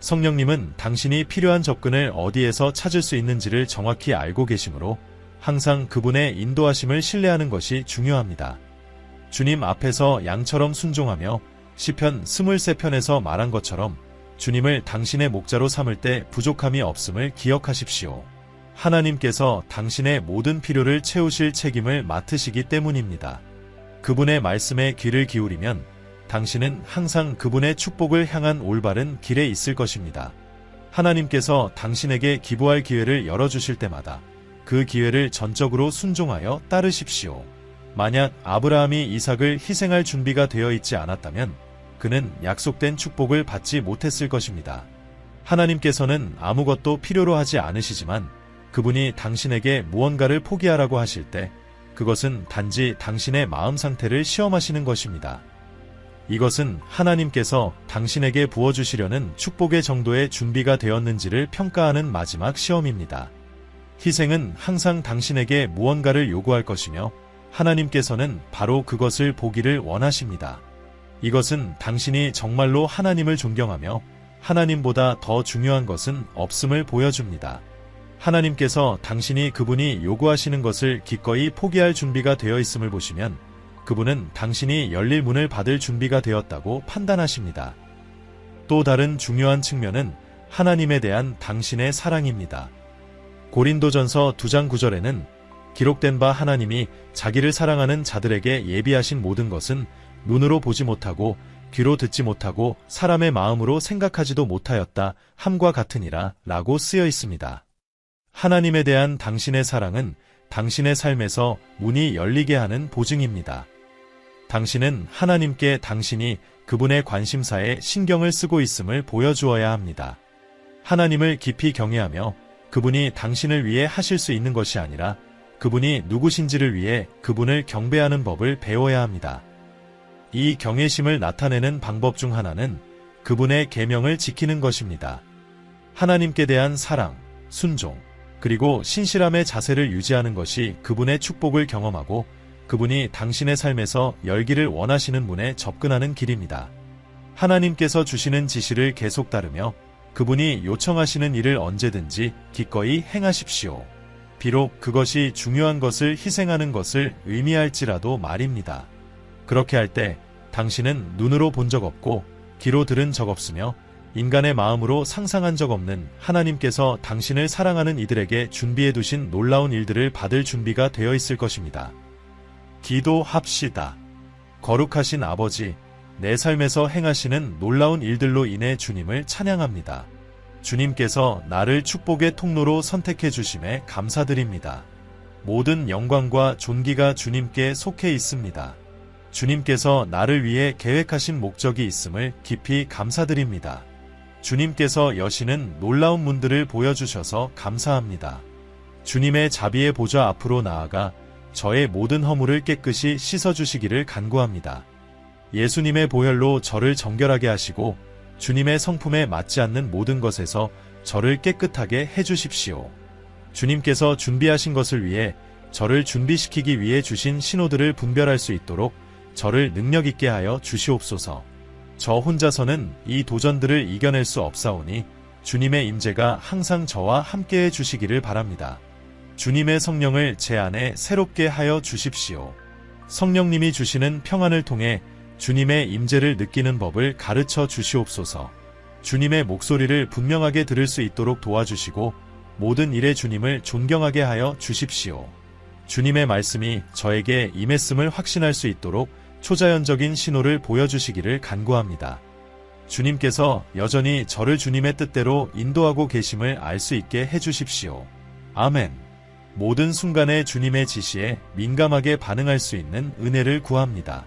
성령님은 당신이 필요한 접근을 어디에서 찾을 수 있는지를 정확히 알고 계시므로 항상 그분의 인도하심을 신뢰하는 것이 중요합니다. 주님 앞에서 양처럼 순종하며 시편 23편에서 말한 것처럼 주님을 당신의 목자로 삼을 때 부족함이 없음을 기억하십시오. 하나님께서 당신의 모든 필요를 채우실 책임을 맡으시기 때문입니다. 그분의 말씀에 귀를 기울이면 당신은 항상 그분의 축복을 향한 올바른 길에 있을 것입니다. 하나님께서 당신에게 기부할 기회를 열어주실 때마다 그 기회를 전적으로 순종하여 따르십시오. 만약 아브라함이 이삭을 희생할 준비가 되어 있지 않았다면 그는 약속된 축복을 받지 못했을 것입니다. 하나님께서는 아무것도 필요로 하지 않으시지만 그분이 당신에게 무언가를 포기하라고 하실 때 그것은 단지 당신의 마음 상태를 시험하시는 것입니다. 이것은 하나님께서 당신에게 부어주시려는 축복의 정도의 준비가 되었는지를 평가하는 마지막 시험입니다. 희생은 항상 당신에게 무언가를 요구할 것이며 하나님께서는 바로 그것을 보기를 원하십니다. 이것은 당신이 정말로 하나님을 존경하며 하나님보다 더 중요한 것은 없음을 보여줍니다. 하나님께서 당신이 그분이 요구하시는 것을 기꺼이 포기할 준비가 되어 있음을 보시면 그분은 당신이 열릴 문을 받을 준비가 되었다고 판단하십니다. 또 다른 중요한 측면은 하나님에 대한 당신의 사랑입니다. 고린도전서 2장 9절에는 기록된 바 하나님이 자기를 사랑하는 자들에게 예비하신 모든 것은 눈으로 보지 못하고 귀로 듣지 못하고 사람의 마음으로 생각하지도 못하였다 함과 같으니라 라고 쓰여 있습니다. 하나님에 대한 당신의 사랑은 당신의 삶에서 문이 열리게 하는 보증입니다. 당신은 하나님께 당신이 그분의 관심사에 신경을 쓰고 있음을 보여주어야 합니다. 하나님을 깊이 경외하며 그분이 당신을 위해 하실 수 있는 것이 아니라 그분이 누구신지를 위해 그분을 경배하는 법을 배워야 합니다. 이 경외심을 나타내는 방법 중 하나는 그분의 계명을 지키는 것입니다. 하나님께 대한 사랑, 순종, 그리고 신실함의 자세를 유지하는 것이 그분의 축복을 경험하고 그분이 당신의 삶에서 열기를 원하시는 문에 접근하는 길입니다. 하나님께서 주시는 지시를 계속 따르며 그분이 요청하시는 일을 언제든지 기꺼이 행하십시오. 비록 그것이 중요한 것을 희생하는 것을 의미할지라도 말입니다. 그렇게 할 때 당신은 눈으로 본 적 없고 귀로 들은 적 없으며 인간의 마음으로 상상한 적 없는 하나님께서 당신을 사랑하는 이들에게 준비해 두신 놀라운 일들을 받을 준비가 되어 있을 것입니다. 기도합시다. 거룩하신 아버지, 내 삶에서 행하시는 놀라운 일들로 인해 주님을 찬양합니다. 주님께서 나를 축복의 통로로 선택해 주심에 감사드립니다. 모든 영광과 존귀가 주님께 속해 있습니다. 주님께서 나를 위해 계획하신 목적이 있음을 깊이 감사드립니다. 주님께서 여시는 놀라운 문들을 보여주셔서 감사합니다. 주님의 자비의 보좌 앞으로 나아가 저의 모든 허물을 깨끗이 씻어주시기를 간구합니다. 예수님의 보혈로 저를 정결하게 하시고 주님의 성품에 맞지 않는 모든 것에서 저를 깨끗하게 해주십시오. 주님께서 준비하신 것을 위해 저를 준비시키기 위해 주신 신호들을 분별할 수 있도록 저를 능력 있게 하여 주시옵소서. 저 혼자서는 이 도전들을 이겨낼 수 없사오니 주님의 임재가 항상 저와 함께해 주시기를 바랍니다. 주님의 성령을 제 안에 새롭게 하여 주십시오. 성령님이 주시는 평안을 통해 주님의 임재를 느끼는 법을 가르쳐 주시옵소서. 주님의 목소리를 분명하게 들을 수 있도록 도와주시고 모든 일에 주님을 존경하게 하여 주십시오. 주님의 말씀이 저에게 임했음을 확신할 수 있도록 초자연적인 신호를 보여주시기를 간구합니다. 주님께서 여전히 저를 주님의 뜻대로 인도하고 계심을 알 수 있게 해주십시오. 아멘. 모든 순간에 주님의 지시에 민감하게 반응할 수 있는 은혜를 구합니다.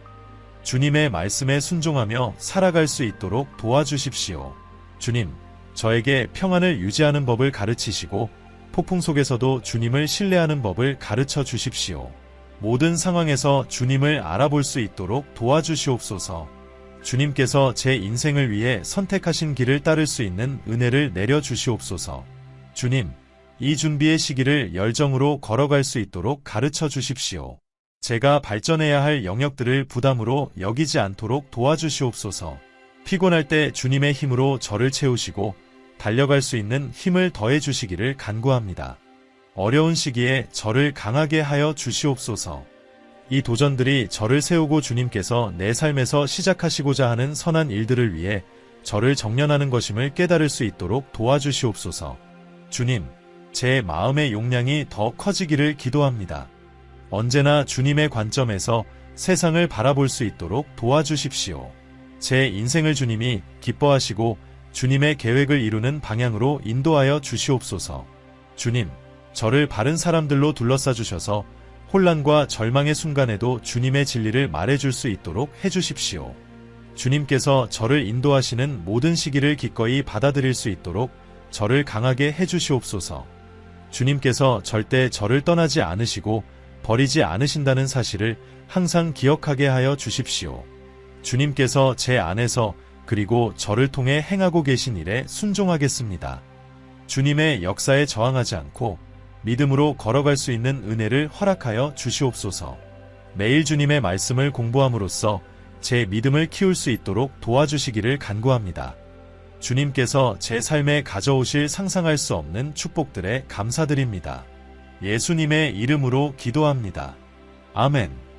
주님의 말씀에 순종하며 살아갈 수 있도록 도와주십시오. 주님, 저에게 평안을 유지하는 법을 가르치시고 폭풍 속에서도 주님을 신뢰하는 법을 가르쳐 주십시오. 모든 상황에서 주님을 알아볼 수 있도록 도와주시옵소서. 주님께서 제 인생을 위해 선택하신 길을 따를 수 있는 은혜를 내려주시옵소서. 주님, 이 준비의 시기를 열정으로 걸어갈 수 있도록 가르쳐 주십시오. 제가 발전해야 할 영역들을 부담으로 여기지 않도록 도와주시옵소서. 피곤할 때 주님의 힘으로 저를 채우시고 달려갈 수 있는 힘을 더해 주시기를 간구합니다. 어려운 시기에 저를 강하게 하여 주시옵소서. 이 도전들이 저를 세우고 주님께서 내 삶에서 시작하시고자 하는 선한 일들을 위해 저를 정련하는 것임을 깨달을 수 있도록 도와주시옵소서. 주님, 제 마음의 용량이 더 커지기를 기도합니다. 언제나 주님의 관점에서 세상을 바라볼 수 있도록 도와주십시오. 제 인생을 주님이 기뻐하시고 주님의 계획을 이루는 방향으로 인도하여 주시옵소서. 주님, 저를 바른 사람들로 둘러싸 주셔서 혼란과 절망의 순간에도 주님의 진리를 말해줄 수 있도록 해주십시오. 주님께서 저를 인도하시는 모든 시기를 기꺼이 받아들일 수 있도록 저를 강하게 해주시옵소서. 주님께서 절대 저를 떠나지 않으시고 버리지 않으신다는 사실을 항상 기억하게 하여 주십시오. 주님께서 제 안에서 그리고 저를 통해 행하고 계신 일에 순종하겠습니다. 주님의 역사에 저항하지 않고 믿음으로 걸어갈 수 있는 은혜를 허락하여 주시옵소서. 매일 주님의 말씀을 공부함으로써 제 믿음을 키울 수 있도록 도와주시기를 간구합니다. 주님께서 제 삶에 가져오실 상상할 수 없는 축복들에 감사드립니다. 예수님의 이름으로 기도합니다. 아멘.